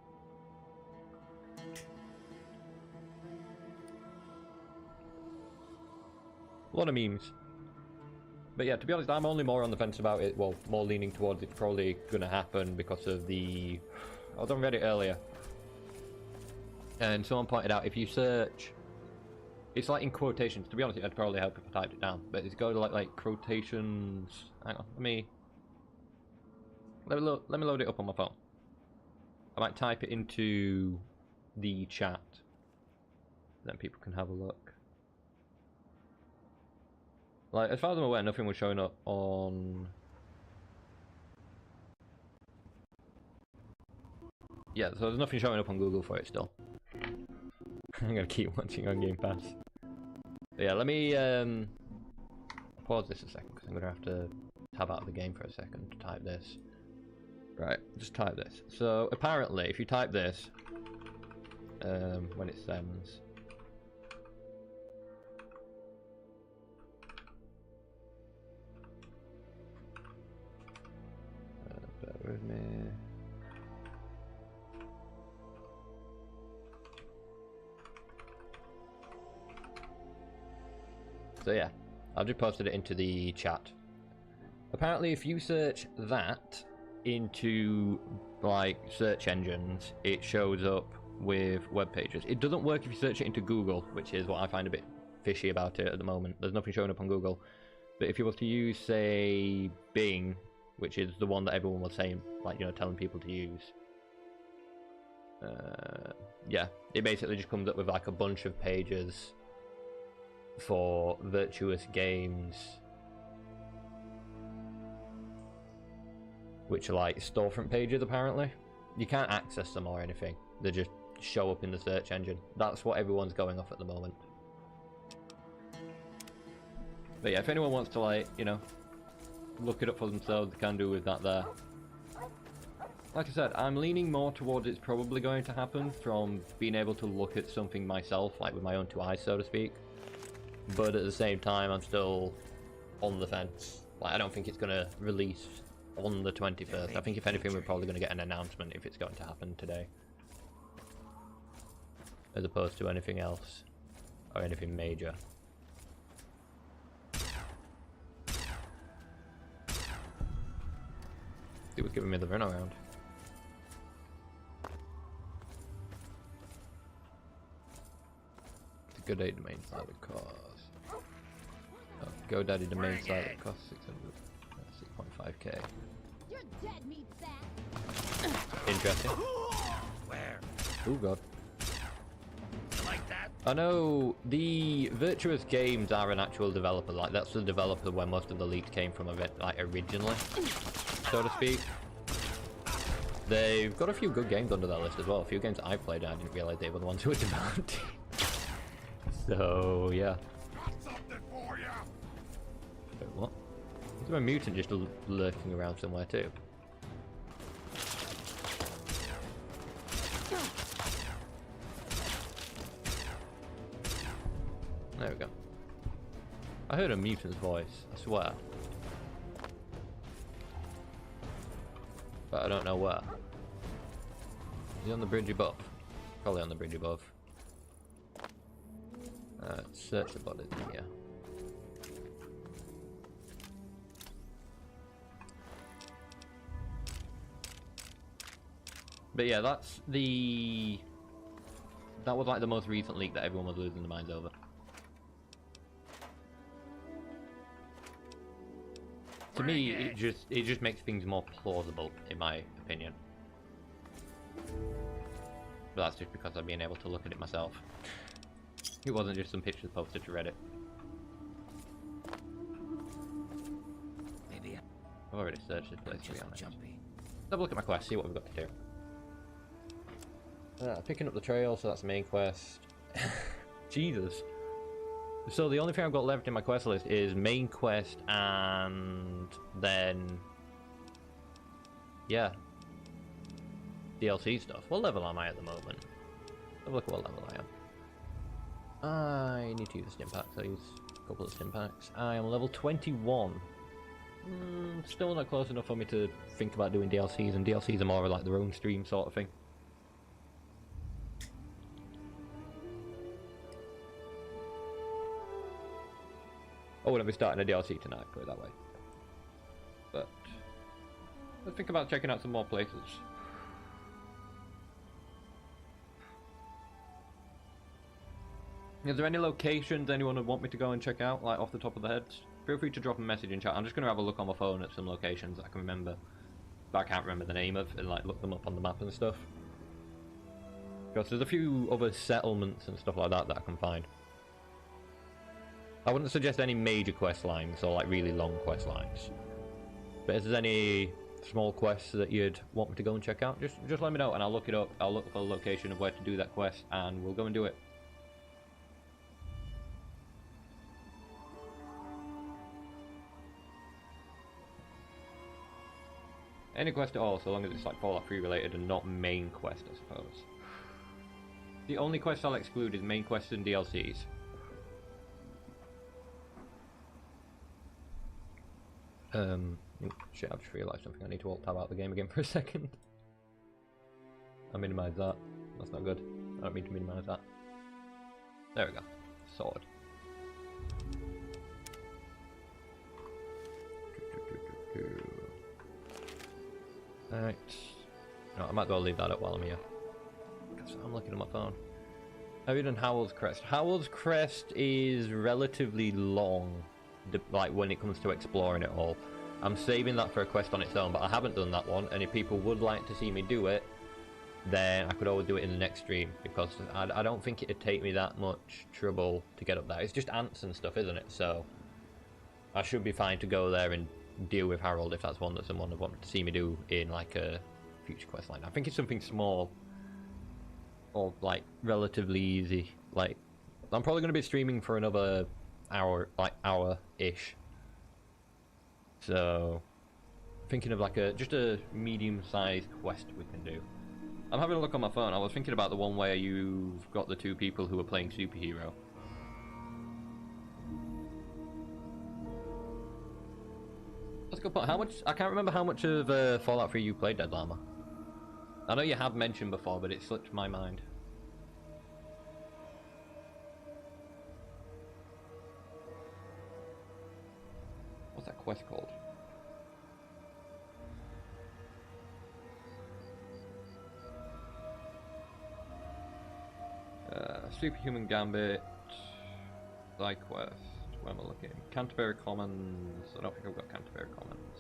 Speaker 1: A lot of memes. But yeah, to be honest, I'm only more on the fence about it, well, more leaning towards it's probably going to happen because of the... I was on Reddit earlier, and someone pointed out if you search... It's like in quotations, to be honest, it'd probably help if I typed it down, but it's go to like quotations... Hang on, let me load it up on my phone. I might type it into the chat, then people can have a look. Like, as far as I'm aware, nothing was showing up on... Yeah, so there's nothing showing up on Google for it still. I'm gonna keep watching on Game Pass. But yeah, let me pause this a second, because I'm gonna have to tab out of the game for a second to type this. Right, just type this. So, apparently, if you type this, when it sends... bear with me. So yeah, I've just posted it into the chat. Apparently if you search that into like search engines, it shows up with web pages. It doesn't work if you search it into Google, which is what I find a bit fishy about it at the moment. There's nothing showing up on Google. But if you were to use, say, Bing, which is the one that everyone was saying, like, you know, telling people to use. Yeah, it basically just comes up with like a bunch of pages for virtuous games, which are like storefront pages apparently. You can't access them or anything, they just show up in the search engine. That's what everyone's going off at the moment. But yeah, if anyone wants to, like, you know, look it up for themselves, they can do with that there. Like I said, I'm leaning more towards it's probably going to happen from being able to look at something myself, like with my own two eyes, so to speak. But at the same time, I'm still on the fence. Like, I don't think it's going to release on the 21st. I think if anything, we're probably going to get an announcement if it's going to happen today, as opposed to anything else or anything major. He was giving me the runaround. It's a good aid domain side of cost. Oh, GoDaddy domain side of cost 6.5k.
Speaker 11: Your dead meat sack.
Speaker 1: Interesting.
Speaker 4: Where?
Speaker 1: Oh god.
Speaker 4: You like that?
Speaker 1: I know the Virtuous Games are an actual developer. Like, that's the developer where most of the leaks came from, like, originally, so to speak. They've got a few good games under their list as well. A few games that I've played and I didn't realize they were the ones who were developed. So yeah. Wait, what? Is there a mutant just lurking around somewhere too? There we go. I heard a mutant's voice, I swear. But I don't know where. Is he on the bridge above? Probably on the bridge above. Search the bodies in here. But yeah, that's the... That was like the most recent leak that everyone was losing their minds over. To me, it just makes things more plausible, in my opinion. But that's just because I've been able to look at it myself. It wasn't just some pictures posted to Reddit.
Speaker 4: Maybe
Speaker 1: I've already searched this place, to be honest.
Speaker 4: jumpy.
Speaker 1: Let's have a look at my quest, see what we've got to do. Picking up the trail, so that's the main quest. Jesus. So the only thing I've got left in my quest list is main quest and then... yeah. DLC stuff. What level am I at the moment? Have a look at what level I am. I need to use stim packs. I'll use a couple of stim packs. I am level 21. Still not close enough for me to think about doing DLCs, and DLCs are more like their own stream sort of thing. I wouldn't be starting a DLC tonight, put it that way. But let's think about checking out some more places. Is there any locations anyone would want me to go and check out, like off the top of the heads? Feel free to drop a message in chat. I'm just going to have a look on my phone at some locations that I can remember, but I can't remember the name of, and like look them up on the map and stuff. Because there's a few other settlements and stuff like that that I can find. I wouldn't suggest any major quest lines or like really long quest lines. But if there's any small quests that you'd want me to go and check out, just let me know and I'll look it up. I'll look for the location of where to do that quest and we'll go and do it. Any quest at all, so long as it's like Fallout 3 related and not main quest, I suppose. The only quest I'll exclude is main quests and DLCs. Shit, I've just realised something. I need to alt-tab out the game again for a second. I minimise that. That's not good. I don't mean to minimise that. There we go. Sword. Alright. No, I might as well leave that up while I'm here. Because I'm looking at my phone. Have you done Howl's Crest? Howl's Crest is relatively long, like when it comes to exploring it all. I'm saving that for a quest on its own, but I haven't done that one, and if people would like to see me do it, then I could always do it in the next stream, because I don't think it'd take me that much trouble to get up there. It's just ants and stuff, isn't it? So I should be fine to go there and deal with Harold if that's one that someone would want to see me do in like a future quest line. I think it's something small or like relatively easy. Like I'm probably going to be streaming for another hour, like hour-ish. So thinking of like just a medium-sized quest we can do. I'm having a look on my phone. I was thinking about the one where you've got the two people who are playing superhero. That's a good point. How much? I can't remember how much of Fallout 3 you played, Dead Llama. I know you have mentioned before, but it slipped my mind. What's that quest called? Superhuman Gambit. Side quest. Where am I looking? Canterbury Commons. I don't think I've got Canterbury Commons.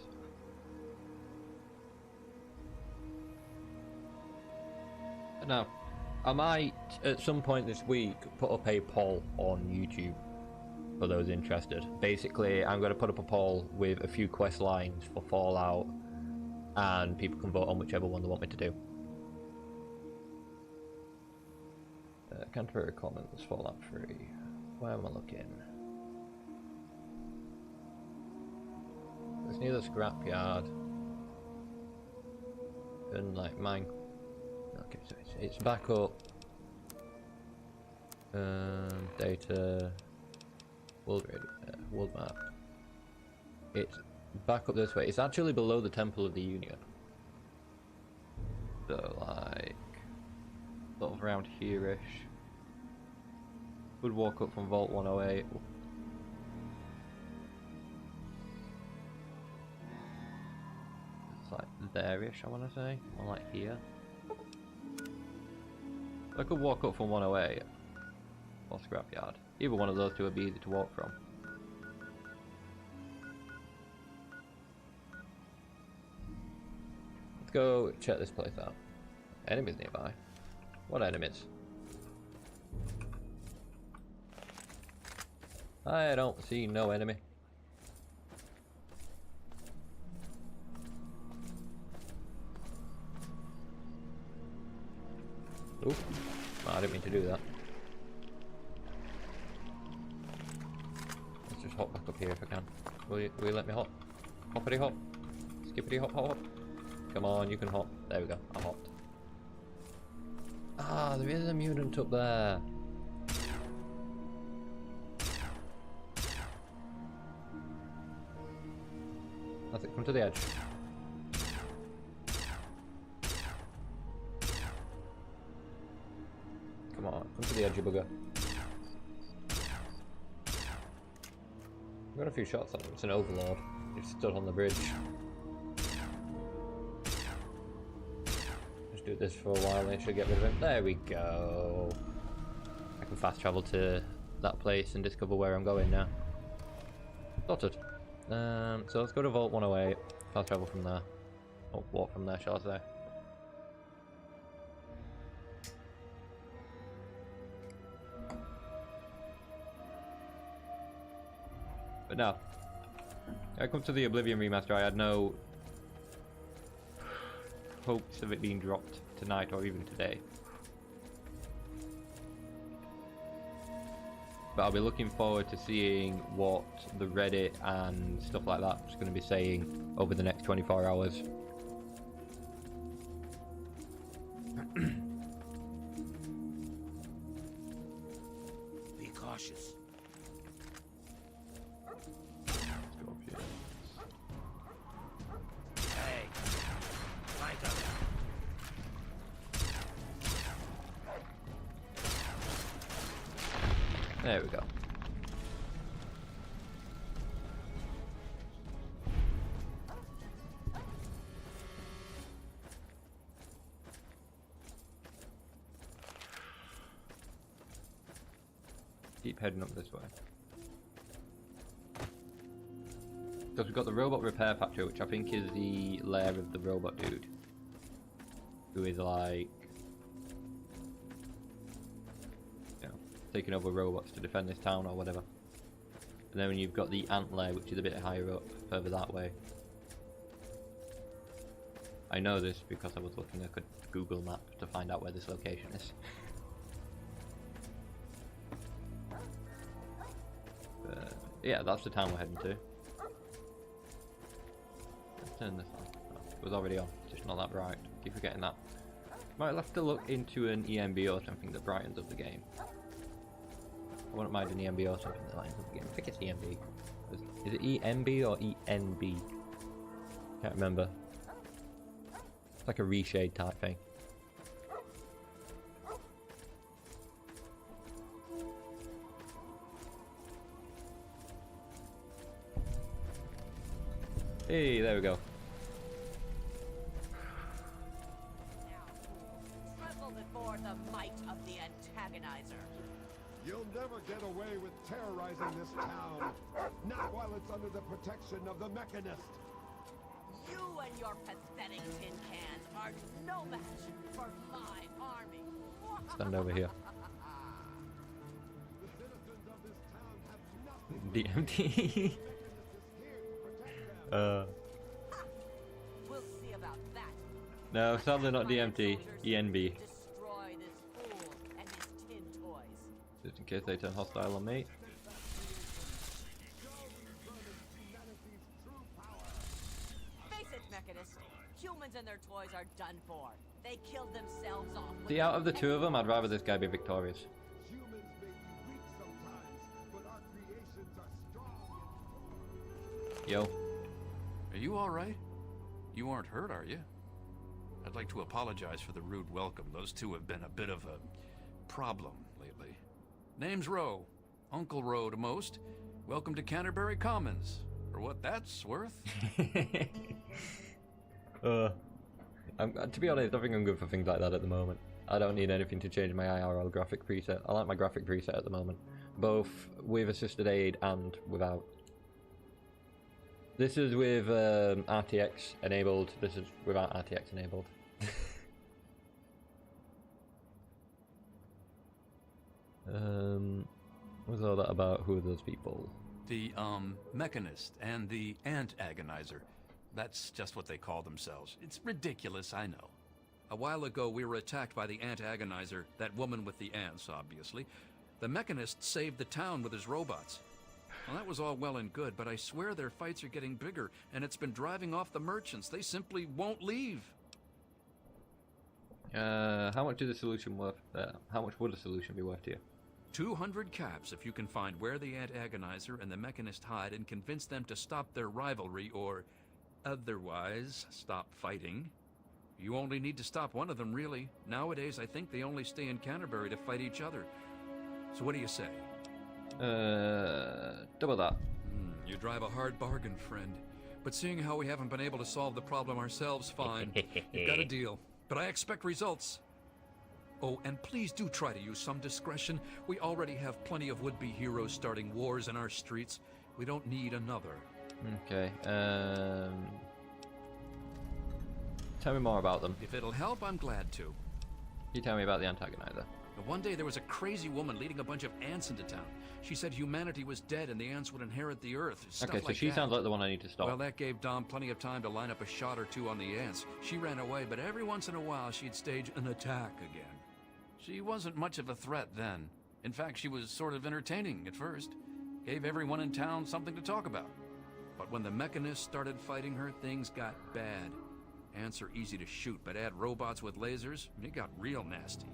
Speaker 1: Now, I might at some point this week put up a poll on YouTube for those interested. Basically, I'm going to put up a poll with a few quest lines for Fallout, and people can vote on whichever one they want me to do. Canterbury Commons, Fallout 3. Where am I looking? It's near the scrapyard. And like mine. Okay, so it's back up. Data. World map. It's back up this way. It's actually below the Temple of the Union. So like sort of around here-ish. Would walk up from Vault 108. It's like there-ish, I want to say. Or like here. I could walk up from 108 or Scrapyard. Either one of those two would be easy to walk from. Let's go check this place out. Enemies nearby. What enemies? I don't see no enemy. Oop. I didn't mean to do that. Let's just hop back up here if I can. Will you let me hop? Hoppity hop. Skippity hop hop hop. Come on, you can hop. There we go. I hopped. Ah, there is a mutant up there. That's it. Come to the edge. Come on, come to the edge, you bugger. I've got a few shots on him. It's an overlord. He's stood on the bridge. Just do this for a while and it should get rid of him. There we go. I can fast travel to that place and discover where I'm going now. Sorted. So let's go to Vault 108. Fast travel from there. Or walk from there, shall I say. But now, I come to the Oblivion remaster. I had no hopes of it being dropped tonight or even today. But I'll be looking forward to seeing what the Reddit and stuff like that is going to be saying over the next 24 hours.
Speaker 4: Be cautious. Hey, flank up.
Speaker 1: There we go. Keep heading up this way. Because we've got the robot repair factory, which I think is the lair of the robot dude. Who is like, you know, taking over robots to defend this town or whatever. And then you've got the ant lair, which is a bit higher up, further that way. I know this because I was looking at a Google map to find out where this location is. Yeah, that's the town we're heading to. Let's turn this on. Oh, it was already on, just not that bright. Keep forgetting that. Might have to look into an EMB or something that brightens up the game. I wouldn't mind an EMB or something that lightens up the game. I think it's EMB. Is it EMB or ENB? Can't remember. It's like a reshade type thing. Hey, there we go.
Speaker 12: Tremble before the might of the antagonizer.
Speaker 9: You'll never get away with terrorizing this town. Not while it's under the protection of the Mechanist.
Speaker 12: You and your pathetic tin cans are no match for my army.
Speaker 1: Stand over here.
Speaker 9: The citizens of this town have nothing.
Speaker 1: DMT.
Speaker 12: We'll see about that.
Speaker 1: No, sadly not DMT. ENB.
Speaker 12: Destroy this fool and his tin toys.
Speaker 1: Just in case they turn hostile on me.
Speaker 12: Face it, Mechanist. Humans and their toys are done for. They killed themselves off.
Speaker 1: See, out of the two of them, I'd rather this guy be victorious.
Speaker 9: Humans may be weak sometimes, but our creations are strong.
Speaker 1: Yo.
Speaker 5: Are you alright? You aren't hurt, are you? I'd like to apologize for the rude welcome. Those two have been a bit of a problem lately. Name's Rowe. Uncle Rowe to most. Welcome to Canterbury Commons. For what that's worth.
Speaker 1: To be honest, I think I'm good for things like that at the moment. I don't need anything to change my IRL graphic preset. I like my graphic preset at the moment. Both with assisted aid and without. This is with RTX enabled, this is without RTX enabled. What's all that about? Who are those people?
Speaker 5: The, Mechanist and the Ant Agonizer. That's just what they call themselves. It's ridiculous, I know. A while ago, we were attacked by the Ant Agonizer, that woman with the ants, obviously. The Mechanist saved the town with his robots. Well, that was all well and good, but I swear their fights are getting bigger, and it's been driving off the merchants. They simply won't leave.
Speaker 1: How much is the solution worth? How much would a solution be worth to you?
Speaker 5: 200 caps if you can find where the Ant Agonizer and the Mechanist hide and convince them to stop their rivalry or otherwise stop fighting. You only need to stop one of them, really. Nowadays, I think they only stay in Canterbury to fight each other. So what do you say?
Speaker 1: Double that.
Speaker 5: You drive a hard bargain, friend. But seeing how we haven't been able to solve the problem ourselves, fine. You've got a deal. But I expect results. Oh, and please do try to use some discretion. We already have plenty of would-be heroes starting wars in our streets. We don't need another.
Speaker 1: Okay, tell me more about them.
Speaker 5: If it'll help, I'm glad to.
Speaker 1: You tell me about the antagonizer.
Speaker 5: One day there was a crazy woman leading a bunch of ants into town. She said humanity was dead and the ants would inherit the earth.
Speaker 1: Okay, so she sounds like the one I need to stop.
Speaker 5: Well, that gave Dom plenty of time to line up a shot or two on the ants. She ran away, but every once in a while she'd stage an attack again. She wasn't much of a threat then. In fact, she was sort of entertaining at first. Gave everyone in town something to talk about. But when the mechanists started fighting her, things got bad. Ants are easy to shoot, but add robots with lasers, it got real nasty.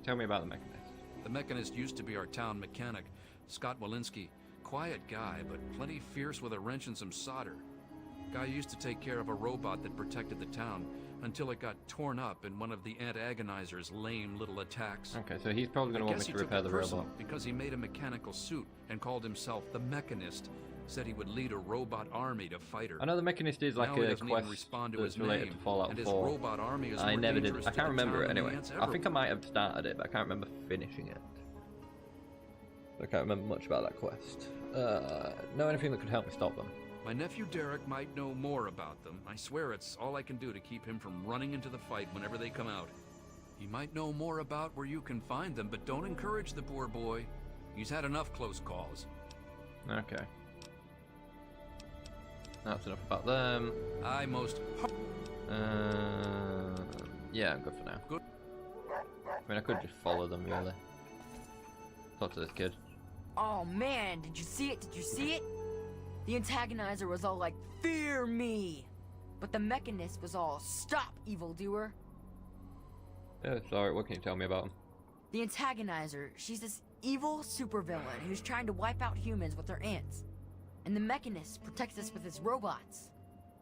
Speaker 1: Tell me about the mechanist.
Speaker 5: The mechanist used to be our town mechanic, Scott Walensky. Quiet guy, but plenty fierce with a wrench and some solder. Guy used to take care of a robot that protected the town, until it got torn up in one of the antagonizer's lame little attacks.
Speaker 1: Okay, so he's probably going to want me to repair the robot.
Speaker 5: Because he made a mechanical suit and called himself the Mechanist. Said he would lead a robot army to fight her.
Speaker 1: I know the Mechanist is like a quest that's related to Fallout 4.
Speaker 5: Robot army is
Speaker 1: I never did. I can't remember it anyway. I think I might have started it, but I can't remember finishing it. I can't remember much about that quest. Know anything that could help me stop them?
Speaker 5: My nephew Derek might know more about them. I swear it's all I can do to keep him from running into the fight whenever they come out. He might know more about where you can find them, but don't encourage the poor boy. He's had enough close calls.
Speaker 1: Okay. That's enough about them.
Speaker 5: Yeah,
Speaker 1: I'm good for now. Good. I mean, I could just follow them, really. Talk to this kid.
Speaker 6: Oh man, did you see it? Did you see it? The antagonizer was all like, "Fear me!" But the mechanist was all, "Stop, evildoer!"
Speaker 1: Yeah, sorry, what can you tell me about him?
Speaker 6: The antagonizer, she's this evil supervillain who's trying to wipe out humans with her ants. And the mechanist protects us with his robots.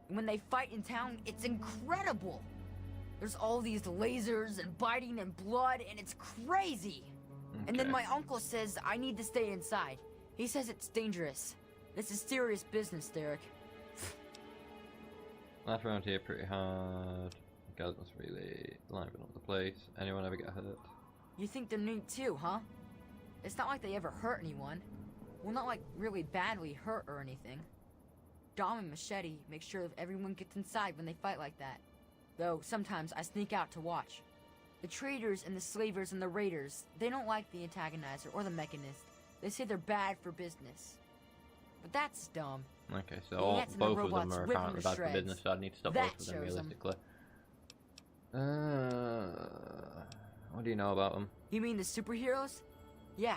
Speaker 6: And when they fight in town, it's incredible! There's all these lasers and biting and blood, and it's crazy! Okay. And then my uncle says I need to stay inside. He says it's dangerous. This is serious business, Derek.
Speaker 1: Life around here pretty hard. Guys must really liven up the place. Anyone ever get hurt?
Speaker 6: You think they're neat too, huh? It's not like they ever hurt anyone. Well, not like really badly hurt or anything. Dom and Machete make sure that everyone gets inside when they fight like that. Though sometimes I sneak out to watch. The traders and the slavers and the raiders, they don't like the antagonizer or the mechanist. They say they're bad for business. But that's dumb.
Speaker 1: Okay, so both of them are apparently bad for business, so I need to stop both of them realistically. What do you know about them?
Speaker 6: You mean the superheroes? Yeah.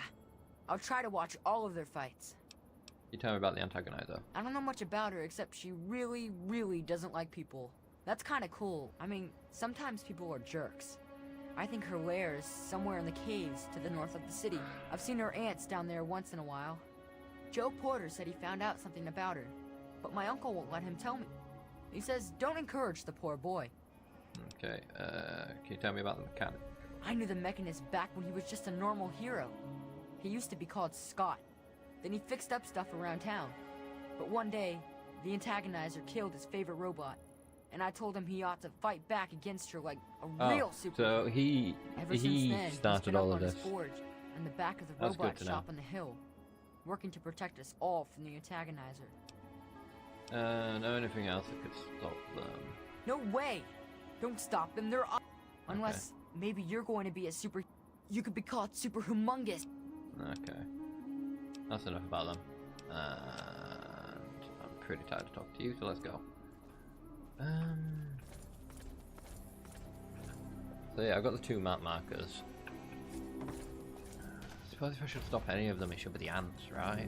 Speaker 6: I'll try to watch all of their fights.
Speaker 1: You tell me about the antagonizer.
Speaker 6: I don't know much about her except she really, really doesn't like people. That's kind of cool. I mean, sometimes people are jerks. I think her lair is somewhere in the caves to the north of the city. I've seen her ants down there once in a while. Joe Porter said he found out something about her, but my uncle won't let him tell me. He says, don't encourage the poor boy.
Speaker 1: Okay, can you tell me about the mechanic?
Speaker 6: I knew the mechanist back when he was just a normal hero. He used to be called Scott. Then he fixed up stuff around town. But one day, the antagonizer killed his favorite robot, and I told him he ought to fight back against her like a real superhero.
Speaker 1: So he started all of this.
Speaker 6: Forge in the back of the robot shop on the hill, working to protect us all from the antagonizer.
Speaker 1: Know anything else that could stop them?
Speaker 6: No way! Don't stop them, they're up. Unless maybe you're going to be a super... You could be called Superhumongous.
Speaker 1: Okay. That's enough about them. And I'm pretty tired to talk to you, so let's go. So yeah, I've got the 2 map markers. I suppose if I should stop any of them, it should be the ants, right?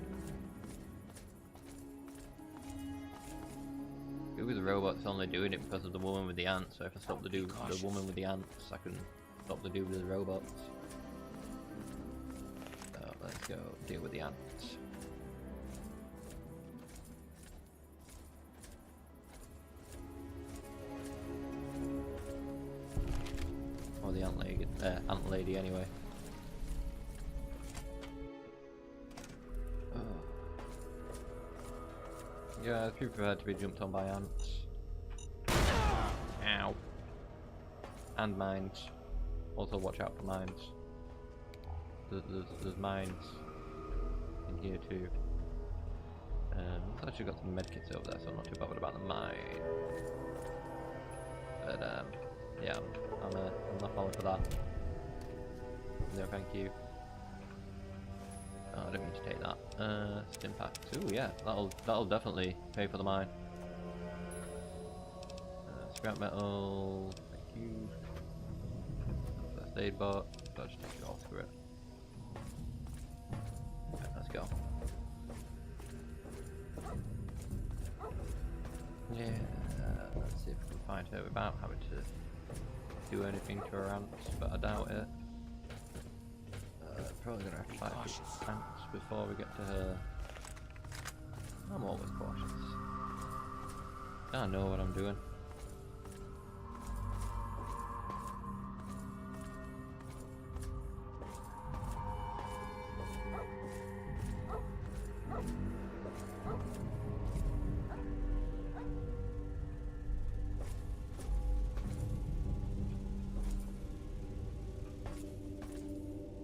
Speaker 1: Maybe the robot's only doing it because of the woman with the ants, so if I stop the woman with the ants, I can stop the dude with the robots. So let's go deal with the ants. Or the ant lady anyway. Yeah, I'd prefer to be jumped on by ants. Ow. And mines. Also watch out for mines. There's mines in here too. I've actually got some medkits over there, so I'm not too bothered about the mine. But yeah, I'm not falling for that. No, thank you. Oh, I don't need to take that. Stim packs. Ooh, yeah, that'll definitely pay for the mine. Scrap metal. Thank you. First aid box. I'll just take it all through it. Okay, let's go. Yeah, let's see if we can find her without having to do anything to her ants, but I doubt it. Probably gonna have to fight the ants before we get to her. I'm always cautious. I know what I'm doing.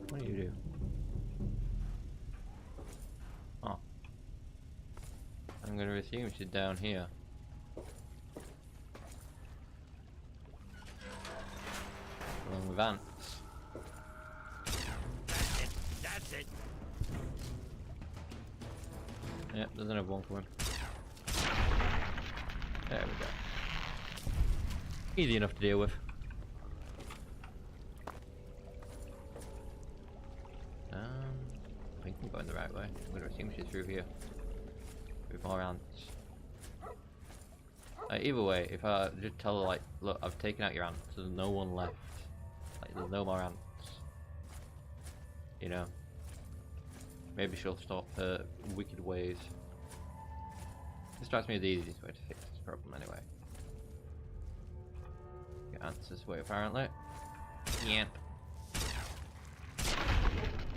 Speaker 1: What do you do? Oh. I'm gonna assume she's down here. Along with ants.
Speaker 4: That's it. That's it.
Speaker 1: Yep, there's another one coming. There we go. Easy enough to deal with. I think I'm going the right way. I'm going to assume she's through here. With more ants. Either way, if I just tell her, like, look, I've taken out your ants, there's no one left. Like, there's no more ants. You know? Maybe she'll stop her wicked ways. This strikes me as the easiest way to fix this problem anyway. Get ants this way apparently. Yep.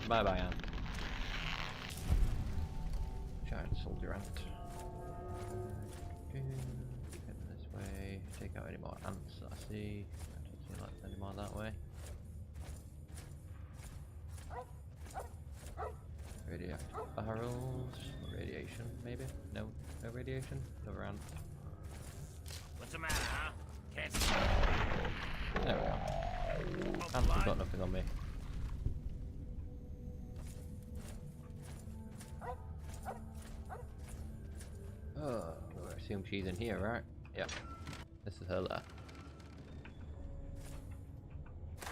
Speaker 1: Bye bye ant. Giant soldier ant. Get this way. Take out any more ants that I see. I don't see like any more that way. Radioactive barrels. Radiation, maybe? No radiation? Another ant.
Speaker 4: What's the matter, huh? Can't see.
Speaker 1: There we go. Ants have got nothing on me. Oh, I assume she's in here, right? Yep. This is her there.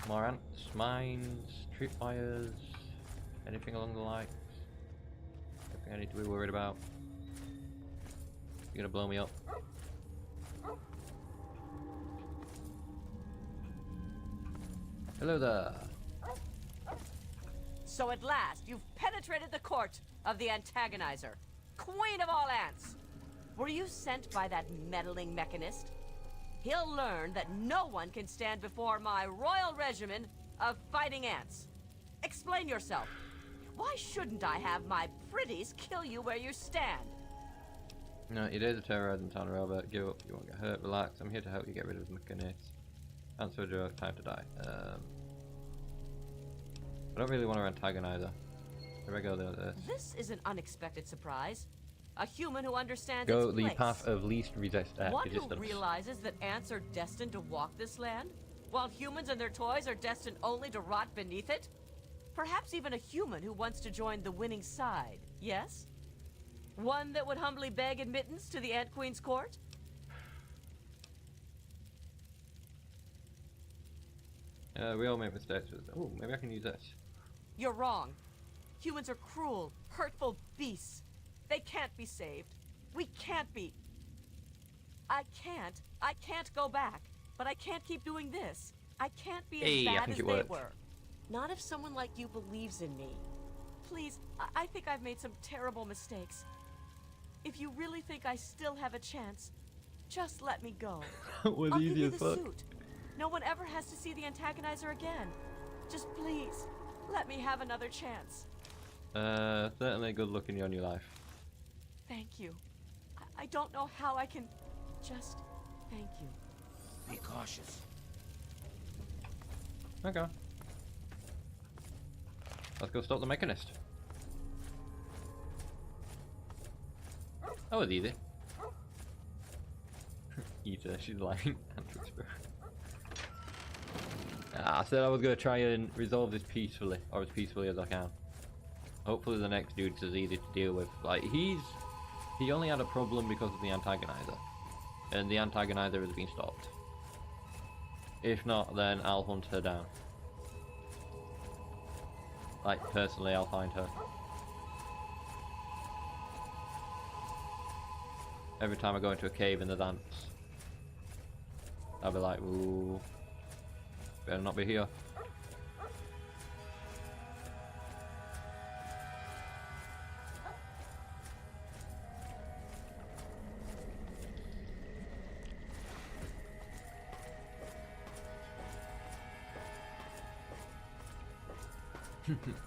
Speaker 1: More ants, mines, tripwires, anything along the lines. Anything I need to be worried about. You're gonna blow me up. Hello there.
Speaker 12: So at last, you've penetrated the court of the antagonizer, queen of all ants. Were you sent by that meddling mechanist? He'll learn that no one can stand before my royal regimen of fighting ants. Explain yourself. Why shouldn't I have my pretties kill you where you stand?
Speaker 1: No, your days of terrorizing town are over. Give up, you won't get hurt, relax. I'm here to help you get rid of the mechanics. Answer a joke, time to die. I don't really want to antagonize her. Here I go there.
Speaker 12: This is an unexpected surprise. A human who understands
Speaker 1: Go
Speaker 12: its
Speaker 1: the
Speaker 12: place.
Speaker 1: path of least resistance.
Speaker 12: One who realizes that ants are destined to walk this land, while humans and their toys are destined only to rot beneath it? Perhaps even a human who wants to join the winning side, yes? One that would humbly beg admittance to the Ant Queen's court?
Speaker 1: We all make mistakes with oh, maybe I can use this.
Speaker 12: You're wrong. Humans are cruel, hurtful beasts. They can't be saved. We can't be. I can't go back. But I can't keep doing this. I can't be as bad as they were.
Speaker 8: Not if someone like you believes in me.
Speaker 12: Please, I think I've made some terrible mistakes. If you really think I still have a chance, just let me go. I'll give you the suit. No one ever has to see the antagonizer again. Just please, let me have another chance.
Speaker 1: Certainly good luck in your new life.
Speaker 12: Thank you. I don't know how I can just thank you.
Speaker 4: Be cautious.
Speaker 1: Okay. Let's go stop the Mechanist. That was easy. Eater, she's lying. I said I was going to try and resolve this peacefully, or as peacefully as I can. Hopefully the next dude's as easy to deal with. Like, he only had a problem because of the antagonizer. And the antagonizer has been stopped. If not, then I'll hunt her down. Like, personally, I'll find her. Every time I go into a cave and there's ants, I'll be like, ooh, better not be here.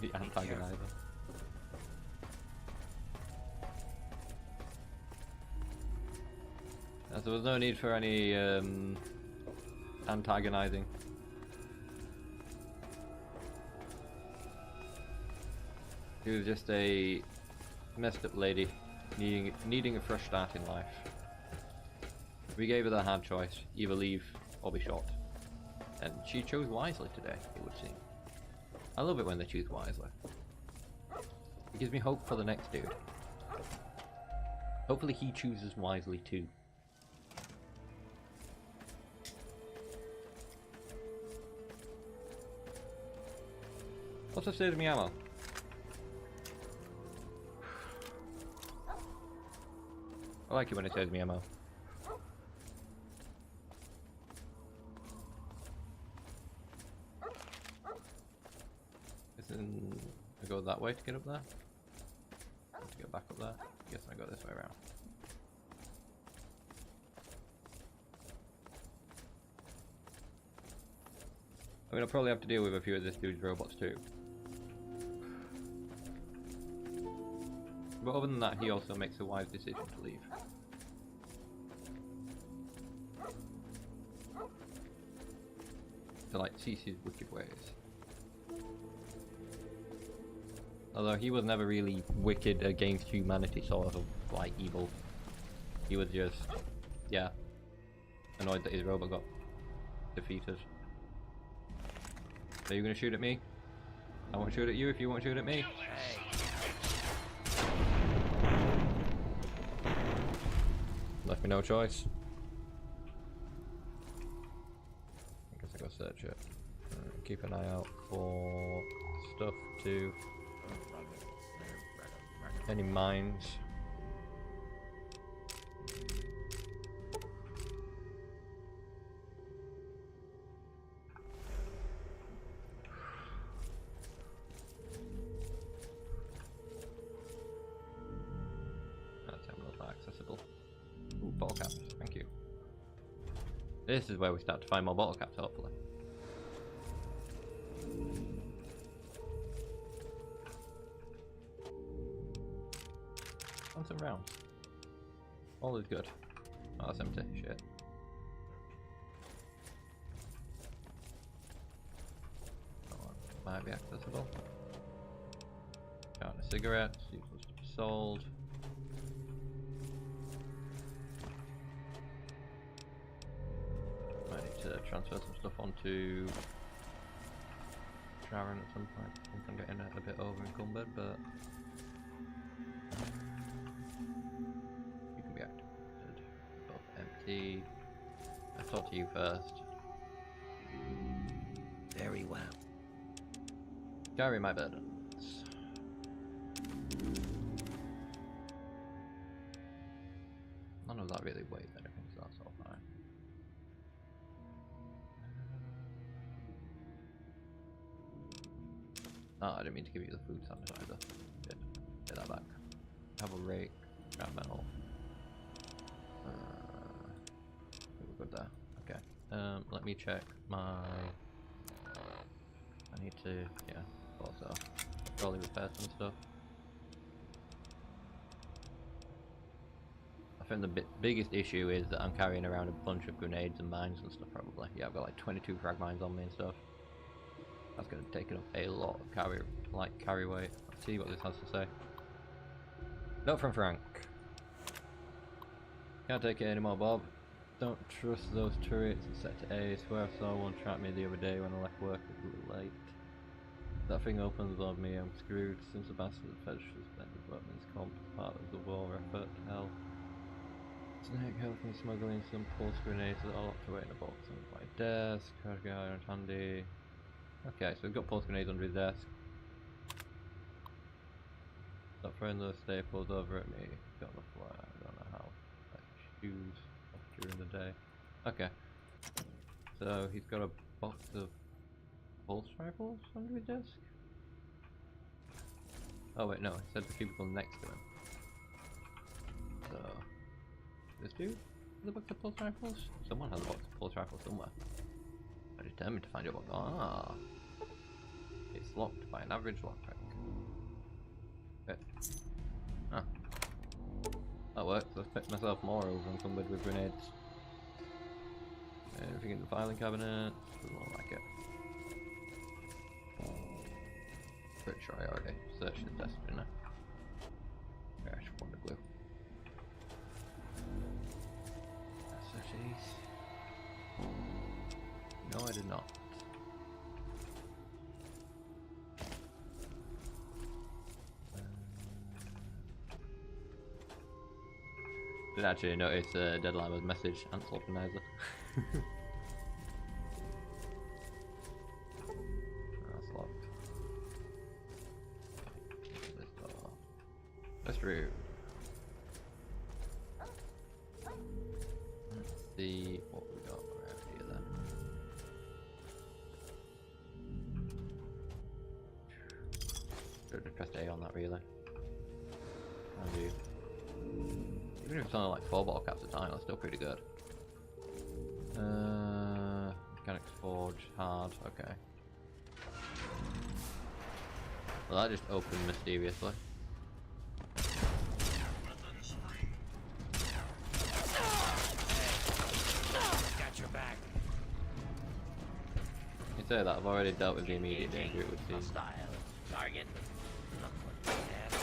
Speaker 1: The antagonizer. So there was no need for any antagonizing. She was just a messed up lady needing a fresh start in life. We gave her the hard choice, either leave or be shot. And she chose wisely today, it would seem. I love it when they choose wisely. It gives me hope for the next dude. Hopefully he chooses wisely too. What's upstairs in my ammo? I like it when it says me ammo. I go that way to get up there? To get back up there? Guess I go this way around. I mean, I'll probably have to deal with a few of this dude's robots too. But other than that, he also makes a wise decision to leave. To like cease his wicked ways. Although he was never really wicked against humanity, sort of like evil. He was just, yeah, annoyed that his robot got defeated. So you're gonna shoot at me? I won't shoot at you if you won't shoot at me. Left me no choice. I guess I go search it. Keep an eye out for stuff to any mines. Accessible. Ooh, bottle caps, thank you. This is where we start to find more bottle caps, hopefully. And some rounds. All is good. Oh, that's empty. Shit. That one might be accessible. Found a cigarette. Useless to be sold. Might need to transfer some stuff onto Sharon at some point. I think I'm getting a bit over encumbered, but you can be activated. Both empty. I'll talk to you first.
Speaker 4: Very well.
Speaker 1: Carry my burdens. None of that really weighs anything, so that's all fine. Oh, I didn't mean to give you the food sanitizer. Did take that back. Have a rake, scrap metal. We're good there. Okay. Let me check my. I need to, yeah, thought so. Probably repair some stuff. I think the biggest issue is that I'm carrying around a bunch of grenades and mines and stuff probably. Yeah, I've got like 22 frag mines on me and stuff. That's going to take up a lot of carry weight. Let's see what this has to say. Note from Frank. Can't take it anymore, Bob. Don't trust those turrets and set to A. Swear I saw one trap me the other day when I left work a little late. That thing opens on me, I'm screwed. Since the bastard fetish suspended weapons comp as part of the war effort, hell. Snake helped me smuggling some pulse grenades that are locked away in a box on my desk. Cargo iron handy. Okay, so we've got pulse grenades under his desk. Stop throwing those staples over at me. Got the fly. I don't know how. Like shoes during the day. Okay. So he's got a box of pulse rifles under his desk? Oh wait, no, it said the cubicle next to him. So this dude has a box of pulse rifles? Someone has a box of pulse rifles somewhere. I'm determined to find out what. Ah, it's locked by an average lockpick. Okay. Ah, that works. Let's pick myself more over encumbered with grenades. Anything in the filing cabinet? Doesn't look like it. Pretty sure I already searched his desk, didn't I? Yeah, I should want the glue. Search these. No, I did not. Did actually notice deadline was message Ansel organizer. That's locked. This door. This room. Let's see what we got around here then. Should have pressed A on that really. And you. Even if it's only like 4 bottle caps a time, that's still pretty good. Mechanics Forge, hard, okay. Well, that just opened mysteriously.
Speaker 4: Got your back.
Speaker 1: You say that, I've already dealt with the immediate danger it would seem.
Speaker 3: Hostile target. Look what we have.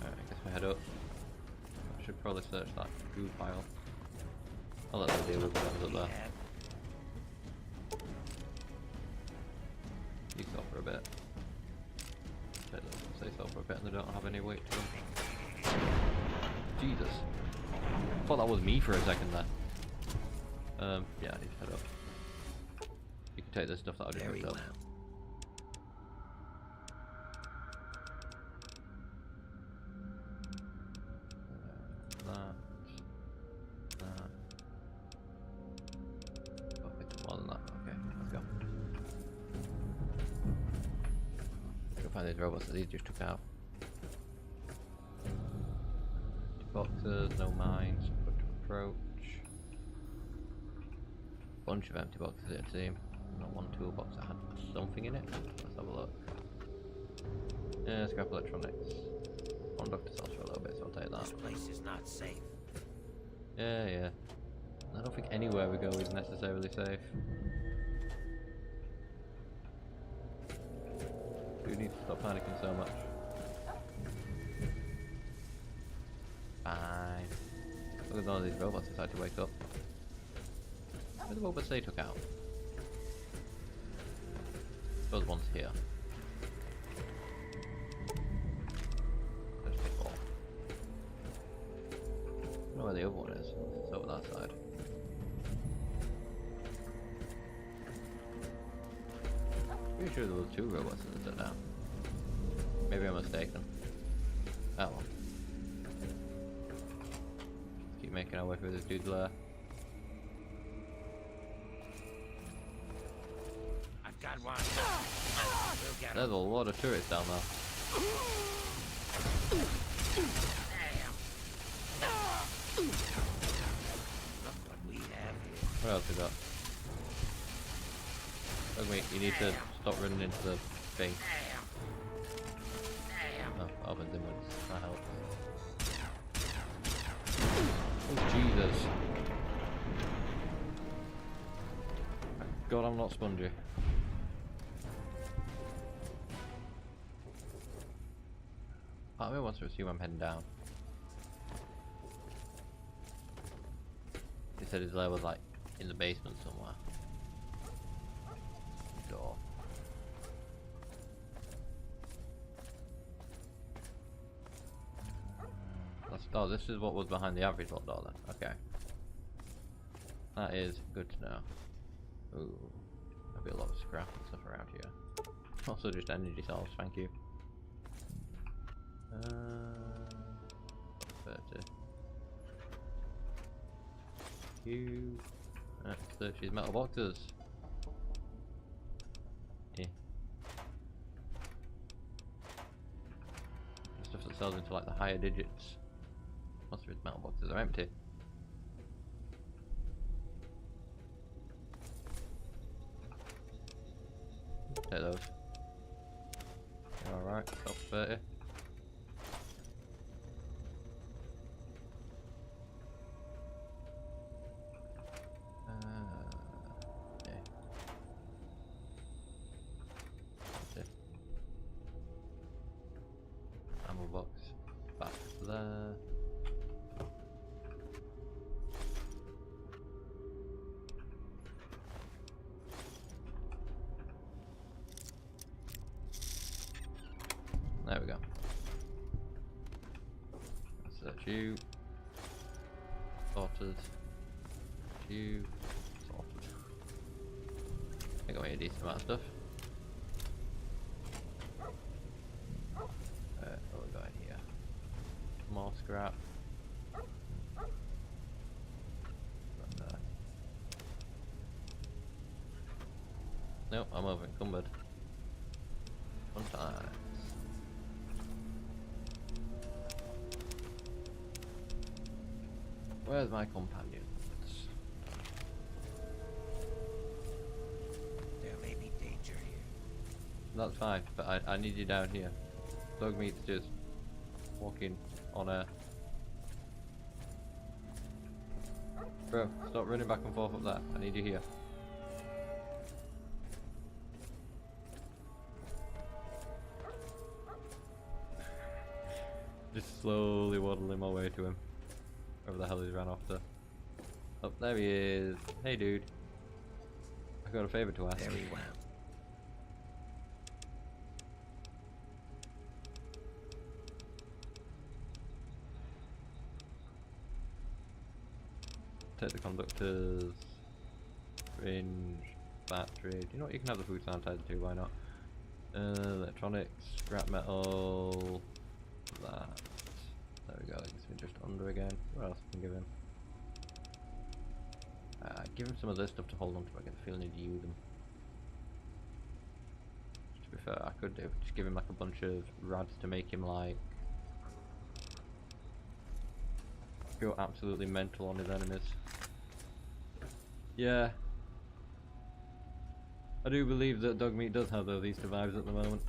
Speaker 1: Alright, I guess we head up. I should probably search that goo pile. I'll let them deal with whatever's up there. You go for a bit. Say so for a bit and they don't have any weight to them. Jesus. I thought that was me for a second there. Yeah, I need to head up. You can take this stuff that I just picked up. These robots that he just took out. Boxes, no mines, quick to approach. Bunch of empty boxes it seems. Not one toolbox that had something in it. Let's have a look. Yeah, scrap electronics. One doctor cells for a little bit, so I'll take that.
Speaker 4: This place is not safe.
Speaker 1: Yeah. I don't think anywhere we go is necessarily safe. We need to stop panicking so much. Fine. Look at all these robots decide to wake up. Where are the robots they took out? Those ones here. Let's take all. I don't know where the other one is. It's over that side. Pretty sure there was 2 robots in the set now. Maybe I'm mistaken. Oh well. Let's keep making our way through this dude's lair.
Speaker 4: I've got one.
Speaker 1: There's a lot of turrets down there.
Speaker 4: Look what we have here.
Speaker 1: What else we got? Oh wait, you need to stop running into the thing. Oh, opens inwards. That helps. Oh, Jesus. God, I'm not spongy. Part of me wants to assume I'm heading down. He said his lair was like in the basement somewhere. Door. Oh, this is what was behind the average locked door then. Okay. That is good to know. Ooh. There'll be a lot of scrap and stuff around here. Also just energy cells, thank you. 30. You. So she's metal boxes. Yeah. Stuff that sells into like the higher digits. Most of his metal boxes are empty. Take those. Alright, top 30. Yeah. That's it. Ammo box. Back to there. There we go. Search you. Sorted. You. Sorted. I got me a decent amount of stuff. What we got in here? More scrap. Right there. Nope, I'm over encumbered. Fun times. Where's my companions?
Speaker 4: There may be danger here.
Speaker 1: That's fine, but I need you down here. Dog meat's just walking on air. Bro, stop running back and forth up there. I need you here. Just slowly waddling my way to him. Wherever the hell he's ran off to. Oh, there he is. Hey, dude. I got a favor to ask.
Speaker 4: Very well.
Speaker 1: Take the conductors. Range. Battery. Do you know what? You can have the food sanitizer too, why not? Electronics. Scrap metal. That. There we go, that gets me just under again. What else can I give him? Give him some of this stuff to hold on to. I get the feeling he'd use them. To be fair, I could do. Just give him like a bunch of rads to make him like go absolutely mental on his enemies. Yeah. I do believe that dog meat does have those Easter vibes at the moment.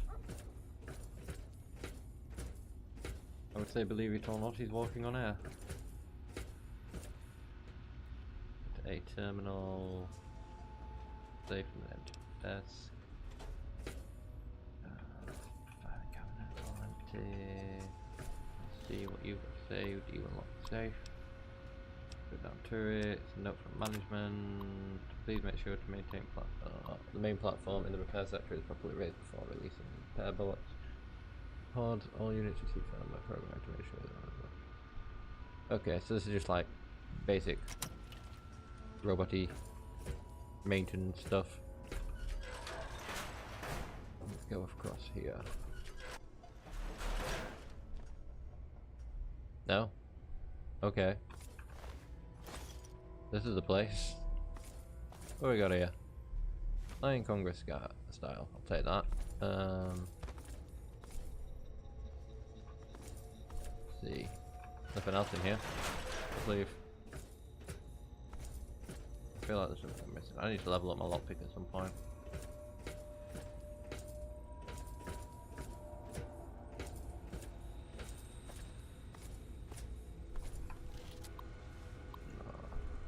Speaker 1: I would say, believe it or not, he's walking on air. A terminal. Safe and empty desk. Filing cabinet all empty. Let's see what you've got saved. You unlock the safe. Go down turrets. Note from management. Please make sure to maintain the main platform in the repair sector is properly raised before releasing repair bullets. Pod, all units receive firmware program to make sure that. Okay, so this is just like basic robot-y maintenance stuff. Let's go across here. No? Okay. This is the place. What do we got here? Lion Congress style. I'll take that. See. Nothing else in here. Let's leave. I feel like there's something missing. I need to level up my lockpick at some point.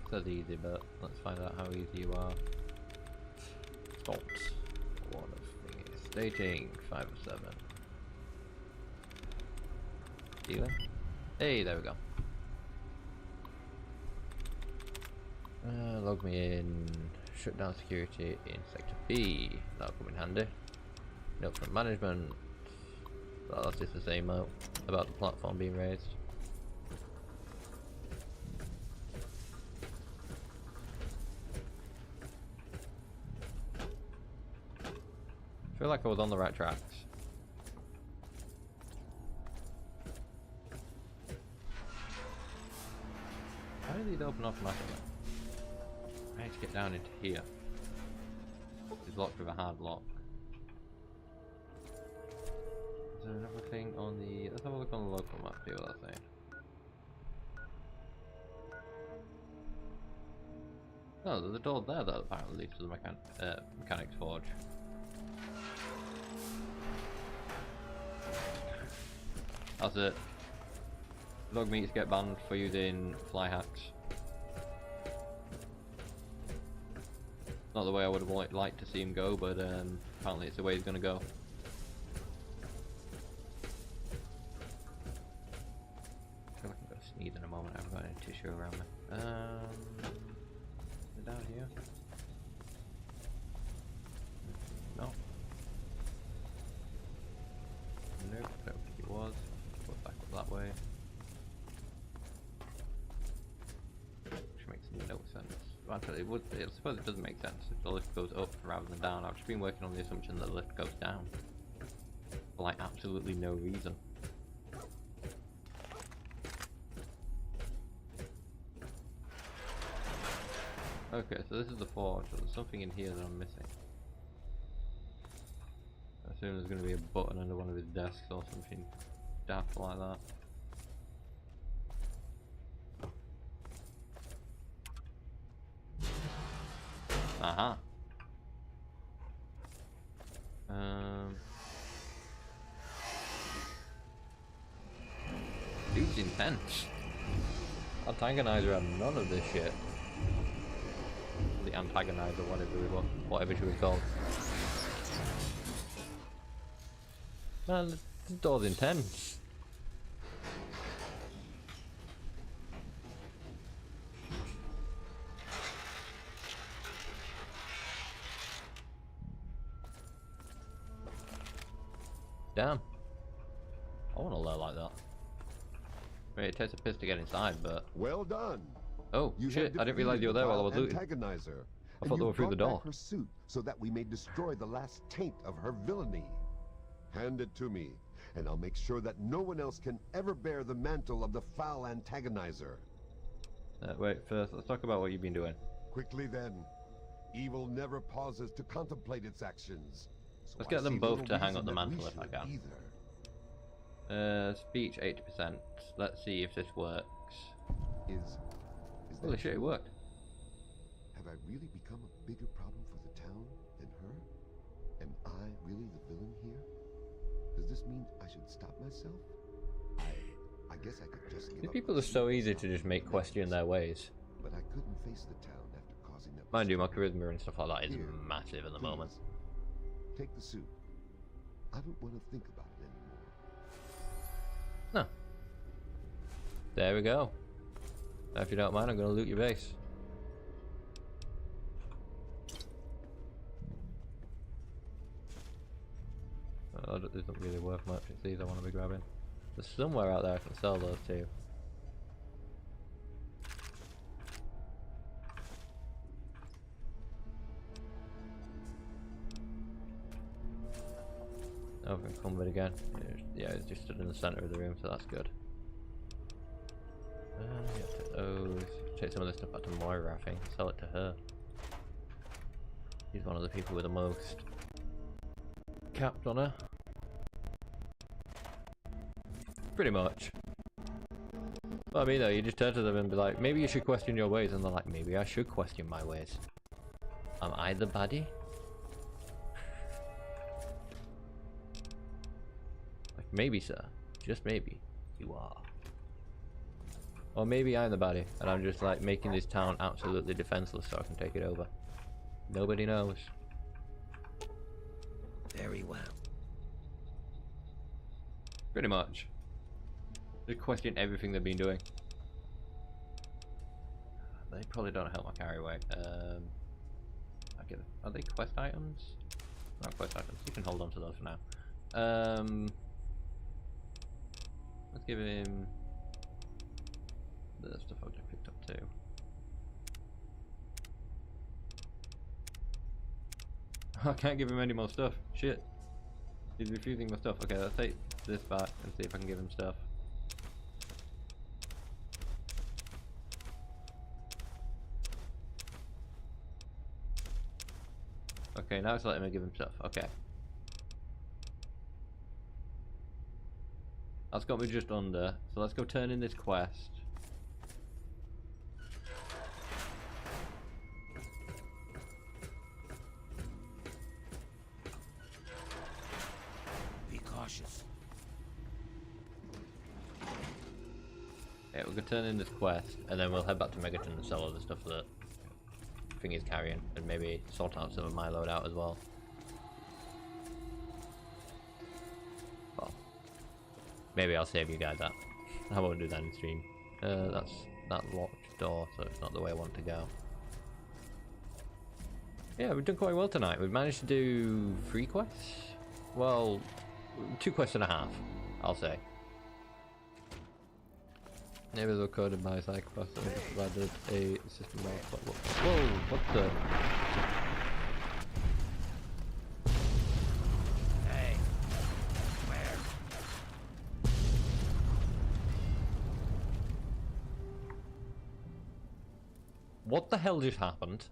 Speaker 1: Says easy, but let's find out how easy you are. Faults. One of thingies. Stating 5 of 7. Stealing. Hey, there we go. Log me in. Shut down security in sector B. That'll come in handy. Note from management. Well, that's just the same note about the platform being raised. I feel like I was on the right tracks. How did these open automatically? I need to get down into here. It's locked with a hard lock. Is there another thing on the... Let's have a look on the local map, see what that's saying. Oh, there's a door there that apparently leads to the mechanic's forge. That's it. Dog meats get banned for using fly hacks. Not the way I would have liked to see him go, but apparently it's the way he's gonna go. I feel like I'm gonna sneeze in a moment. I haven't got any tissue around me. Is it down here? No. Nope, I don't think it was. Go back up that way. Which makes no sense. Well, actually, I suppose it doesn't make sense if the lift goes up rather than down. I've just been working on the assumption that the lift goes down. For like absolutely no reason. Okay, so this is the forge. So there's something in here that I'm missing. I assume there's going to be a button under one of his desks or something daft like that. Aha. Dude's intense. Antagonizer had none of this shit. The antagonizer, whatever she was called. Man, this door's intense. Damn. I want to low like that. I mean, it takes a piss to get inside, but...
Speaker 9: Well done.
Speaker 1: Oh, shit, I didn't realize you were there while I was looting. I thought they were through the door.
Speaker 9: Her suit so that we may destroy the last taint of her villainy. Hand it to me, and I'll make sure that no one else can ever bear the mantle of the foul antagonizer.
Speaker 1: Wait, first, let's talk about what you've been doing.
Speaker 9: Quickly then. Evil never pauses to contemplate its actions. So
Speaker 1: let's get them both to hang up the mantle if I can. Speech 80%. Let's see if this works. Holy shit, it worked.
Speaker 9: Have I really become a bigger problem for the town than her? Am I really the villain here? Does this mean I should stop myself? I guess I could just give
Speaker 1: These
Speaker 9: up.
Speaker 1: people are so easy to just make question their ways.
Speaker 9: But I couldn't face the town after causing that.
Speaker 1: Mind you, my charisma and stuff like that is massive at the moment.
Speaker 9: Take the suit. I don't want to think about it anymore.
Speaker 1: No. There we go. Now, if you don't mind, I'm going to loot your base. Oh, this isn't really worth much. It's these I want to be grabbing. There's somewhere out there I can sell those too. I've encumbered again. Yeah, it's just stood in the center of the room, so that's good. Yeah, take those. Take some of this stuff back to Moira, I think. Sell it to her. She's one of the people with the most capped on her. Pretty much. But I mean though, you just turn to them and be like, maybe you should question your ways, and they're like, maybe I should question my ways. Am I the baddie? Like, maybe sir, just maybe, you are. Or maybe I'm the baddie, and I'm just like making this town absolutely defenseless so I can take it over. Nobody knows.
Speaker 4: Very well.
Speaker 1: Pretty much. Just question everything they've been doing. They probably don't help my carry weight. Are they quest items? Not quest items. You can hold on to those for now. Let's give him the stuff I just picked up too. I can't give him any more stuff. Shit. He's refusing my stuff. Okay, let's take this back and see if I can give him stuff. Okay, now it's letting me give him stuff. Okay. That's got me just under. So let's go turn in this quest.
Speaker 4: Be cautious.
Speaker 1: Yeah, we're gonna turn in this quest, and then we'll head back to Megaton and sell all the stuff that thing is carrying, and maybe sort out some of my loadout as well. Well, maybe I'll save you guys that. I won't do that in stream. That's that locked door, so it's not the way I want to go. Yeah, we've done quite well tonight. We've managed to do 3 quests. Well, 2 quests and a half, I'll say. Maybe they're coded by psychopaths that have provided a system of... Whoa, what the...
Speaker 4: Hey, where?
Speaker 1: What the hell just happened?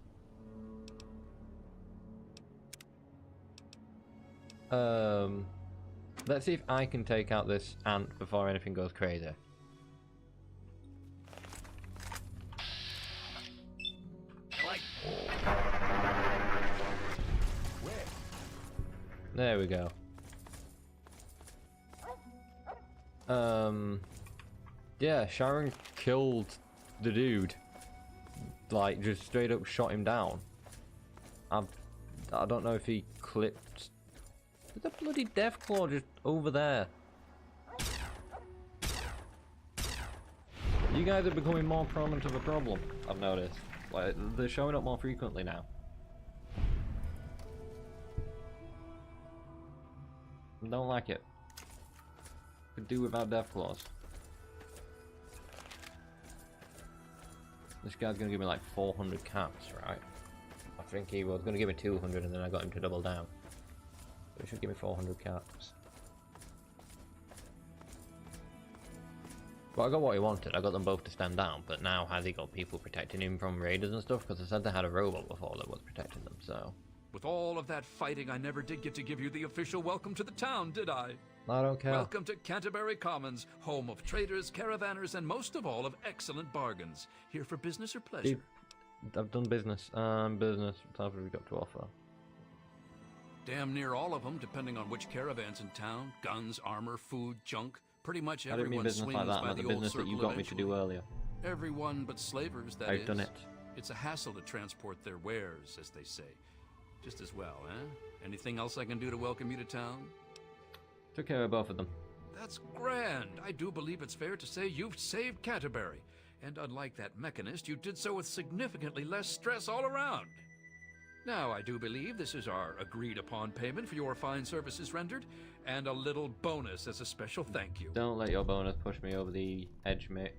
Speaker 1: Let's see if I can take out this ant before anything goes crazy. There we go. Yeah, Sharon killed the dude. Like, just straight up shot him down. I don't know if he clipped... There's a bloody Deathclaw just over there. You guys are becoming more prominent of a problem, I've noticed. Like, they're showing up more frequently now. Don't like it. Could do without Deathclaws. This guy's gonna give me like 400 caps, right? I think he was gonna give me 200 and then I got him to double down. So he should give me 400 caps. Well, I got what he wanted. I got them both to stand down, but now has he got people protecting him from raiders and stuff? Because I said they had a robot before that was protecting them, so...
Speaker 5: With all of that fighting, I never did get to give you the official welcome to the town, did I?
Speaker 1: I don't care.
Speaker 5: Welcome to Canterbury Commons, home of traders, caravanners, and most of all, of excellent bargains. Here for business or pleasure?
Speaker 1: Dude, I've done business. Business. What have we got to offer?
Speaker 5: Damn near all of them, depending on which caravan's in town. Guns, armor, food, junk. Pretty much
Speaker 1: I didn't mean
Speaker 5: everyone
Speaker 1: business
Speaker 5: swings
Speaker 1: like that.
Speaker 5: by
Speaker 1: Not
Speaker 5: the
Speaker 1: the
Speaker 5: old
Speaker 1: business that you
Speaker 5: circle
Speaker 1: got me to do earlier.
Speaker 5: Everyone but slavers, that is.
Speaker 1: I've done it.
Speaker 5: It's a hassle to transport their wares, as they say. Just as well, eh? Anything else I can do to welcome you to town?
Speaker 1: Took care of both of them.
Speaker 5: That's grand. I do believe it's fair to say you've saved Canterbury. And unlike that mechanist, you did so with significantly less stress all around. Now, I do believe this is our agreed-upon payment for your fine services rendered, and a little bonus as a special thank you.
Speaker 1: Don't let your bonus push me over the edge, mate.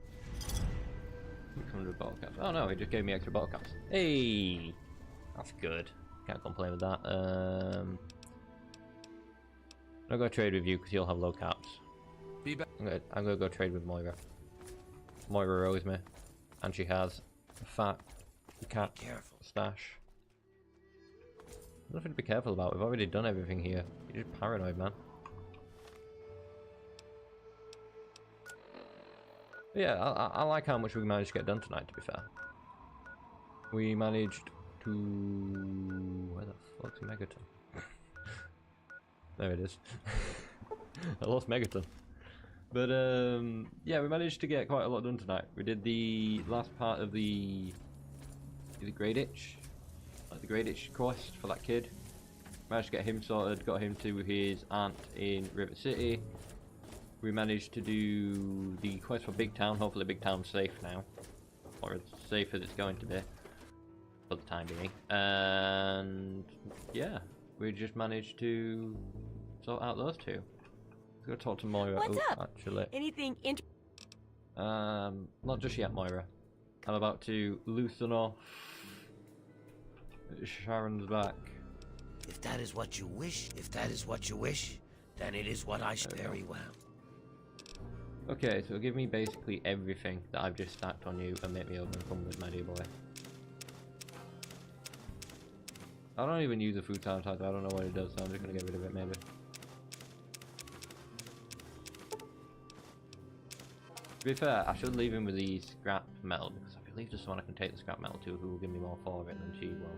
Speaker 1: 600 bottle caps. Oh no, he just gave me extra bottle caps. Hey! That's good. Can't complain with that. I'm gonna trade with you because you'll have low caps.
Speaker 5: Be back.
Speaker 1: I'm gonna go trade with Moira. Moira owes me, and she has a fat cat stash. Nothing to be careful about. We've already done everything here. You're just paranoid, man. But yeah, I like how much we managed to get done tonight. To be fair, we managed to... Where the fuck's Megaton? There it is. I lost Megaton. But yeah, we managed to get quite a lot done tonight. We did the last part of the Grey Ditch, like the Grey Ditch quest for that kid. Managed to get him sorted, got him to his aunt in River City. We managed to do the quest for Big Town. Hopefully Big Town's safe now, or as safe as it's going to be for the time being. And yeah, we just managed to sort out those two. Let's go talk to Moira.
Speaker 2: What's up?
Speaker 1: Actually,
Speaker 2: Anything
Speaker 1: not just yet, Moira. I'm about to loosen off. Sharon's back.
Speaker 4: If that is what you wish, then it is what I should. Very well.
Speaker 1: Okay, so give me basically everything that I've just stacked on you and make me over-encumbered, my dear boy. I don't even use a food sanitizer, I don't know what it does, so I'm just gonna get rid of it maybe. To be fair, I should leave him with the scrap metal, because I believe there's someone I can take the scrap metal to who will give me more for it than she will.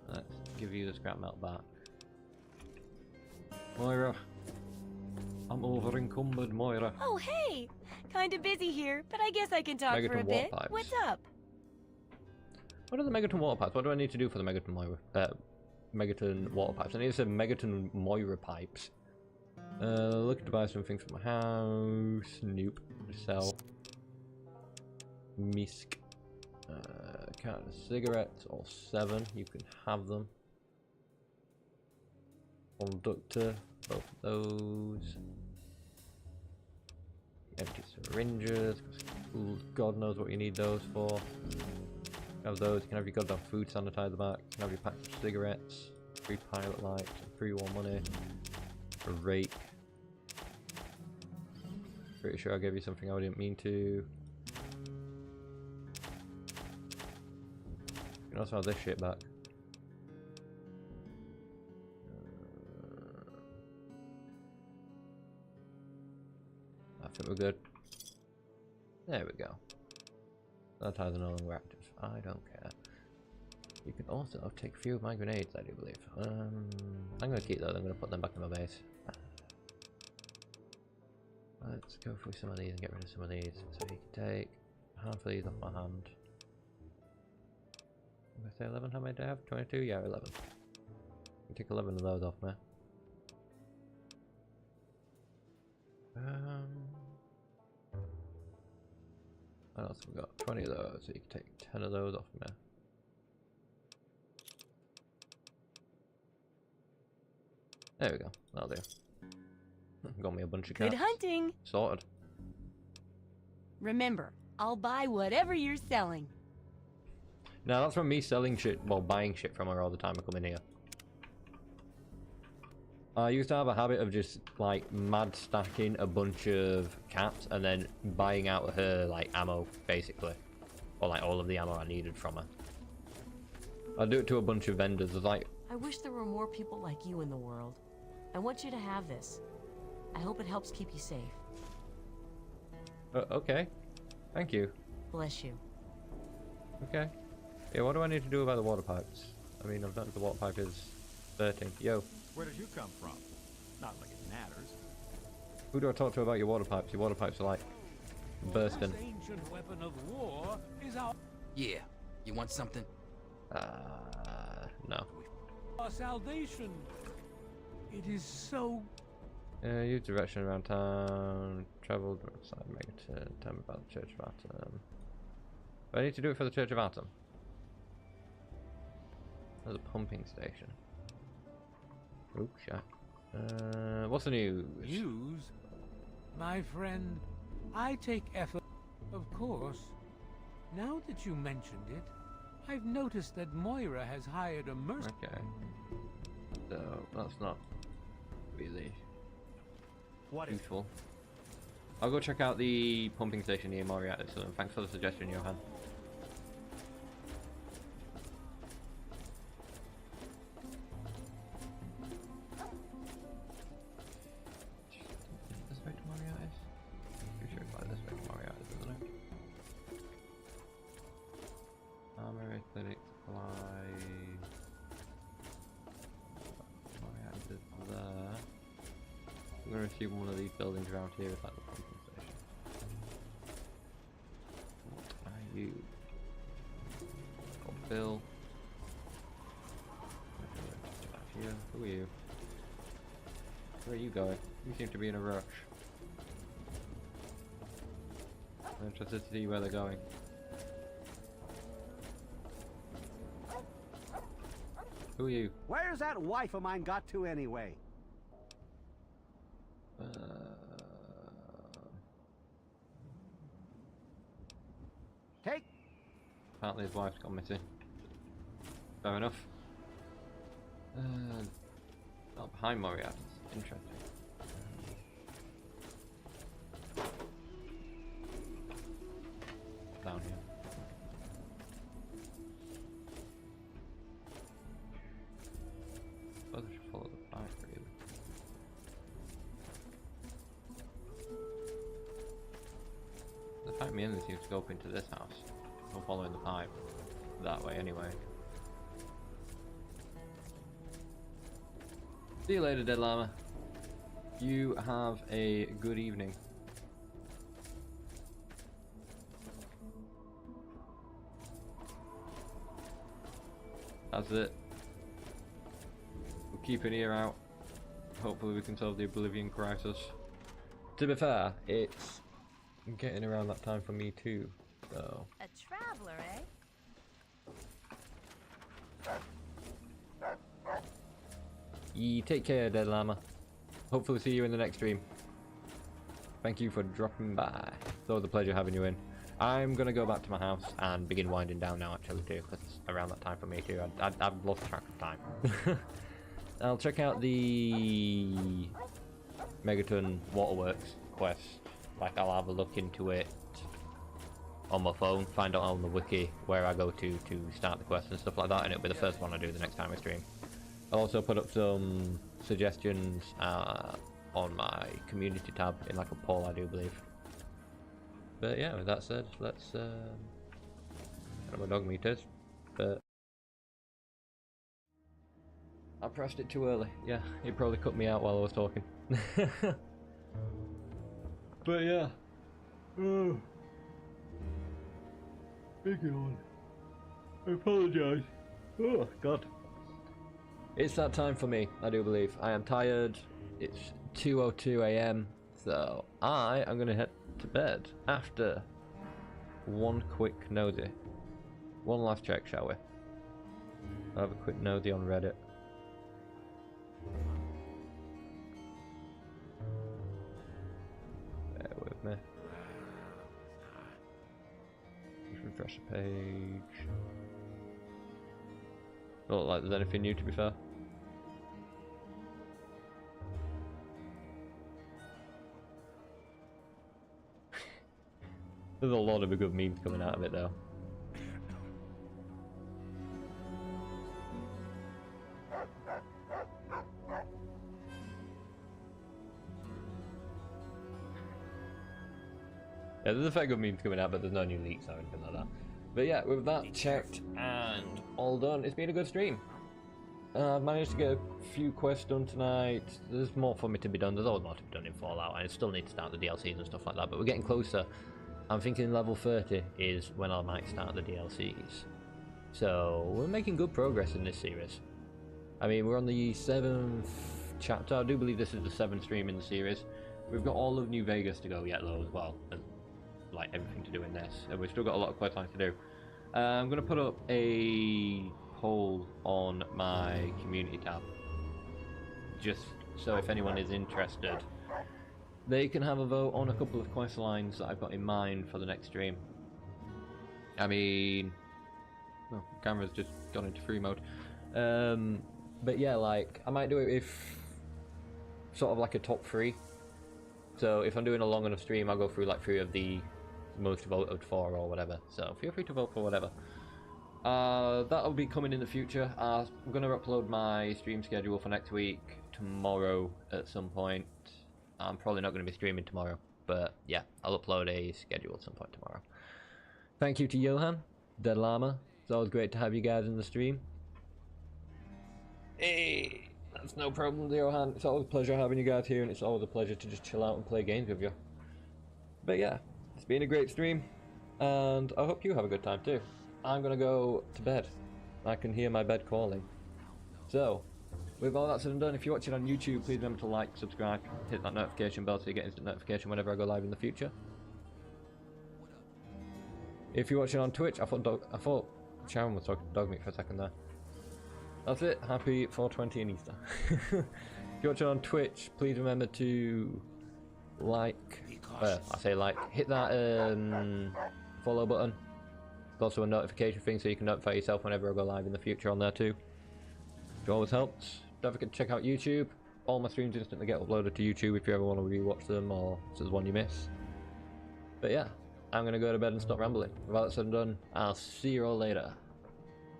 Speaker 1: Let's give you the scrap metal back. Moira. I'm over encumbered, Moira.
Speaker 2: Oh, hey! Kinda busy here, but I guess I can talk
Speaker 1: Megaton
Speaker 2: for a bit.
Speaker 1: pipes.
Speaker 2: What's up?
Speaker 1: What are the Megaton water pipes? What do I need to do for the Megaton Moira? Megaton water pipes. I need some Megaton Moira pipes. Looking to buy some things for my house. Nope. Sell. Misk. Count of cigarettes, or 7. You can have them. Conductor, both of those. Empty syringes, God knows what you need those for. Have those, you can have your goddamn food sanitizer back, you can have your package of cigarettes, free pilot lights, free war money, a rake. Pretty sure I gave you something I didn't mean to. You can also have this shit back. I think we're good. There we go. Sanitizer no longer active. I don't care. You can also take a few of my grenades, I do believe. I'm gonna keep those. I'm gonna put them back in my base. Let's go through some of these and get rid of some of these. So you can take half of these off my hand. Did I say 11? How many do I have? 22? Yeah, 11. I can take 11 of those off now. What else have we got? 20 of those, so you can take 10 of those off me. There we go, that'll do. Got me a bunch of cats.
Speaker 2: Good hunting!
Speaker 1: Sorted.
Speaker 2: Remember, I'll buy whatever you're selling.
Speaker 1: Now that's from me selling shit, well, buying shit from her all the time I come in here. I used to have a habit of just like mad stacking a bunch of cats and then buying out of her like ammo basically, or like all of the ammo I needed from her. I'd do it to a bunch of vendors. I was like,
Speaker 8: I wish there were more people like you in the world. I want you to have this. I hope it helps keep you safe.
Speaker 1: Okay, thank you.
Speaker 8: Bless you.
Speaker 1: Okay. Yeah, what do I need to do about the water pipes? I mean, I've noticed the water pipe is 13. Yo.
Speaker 13: Where did you come from? Not like it matters.
Speaker 1: Who do I talk to about your water pipes? Your water pipes are like bursting.
Speaker 13: This ancient weapon of war is our...
Speaker 14: Yeah. You want something?
Speaker 1: No.
Speaker 13: Our salvation. It is so...
Speaker 1: Use direction around town. Traveled outside Megaton. Tell me about the Church of Atom. Do I need to do it for the Church of Atom? There's a pumping station. Oh, shit. What's the news?
Speaker 13: News? My friend, I take effort. Of course. Now that you mentioned it, I've noticed that Moira has hired a mercenary.
Speaker 1: Okay. So, that's not really useful. I'll go check out the pumping station near Moira. So thanks for the suggestion, Johan. Clinic supply. There. going to assume one of these buildings around here is like the pumping station. What are you? Got Bill. Here. Who are you? Where are you going? You seem to be in a rush. I'm interested to see where they're going. Who are you?
Speaker 7: Where's that wife of mine got to anyway? Take.
Speaker 1: Apparently his wife's gone missing. Fair enough. Not behind Moira. Interesting. Down here. I suppose I should follow the pipe, really. The pipe mainly seems to go up into this house. I'm following the pipe that way anyway. See you later, Dead Llama. You have a good evening. That's it. We'll keep an ear out. Hopefully we can solve the Oblivion crisis. To be fair, it's getting around that time for me too, so...
Speaker 2: A traveler, eh?
Speaker 1: You take care, Dead Llama. Hopefully see you in the next stream. Thank you for dropping by. It's always a pleasure having you in. I'm gonna go back to my house and begin winding down now actually too, because it's around that time for me too. I've lost track of time. I'll check out the Megaton Waterworks quest. Like I'll have a look into it on my phone, find out on the wiki where I go to start the quest and stuff like that, and it'll be the first one I do the next time I stream. I'll also put up some suggestions on my community tab in like a poll, I do believe. But yeah, with that said, let's I don't know where dog meat is, but I pressed it too early. Yeah, it probably cut me out while I was talking. But yeah. Oh. Big yawn. I apologise. Oh god. It's that time for me, I do believe. I am tired. It's 2:02 AM, so I am gonna head to bed after one quick nosy. One last check, shall we? I'll have a quick nosy on Reddit. Bear with me. Just refresh the page. Don't look like there's anything new, to be fair. There's a lot of good memes coming out of it though. Yeah, there's a fair good memes coming out, but there's no new leaks or anything like that. But yeah, with that checked and all done, it's been a good stream. I've managed to get a few quests done tonight. There's more for me to be done. There's always more to be done in Fallout. I still need to start the DLCs and stuff like that, but we're getting closer. I'm thinking level 30 is when I might start the DLCs. So we're making good progress in this series. I mean, we're on the 7th chapter. I do believe this is the 7th stream in the series. We've got all of New Vegas to go yet though as well, and like everything to do in this, and we've still got a lot of quest lines to do. I'm going to put up a poll on my community tab, just so if anyone is interested, they can have a vote on a couple of quest lines that I've got in mind for the next stream. I mean, well, the camera's just gone into free mode. But yeah, like, I might do it if sort of like a top 3. So if I'm doing a long enough stream, I'll go through like 3 of the most voted for or whatever. So feel free to vote for whatever. That'll be coming in the future. I'm going to upload my stream schedule for next week tomorrow at some point. I'm probably not going to be streaming tomorrow, but yeah, I'll upload a schedule at some point tomorrow. Thank you to Johan, Dead Llama. It's always great to have you guys in the stream. Hey, That's no problem, Johan. It's always a pleasure having you guys here, and it's always a pleasure to just chill out and play games with you. But yeah, it's been a great stream, and I hope you have a good time too. I'm gonna go to bed. I can hear my bed calling. So, with all that said and done, if you're watching on YouTube, please remember to like, subscribe, hit that notification bell so you get instant notification whenever I go live in the future. If you're watching on Twitch, I thought Sharon was talking to Dog Meat for a second there. That's it. Happy 420 and Easter. If you're watching on Twitch, please remember to hit that follow button. There's also a notification thing so you can notify yourself whenever I go live in the future on there too. It always helps. Don't forget to check out YouTube. All my streams instantly get uploaded to YouTube if you ever want to rewatch them or if there's one you miss. But yeah, I'm going to go to bed and stop rambling. With all that said and done, I'll see you all later.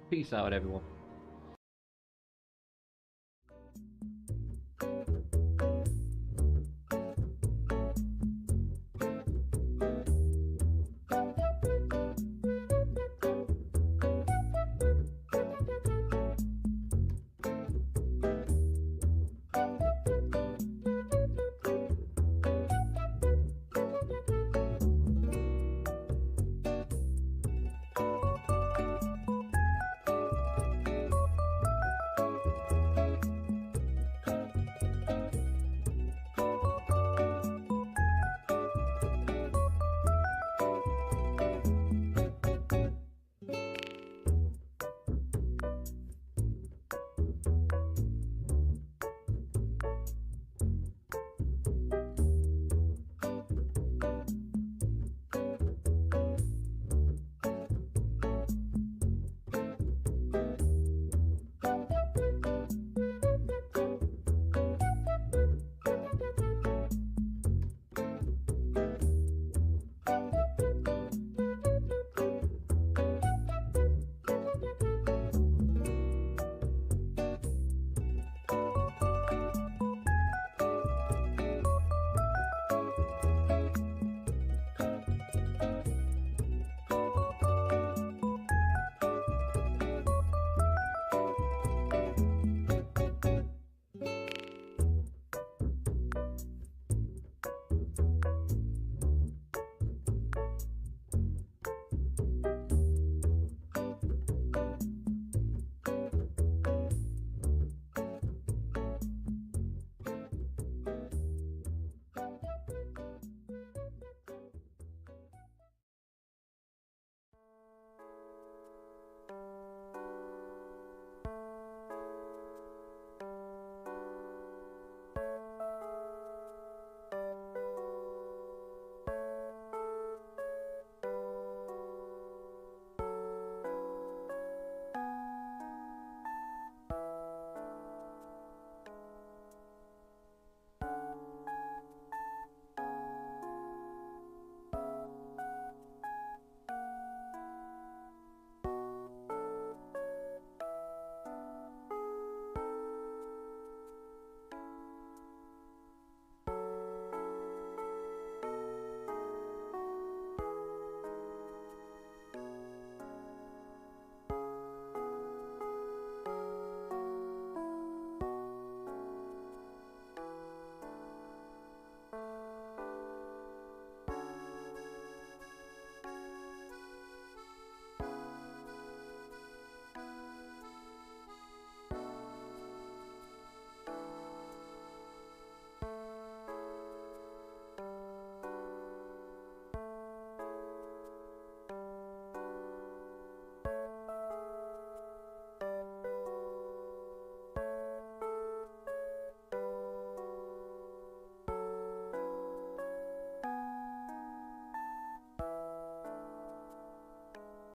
Speaker 1: Peace out, everyone.